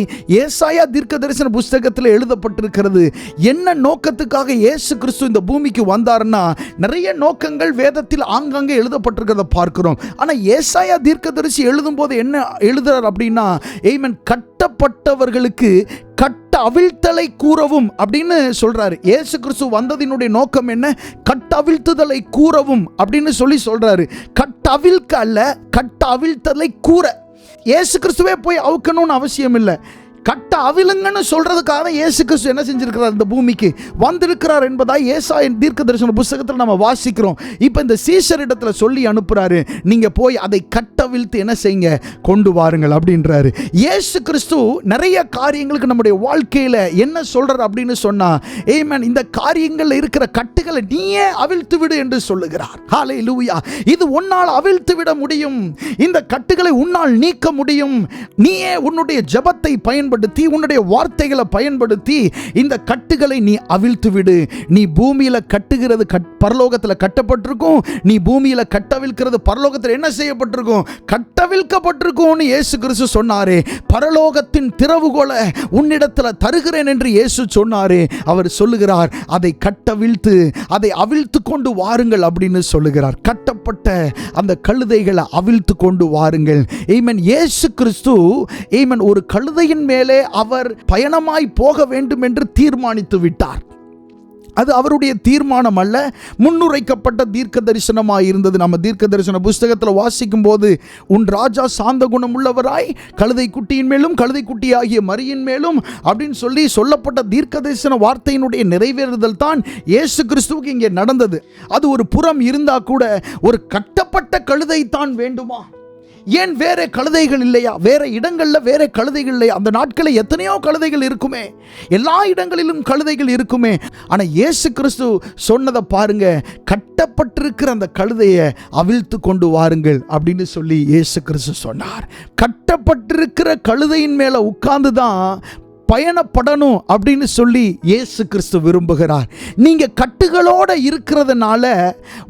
ஏசாயா தீர்க்கதரிசன புஸ்தகத்தில் எழுதப்பட்டிருக்கிறது. என்ன நோக்கத்துக்காக இயேசு கிறிஸ்து இந்த பூமிக்கு வந்தார்னா நிறைய நோக்கங்கள் வேதத்தில் ஆங்காங்கே எழுதப்பட்டிருக்கிறத பார்க்கிறோம். ஆனா ஏசாயா தீர்க்கதரிசி எழுதும் போது என்ன எழுதுறார் அப்படின்னா, ஆமென், கட்டப்பட்டவர்களுக்கு கட்ட அவிழ்த்தலை கூறவும் அப்படின்னு சொல்றாரு. இயேசு கிறிஸ்து வந்ததினுடைய நோக்கம் என்ன? கட்ட அவிழ்த்துதலை கூறவும் அப்படின்னு சொல்லி சொல்றாரு. கட்ட அவிழ்க்க அல்ல, கட்ட அவிழ்த்தலை கூற. இயேசு கிறிஸ்துவே போய் அவுக்கணும்னு அவசியம் இல்லை. கட்ட அவிழுங்கன்னு சொல்றதுக்காக இயேசு கிறிஸ்து என்ன செஞ்சிருக்கிறார்? இந்த பூமிக்கு வந்திருக்கிறார் என்பதாய் ஏசாயா தீர்க்கதரிசன புஸ்தகத்தில் நம்ம வாசிக்கிறோம். இப்போ இந்த சீஷர் இடத்துல சொல்லி அனுப்புறாரு, நீங்க போய் அதை கட்டவிழ்த்து என்ன செய்யுங்க, கொண்டு வாருங்கள் அப்படின்றாரு. இயேசு கிறிஸ்து நிறைய காரியங்களுக்கு நம்முடைய வாழ்க்கையில என்ன சொல்றார் அப்படின்னு சொன்னா, ஆமென், இந்த காரியங்கள்ல இருக்கிற கட்டுகளை நீயே அவிழ்த்து விடு என்று சொல்லுகிறார். ஹல்லேலூயா. இது உன்னால் அவிழ்த்து விட முடியும், இந்த கட்டுகளை உன்னால் நீக்க முடியும். நீயே உன்னுடைய ஜெபத்தை பயன்படுத்தி, உன்னுடைய வார்த்தைகளை பயன்படுத்தி இந்த கட்டுகளை நீ அவிழ்த்து விடு. நீ பூமியில கட்டுகிறது பரலோகத்தில் கட்டப்பட்டிருக்கும், நீ பூமியில கட்டவிழ்க்கிறது பரலோகத்தில் என்ன செய்யப்பட்டிருக்கும்? கட்டவிழ்க்கப்பட்டிருக்கும் இயேசு கிறிஸ்து சொன்னாரே. பரலோகத்தின் திறவுகோலை உன்னிடத்தில் தருகிறேன் என்று இயேசு சொன்னாரே. அவர் சொல்லுகிறார், அதை கட்டவிழ்த்து, அதை அவிழ்த்து கொண்டு வாருங்கள் அப்படின்னு சொல்லுகிறார். கட்டப்பட்ட அந்த கழுதைகளை அவிழ்த்து கொண்டு வாருங்கள். ஆமென். இயேசு கிறிஸ்து ஆமென் ஒரு கழுதையின் மேலே அவர் பயணமாய் போக வேண்டும் என்று தீர்மானித்து விட்டார். அது அவருடைய தீர்மானம் அல்ல, முன்னுரைக்கப்பட்ட தீர்க்க தரிசனமாக இருந்தது. நம்ம தீர்க்க தரிசன புஸ்தகத்தில் வாசிக்கும் போது, உன் ராஜா சாந்த குணம் உள்ளவராய் கழுதை குட்டியின் மேலும் கழுதை குட்டியாகிய மரியின் மேலும் அப்படின்னு சொல்லி சொல்லப்பட்ட தீர்க்க தரிசன வார்த்தையினுடைய நிறைவேறுதல் தான் இயேசு கிறிஸ்துவுக்கு இங்கே நடந்தது. அது ஒரு புறம் இருந்தா கூட ஒரு கட்டப்பட்ட கழுதை தான் வேண்டுமா? ஏன் வேற கழுதைகள் இல்லையா? வேற இடங்கள்ல வேற கழுதைகள் இல்லையா? அந்த நாட்களில் எத்தனையோ கழுதைகள் இருக்குமே, எல்லா இடங்களிலும் கழுதைகள் இருக்குமே. ஆனா இயேசு கிறிஸ்து சொன்னதை பாருங்க, கட்டப்பட்டிருக்கிற அந்த கழுதையை அவிழ்த்து கொண்டு வாருங்கள் அப்படின்னு சொல்லி இயேசு கிறிஸ்து சொன்னார். கட்டப்பட்டிருக்கிற கழுதையின் மேல உட்கார்ந்து தான் பயணப்படணும் அப்படின்னு சொல்லி இயேசு கிறிஸ்து விரும்புகிறார். நீங்க கட்டுகளோட இருக்கிறதுனால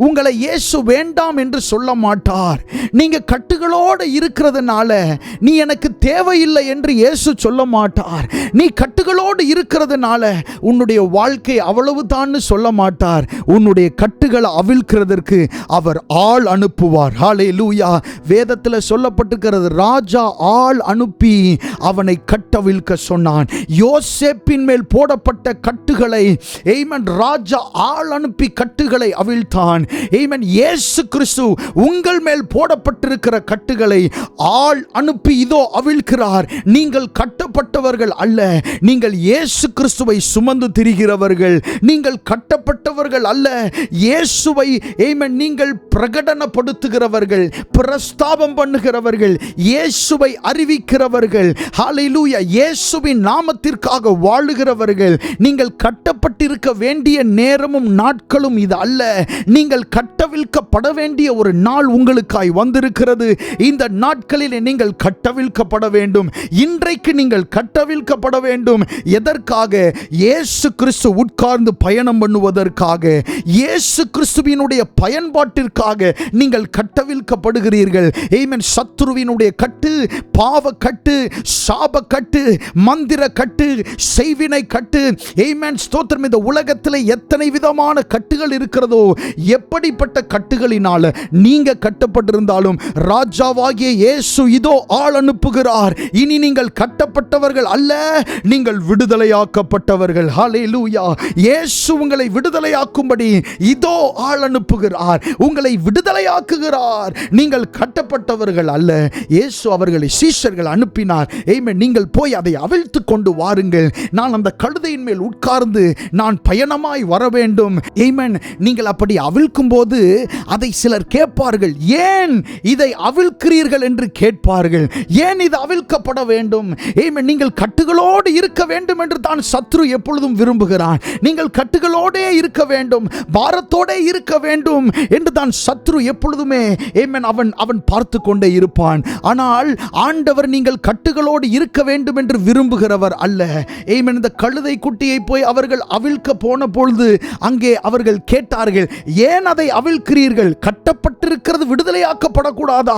உங்களை இயேசு வேண்டாம் என்று சொல்ல மாட்டார். நீங்க கட்டுகளோட இருக்கிறதுனால நீ எனக்கு தேவையில்லை என்று இயேசு சொல்ல மாட்டார். நீ கட்டுகளோடு இருக்கிறதுனால உன்னுடைய வாழ்க்கை அவ்வளவுதான் சொல்ல மாட்டார். உன்னுடைய கட்டுகளை அவிழ்க்கிறதற்கு அவர் ஆள் அனுப்புவார். ஹல்லேலூயா. வேதத்தில் சொல்லப்பட்டிருக்கிறது, ராஜா ஆள் அனுப்பி அவனை கட்டவிழ்க்க சொன்னான். யோசேப்பின் மேல் போடப்பட்ட கட்டுகளை ஆமென் ராஜா ஆள் அனுப்பி கட்டுகளை அவிழ்த்தான். ஆமென். இயேசு கிறிஸ்து உங்கள் மேல் போடப்பட்டிருக்கிற கட்டுகளை ஆள் அனுப்பி இதோ அவிழ்க்கிறார். நீங்கள் கட்டப்பட்டவர்கள் அல்ல, நீங்கள் இயேசு கிறிஸ்துவை சுமந்து திரிகிறவர்கள். நீங்கள் கட்டப்பட்டவர்கள் அல்ல, இயேசுவை ஆமென் நீங்கள் பிரகடனப்படுத்துகிறவர்கள், பிரஸ்தாபம் பண்ணுகிறவர்கள், இயேசுவை அறிவிக்கிறவர்கள். ஹல்லேலூயா. இயேசுவின் நாமத்திற்காக வாழுகிறவர்கள். நீங்கள் கட்டப்பட்டிருக்க வேண்டிய நேரமும் நாட்களும் இது அல்ல. நீங்கள் கட்டவிழ்க்கப்பட வேண்டிய ஒரு நாள் உங்களுக்காய் வந்திருக்கிறது. இந்த நாட்களில் நீங்கள் கட்டவிழ்க்கப்பட வேண்டும். இன்றைக்கு நீங்கள் கட்டவிழ்க்கப்பட வேண்டும். எதற்காக? இயேசு கிறிஸ்து உட்கார்ந்து பயணம் பண்ணுவதற்காக, இயேசு கிறிஸ்துவினுடைய பயன்பாட்டிற்காக நீங்கள் கட்டவிழ்க்கப்படுகிறீர்கள். ஆமென். சத்துருவினுடைய கட்டு, பாவ கட்டு, சாப கட்டு, மந்திர கட்டு, செய்வினை கட்டு, ஆமென் ஸ்தோத்திரம். இந்த உலகத்தில் எத்தனை விதமான கட்டுகள் இருக்கிறதோ, எப்படிப்பட்ட கட்டுகளினால நீங்க கட்டப்பட்டிருந்தாலும் ராஜாவாகிய இயேசு இதோ ஆள் அனுப்புகிறார். இனி நீங்கள் கட்டப்பட்டவர்கள் அல்ல, நீங்கள் விடுதலையாக்கப்பட்டவர்கள். ஹல்லேலூயா. இயேசு உங்களை விடுதலையாக்கும்படி இதோ ஆள் அனுப்புகிறார், உங்களை விடுதலையாக்குகிறார். நீங்கள் கட்டப்பட்டவர்கள் அல்ல. இயேசு அவர்களை சீஷர்கள் அனுப்பினார். ஆமென். நீங்கள் போய் அதை அவிழ்த்து கொண்டு வாருங்கள். நான் அந்த கழுதையின் மேல் உட்கார்ந்து நான் பயணமாய் வர வேண்டும். ஆமென். நீங்கள் அப்படி அவிழ்க்கும் போது அதை சிலர் கேட்பார்கள், ஏன் இதை அவிழ்க்கிறீர்கள் என்று கேட்பார்கள். ஏன் இது அவிழ்க்கப்பட வேண்டும்? ஆமென். நீங்கள் கட்டுகளோடு இருக்க வேண்டும் என்று தான் சத்ரு எப்பொழுதும் விரும்புகிறான். நீங்கள் கட்டுகளோடே இருக்க வேண்டும், பாரத்தோடே இருக்க வேண்டும் என்று தான் சத்ரு எப்பொழுதுமே ஆமென் அவன் பார்த்து கொண்டே இருப்பான். ஆனால் ஆண்டவர் நீங்கள் கட்டுகளோடு இருக்க வேண்டும் என்று விரும்புகிறவர் அல்ல. ஆமென். இந்த கழுதை குட்டியை போய் அவர்கள் அவிழ்க்க போன பொழுது அங்கே அவர்கள் கேட்டார்கள், ஏன் அதை அவிழ்க்கிறீர்கள்? கட்டப்பட்டிருக்கிறது விடுதலையாக்கப்படக்கூடாதா?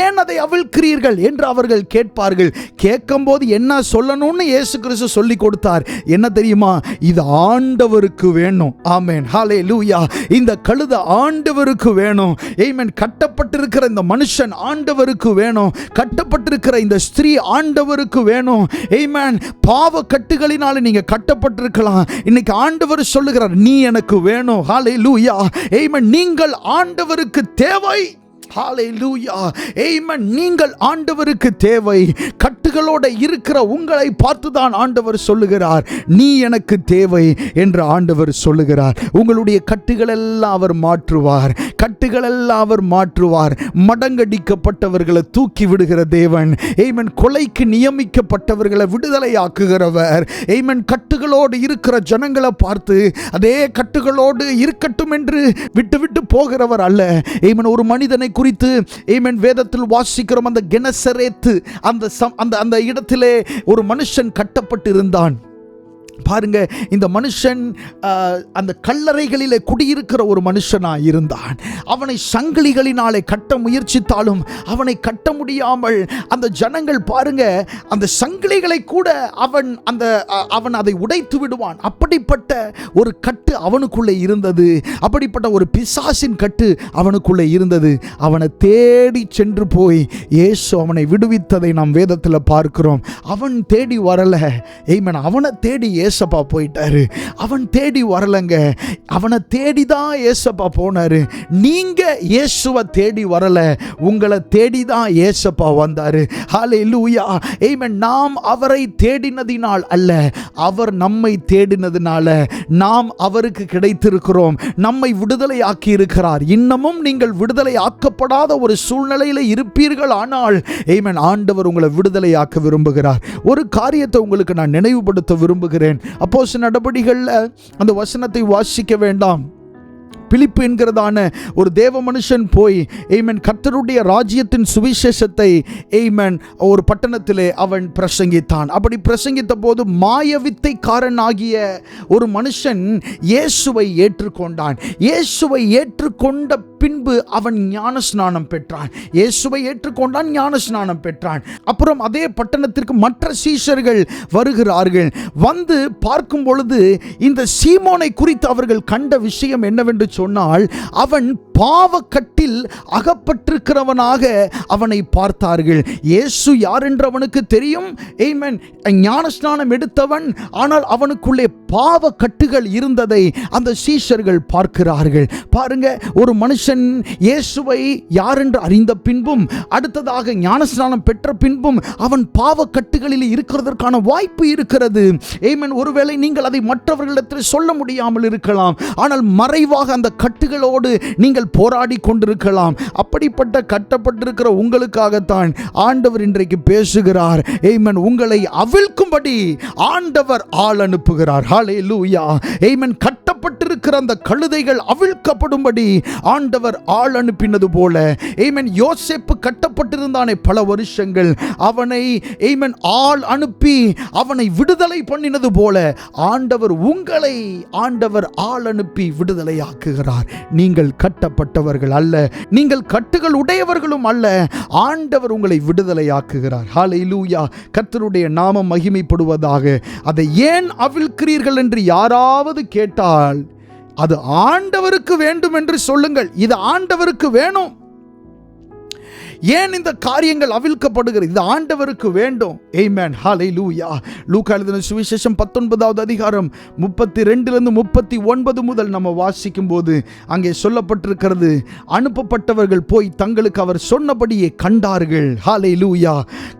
ஏன் அதை அவிழ்க்கிறீர்கள் என்று அவர்கள் கேட்பார்கள். கேட்கும் போது என்ன சொல்லணும்னு இயேசு கிறிஸ்து சொல்லி கொடுத்தார். என்ன தெரியுமா? இது ஆண்டவருக்கு வேணும். ஆமென். ஹல்லேலூயா. இந்த கழுதை ஆண்டவருக்கு வேணும். ஆமென். கட்டப்பட்டிருக்கிற இந்த மனுஷன் ஆண்டவருக்கு வேணும். கட்டப்பட்டிருக்கிற இந்த ஸ்திரீ ஆண்டவருக்கு வேணும். ஆமென். பாவ கட்டுகளினால நீங்க கட்டப்பட்டிருக்கலாம். இன்னைக்கு ஆண்டவர் சொல்லுகிறார், நீ எனக்கு வேணும். ஹல்லேலூயா. ஆமென். நீங்கள் ஆண்டவருக்கு தேவை. ஹல்லேலூயா. ஆமென். நீங்கள் ஆண்டவருக்கு தேவை. கட்டுகளோட இருக்கிற உங்களை பார்த்துதான் ஆண்டவர் சொல்லுகிறார், நீ எனக்கு தேவை என்று ஆண்டவர் சொல்லுகிறார். உங்களுடைய கட்டுகள் எல்லாம் அவர் மாற்றுவார். கட்டுகள் எல்லாம் அவர் மாற்றுவார். மடங்கடிக்கப்பட்டவர்களை தூக்கி விடுகிற தேவன். ஆமென். கொலைக்கு நியமிக்கப்பட்டவர்களை விடுதலையாக்குகிறவர். ஆமென். கட்டுகளோடு இருக்கிற ஜனங்களை பார்த்து அதே கட்டுகளோடு இருக்கட்டும் என்று விட்டு போகிறவர் அல்ல. ஆமென். ஒரு மனிதனை குறித்து ஆமென் வேதத்தில் வாசிக்கிறோம். அந்த கெனசரேத்து அந்த இடத்திலே ஒரு மனுஷன் கட்டப்பட்டிருந்தான். பாருங்க, இந்த மனுஷன் அந்த கல்லறைகளிலே குடியிருக்கிற ஒரு மனுஷனாக இருந்தான். அவனை சங்கிலிகளினாலே கட்ட முயற்சித்தாலும் அவனை கட்ட முடியாமல் அந்த ஜனங்கள் பாருங்க, அந்த சங்கிலிகளை கூட அவன் அதை உடைத்து விடுவான். அப்படிப்பட்ட ஒரு கட்டு அவனுக்குள்ளே இருந்தது. அப்படிப்பட்ட ஒரு பிசாசின் கட்டு அவனுக்குள்ளே இருந்தது. அவனை தேடி சென்று போய் இயேசு அவனை விடுவித்ததை நாம் வேதத்தில் பார்க்கிறோம். அவன் தேடி வரல. ஆமென். அவனை தேடி ஏசப்பா போயிட்டாரு. அவன் தேடி வரலங்க, அவனை தேடி தான் ஏசப்பா போனாரு. நீங்க இயேசுவை தேடி வரல, உங்களை தேடி தான் ஏசப்பா வந்தாரு. ஹல்லேலூயா. ஆமென். நாம் அவரை தேடினதினால் அல்ல, அவர் நம்மை தேடினதினால நாம் அவருக்கு கிடைத்திருக்கிறோம். நம்மை விடுதலை ஆக்கி இருக்கிறார். இன்னமும் நீங்கள் விடுதலை ஆக்கப்படாத ஒரு சூழ்நிலையில் இருப்பீர்கள். ஆனால் ஆமென், ஆண்டவர் உங்களை விடுதலை ஆக்க விரும்புகிறார். ஒரு காரியத்தை உங்களுக்கு நான் நினைவுபடுத்த விரும்புகிறேன். அப்போஸ்தலர் நடபடிகளில் அந்த வசனத்தை வாசிக்க வேண்டாம். பிலிப்பு என்கிறதான ஒரு தேவ மனுஷன் போய் ஆமென் கர்த்தருடைய ராஜ்யத்தின் சுவிசேஷத்தை ஆமென் ஒரு பட்டணத்திலே அவன் பிரசங்கித்தான். அப்படி பிரசங்கித்த போது மாயவித்தைக்காரன் ஆகிய ஒரு மனுஷன் இயேசுவை ஏற்றுக்கொண்டான். இயேசுவை ஏற்றுக்கொண்ட பின்பு அவன் ஞானஸ்நானம் பெற்றான். இயேசுவை ஏற்றுக்கொண்டான், ஞானஸ்நானம் பெற்றான். அப்புறம் அதே பட்டணத்திற்கு மற்ற சீஷர்கள் வருகிறார்கள். வந்து பார்க்கும் பொழுது இந்த சீமோனை குறித்து அவர்கள் கண்ட விஷயம் என்னவென்று சொன்னால், அவன் பாவக்கட்டில் கட்டில் அகப்பட்டிருக்கிறவனாக அவனை பார்த்தார்கள். இயேசு யார் என்று அவனுக்கு தெரியும். ஆமென். ஞானஸ்நானம் எடுத்தவன், ஆனால் அவனுக்குள்ளே பாவ கட்டுகள் இருந்ததை அந்த சீஷர்கள் பார்க்கிறார்கள். பாருங்க, ஒரு மனுஷன் இயேசுவை யார் என்று அறிந்த பின்பும் அடுத்ததாக ஞானஸ்நானம் பெற்ற பின்பும் அவன் பாவ கட்டுகளில் இருக்கிறதற்கான வாய்ப்பு இருக்கிறது. ஆமென். ஒருவேளை நீங்கள் அதை மற்றவர்களிடத்தில் சொல்ல முடியாமல் இருக்கலாம், ஆனால் மறைவாக அந்த கட்டுகளோடு நீங்கள் போராடி கொண்டிருக்கலாம். அப்படிப்பட்ட கட்டப்பட்டிருக்கிற உங்களுக்காகத்தான் ஆண்டவர் இன்றைக்கு பேசுகிறார். ஆமென். உங்களை அவிழ்க்கும்படி ஆண்டவர் ஆள் அனுப்புகிறார். ஹல்லேலூயா. ஆமென். கட்டப்பட்டிருக்கிற அந்த கழுதைகள் அவிழ்க்கப்படும்படி ஆண்டவர் ஆள் அனுப்பினது போல, ஆமென், யோசேப்பு கட்டப்பட்டிருந்தானே பல வருஷங்கள், அவனை ஆமென் ஆள் அனுப்பி அவனை விடுதலை பண்ணினது போல உங்களை ஆண்டவர் ஆள் அனுப்பி விடுதலையாக்குகிறார். நீங்கள் கட்டப்பட்டவர்கள் அல்ல, நீங்கள் கட்டுகள் உடையவர்களும் அல்ல, ஆண்டவர் உங்களை விடுதலையாக்குகிறார். ஹல்லேலூயா. கர்த்தருடைய நாமம் மகிமைப்படுவதாக. அதை ஏன் அவிழ்க்கிறீர்கள் என்று யாராவது கேட்டால் அது ஆண்டவருக்கு வேண்டும் என்று சொல்லுங்கள். இது ஆண்டவருக்கு வேணும். ஏன் இந்த காரியங்கள் அவிழ்க்கப்படுகிறது? இது ஆண்டவருக்கு வேண்டும். ஆமென். ஹல்லேலூயா. லூக்கா எழுதின சுவிசேஷம் 19வது அதிகாரம் 32 39 முதல் நம்ம வாசிக்கும் போது அங்கே சொல்லப்பட்டிருக்கிறது, அனுப்பப்பட்டவர்கள் போய் தங்களுக்கு அவர் சொன்னபடியே கண்டார்கள். ஹல்லேலூயா.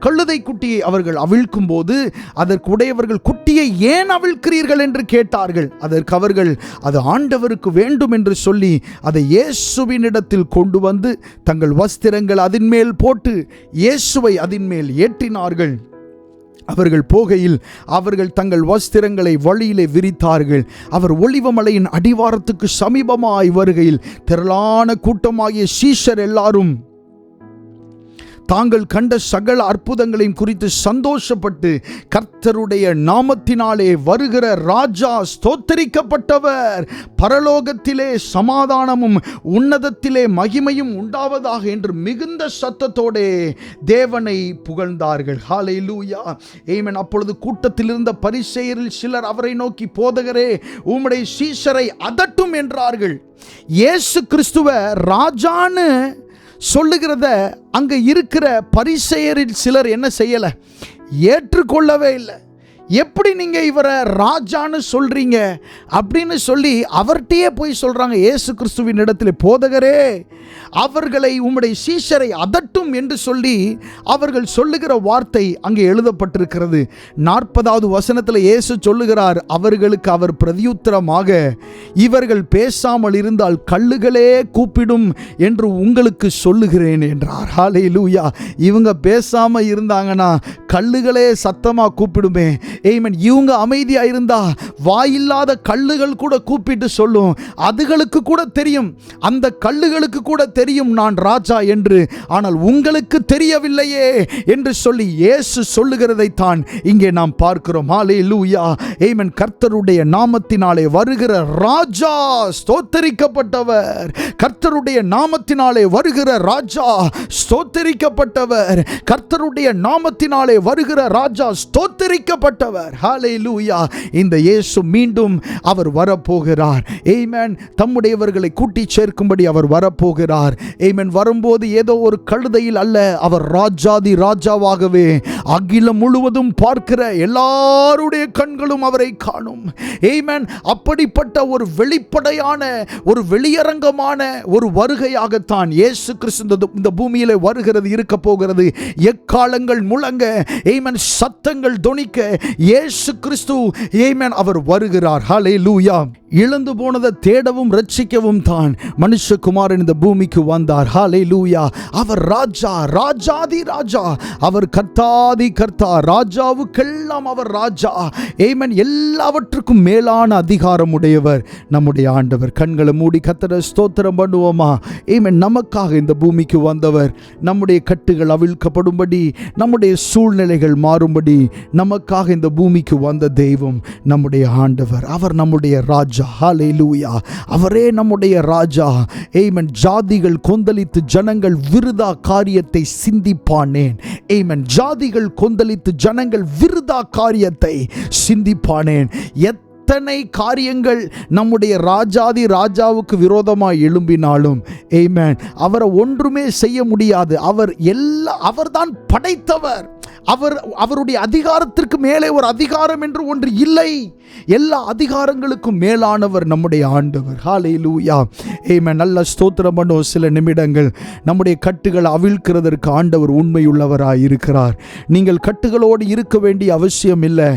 கழுதை குட்டியை அவர்கள் அவிழ்க்கும் போது அதற்கு உடையவர்கள், குட்டியை ஏன் அவிழ்க்கிறீர்கள் என்று கேட்டார்கள். அதற்கு அவர்கள், அது ஆண்டவருக்கு வேண்டும் என்று சொல்லி அதை இயேசுவினிடத்தில் கொண்டு வந்து தங்கள் வஸ்திரங்கள் அதன் மேல் போட்டு இயேசுவை அதன் மேல் ஏற்றினார்கள். அவர்கள் போகையில் அவர்கள் தங்கள் வஸ்திரங்களை வழியிலே விரித்தார்கள். அவர் ஒலிவமலையின் அடிவாரத்துக்கு சமீபமாய் வருகையில் திரளான கூட்டமாகிய சீஷர் எல்லாரும் தாங்கள் கண்ட சகல அற்புதங்களையும் குறித்து சந்தோஷப்பட்டு, கர்த்தருடைய நாமத்தினாலே வருகிற ராஜா ஸ்தோத்தரிக்கப்பட்டவர், பரலோகத்திலே சமாதானமும் உன்னதத்திலே மகிமையும் உண்டாவதாக என்று மிகுந்த சத்தத்தோடே தேவனை புகழ்ந்தார்கள். ஹல்லேலூயா. ஆமென். அப்பொழுது கூட்டத்தில் இருந்த பரிசேயரில் சிலர் அவரை நோக்கி, போதகரே, உம்முடைய சீஷரை அதட்டும் என்றார்கள். இயேசு கிறிஸ்துவ ராஜான்னு சொல்லுகிறத அங்க இருக்கிற பரிசேயரில் சிலர் என்ன செய்யல? ஏற்றுக்கொள்ளவே இல்லை. எப்படி நீங்க இவரை ராஜான்னு சொல்றீங்க அப்படின்னு சொல்லி அவர்கிட்டயே போய் சொல்றாங்க இயேசு கிறிஸ்துவின் இடத்தில், போதகரே, அவர்களை உம்முடைய சீஷரை அதட்டும் என்று சொல்லி அவர்கள் சொல்லுகிற வார்த்தை அங்கே எழுதப்பட்டிருக்கிறது. 40வது வசனத்தில் இயேசு சொல்லுகிறார், அவர்களுக்கு அவர் பிரதியுத்தரமாக, இவர்கள் பேசாமல் இருந்தால் கல்லுகளே கூப்பிடும் என்று உங்களுக்கு சொல்லுகிறேன் என்றார். ஹல்லேலூயா. இவங்க பேசாம இருந்தாங்கன்னா கல்லுகளே சத்தமா கூப்பிடுமே. ஆமென். இவங்க அமைதியா இருந்தா வாயில்லாத கல்லுகள் கூட கூப்பிட்டு சொல்லும். அதுகளுக்கு கூட தெரியும், அந்த கல்லுகளுக்கு கூட தெரியும் நான் ராஜா என்று, ஆனால் உங்களுக்கு தெரியவில்லையே என்று சொல்லி இயேசு சொல்லுகிறதை தான் இங்கே நாம் பார்க்கிறோம். ஹல்லேலூயா. ஆமென். கர்த்தருடைய நாமத்தினாலே வருகிற ராஜா ஸ்தோத்தரிக்கப்பட்டவர், கர்த்தருடைய நாமத்தினாலே வருகிற ராஜா ஸ்தோத்தரிக்கப்பட்டவர், கர்த்தருடைய நாமத்தினாலே வருகிற ராஜா ஸ்தோத்தரிக்கப்பட்டவர். ஹல்லேலூயா. இந்த இயேசு மீண்டும் அவர் வரப்போகிறார். ஆமென். தம்முடையவர்களை கூட்டி சேர்க்கும்படி அவர் வரப்போகிறார். ஆமென். வரும்போது ஏதோ ஒரு கழுதையில் அல்ல, அவர் ராஜாதி ராஜாவாகவே அகிலம் முழுவதும் பார்க்கிற எல்லாருடைய கண்களும் அவரை காணும். ஆமென். அப்படிப்பட்ட ஒரு வெளிப்படையான, ஒரு வெளியரங்கமான ஒரு வருகையாகத்தான் இயேசு கிறிஸ்து இந்த பூமியிலே வருகிறது இருக்க போகிறது. எக்காலங்கள் முழங்க, ஆமென், சத்தங்கள் தொனிக்க இயேசு கிறிஸ்து, ஆமென், அவர் வருகிறார். ஹல்லேலூயா. இழந்து போனதை தேடவும் ரட்சிக்கவும் தான் மனுஷகுமாரன் இந்த பூமிக்கு வந்தார். ஹல்லேலூயா. அவர் ராஜா, ராஜாதி ராஜா, அவர் கர்த்தாதி கர்த்தா, ராஜாவுக்கெல்லாம் அவர் ராஜா. ஆமென். எல்லாவற்றுக்கும் மேலான அதிகாரம் உடையவர் நம்முடைய ஆண்டவர். கண்களை மூடி கர்த்தரை ஸ்தோத்திரம் பண்ணுவோமா? ஆமென். நமக்காக இந்த பூமிக்கு வந்தவர், நம்முடைய கட்டுகள் அவிழ்க்கப்படும்படி, நம்முடைய சூழ்நிலைகள் மாறும்படி நமக்காக இந்த பூமிக்கு வந்த தெய்வம் நம்முடைய ஆண்டவர். அவர் நம்முடைய ராஜா. ஹல்லேலூயா. அவரே நம்முடைய ராஜா. ஆமென். ஜாதிகள் கொந்தளித்து ஜனங்கள் விருதா காரியத்தை சிந்திப்பானேன். ஆமென். ஜாதிகள் கொந்தளித்து ஜனங்கள் விருதா காரியத்தை சிந்திப்பானேன். எத்தனை காரியங்கள் நம்முடைய ராஜாதி ராஜாவுக்கு விரோதமாய் எழும்பினாலும் ஆமென், அவரை ஒன்றுமே செய்ய முடியாது. அவர்தான் படைத்தவர். அவருடைய அதிகாரத்திற்கு மேலே ஒரு அதிகாரம் என்று ஒன்று இல்லை. எல்லா அதிகாரங்களுக்கும் மேலானவர் நம்முடைய ஆண்டவர். ஹல்லேலூயா, ஆமென். நல்ல ஸ்தோத்திரம் பண்ணோம். சில நிமிடங்கள் நம்முடைய கட்டுகளை அவிழ்க்கிறதற்கு ஆண்டவர் உண்மையுள்ளவராய் இருக்கிறார். நீங்கள் கட்டுகளோடு இருக்க வேண்டிய அவசியம் இல்லை.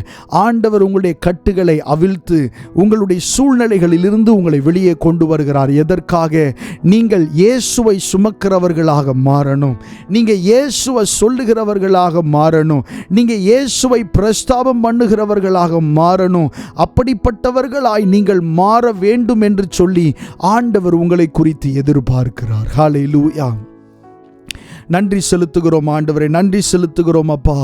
ஆண்டவர் உங்களுடைய கட்டுகளை அவிழ்த்து உங்களுடைய சூழ்நிலைகளிலிருந்து உங்களை வெளியே கொண்டு வருகிறார். எதற்காக? நீங்கள் இயேசுவை சுமக்கிறவர்களாக மாறணும். நீங்கள் இயேசுவை சொல்லுகிறவர்களாக மாறணும். நீங்க இயேசுவை பிரஸ்தாபம் பண்ணுகிறவர்களாக மாறணும். அப்படிப்பட்டவர்களாய் நீங்கள் மாற வேண்டும் என்று சொல்லி ஆண்டவர் உங்களை குறித்து எதிர்பார்க்கிறார். ஹல்லேலூயா. நன்றி செலுத்துகிறோம் ஆண்டவரே, நன்றி செலுத்துகிறோம் அப்பா.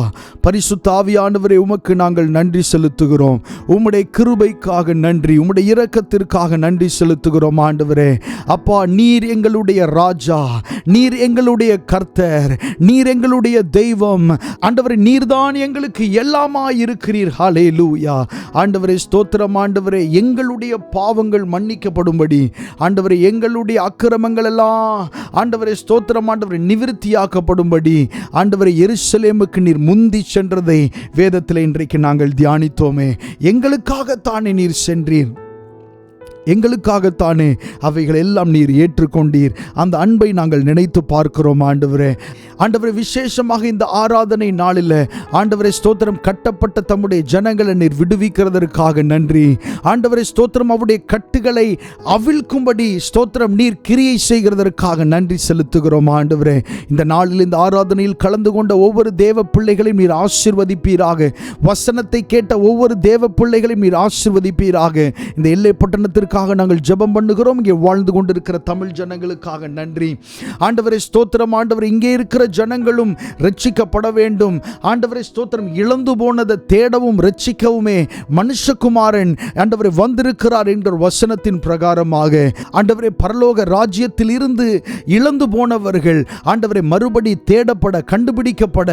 பரிசுத்த ஆவியானவரே, உமக்கு நாங்கள் நன்றி செலுத்துகிறோம். உம்முடைய கிருபைக்காக நன்றி, உம்முடைய இரக்கத்திற்காக நன்றி செலுத்துகிறோம் ஆண்டவரே. அப்பா, நீர் எங்களுடைய ராஜா, நீர் எங்களுடைய கர்த்தர், நீர் எங்களுடைய தெய்வம் ஆண்டவரே. நீர்தான் எங்களுக்கு எல்லாமாய் இருக்கிறீர். ஹல்லேலூயா. ஆண்டவரே ஸ்தோத்திரம் ஆண்டவரே. எங்களுடைய பாவங்கள் மன்னிக்கப்படும்படி ஆண்டவரே, எங்களுடைய அக்கிரமங்கள் எல்லாம் ஆண்டவரே ஸ்தோத்திரம் ஆண்டவரே நிவிருத்தி ஆக்கப்படும்படி ஆண்டவரே, எருசலேமுக்கு நீர் முந்தி சென்றதை வேதத்தில் இன்றைக்கு நாங்கள் தியானித்தோமே. எங்களுக்காகத்தானே நீர் சென்றீர், எங்களுக்காகத்தானே அவைகள் எல்லாம் நீர் ஏற்றுக்கொண்டீர். அந்த அன்பை நாங்கள் நினைத்து பார்க்கிறோம் ஆண்டவரே. ஆண்டவரே, விசேஷமாக இந்த ஆராதனை நாளில் ஆண்டவரே ஸ்தோத்திரம், கட்டப்பட்ட தம்முடைய ஜனங்களை நீர் விடுவிக்கிறதற்காக நன்றி ஆண்டவரே ஸ்தோத்திரம். அவருடைய கட்டுகளை அவிழ்க்கும்படி ஸ்தோத்திரம் நீர் கிரியை செய்கிறதற்காக நன்றி செலுத்துகிறோம் ஆண்டவரே. இந்த நாளில் இந்த ஆராதனையில் கலந்து கொண்ட ஒவ்வொரு தேவ பிள்ளைகளையும் நீர் ஆசீர்வதிப்பீராக. வசனத்தை கேட்ட ஒவ்வொரு தேவ பிள்ளைகளையும் நீர் ஆசீர்வதிப்பீராக. இந்த எல்லை பட்டணத்திற்கு நாங்கள் ஜெபம் பண்ணுகிறோம். இங்கே வாழ்ந்து கொண்டிருக்கிற தமிழ் ஜனங்களுக்காக நன்றி ஆண்டவரே ஸ்தோத்திரம். ஆண்டவரே, இங்கே இருக்கிற ஜனங்களும் ரட்சிக்கப்பட வேண்டும் ஆண்டவரே ஸ்தோத்திரம். இழந்து போனதை தேடவும் ரட்சிக்கவுமே மனுஷகுமாரன் ஆண்டவரே வந்திருக்கிறார் என்ற வசனத்தின் பிரகாரமாக ஆண்டவரே, பரலோக ராஜ்யத்தில் இருந்து இழந்து போனவர்கள் ஆண்டவரே மறுபடி தேடப்பட, கண்டுபிடிக்கப்பட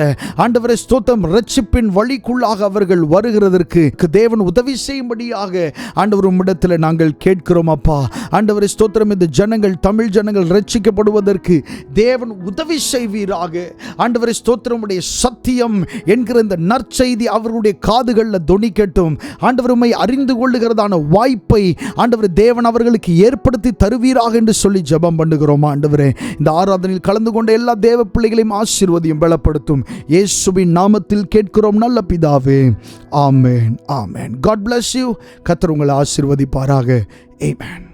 ஆண்டவரே ஸ்தோத்திரம் ரட்சிப்பின் வழிக்குள்ளாக அவர்கள் வருகிறதற்கு தேவன் உதவி செய்யும்படியாக ஆண்டவர் உம்மிடத்தில் நாங்கள் கேட்கிறோம் அப்பா. ஆண்டவரே ஸ்தோத்திரம். இந்த ஜனங்கள், தமிழ் ஜனங்கள் ரட்சிக்கப்படுவதற்கு தேவன் உதவி செய்வீராக. ஆண்டவரே ஸ்தோத்திரம். உடைய சத்தியம் என்கிற இந்த நற்செய்தி அவர்களுடைய காதுகளில் தொனிக்கட்டும். ஆண்டவர் உம்மை அறிந்து கொள்ளுகிறதான வாய்ப்பை ஆண்டவர் தேவன் அவர்களுக்கு ஏற்படுத்தி தருவீராக என்று சொல்லி ஜெபம் பண்ணுகிறோம் ஆண்டவரே. இந்த ஆராதனையில் கலந்து கொண்ட எல்லா தேவ பிள்ளைகளையும் ஆசீர்வதியும் பலப்படுத்தும். இயேசுவின் நாமத்தில் கேட்கிறோம் நல்ல பிதாவே. ஆமென், ஆமென். God bless you. கர்த்தர் உங்களை ஆசீர்வதிப்பாராக. Amen.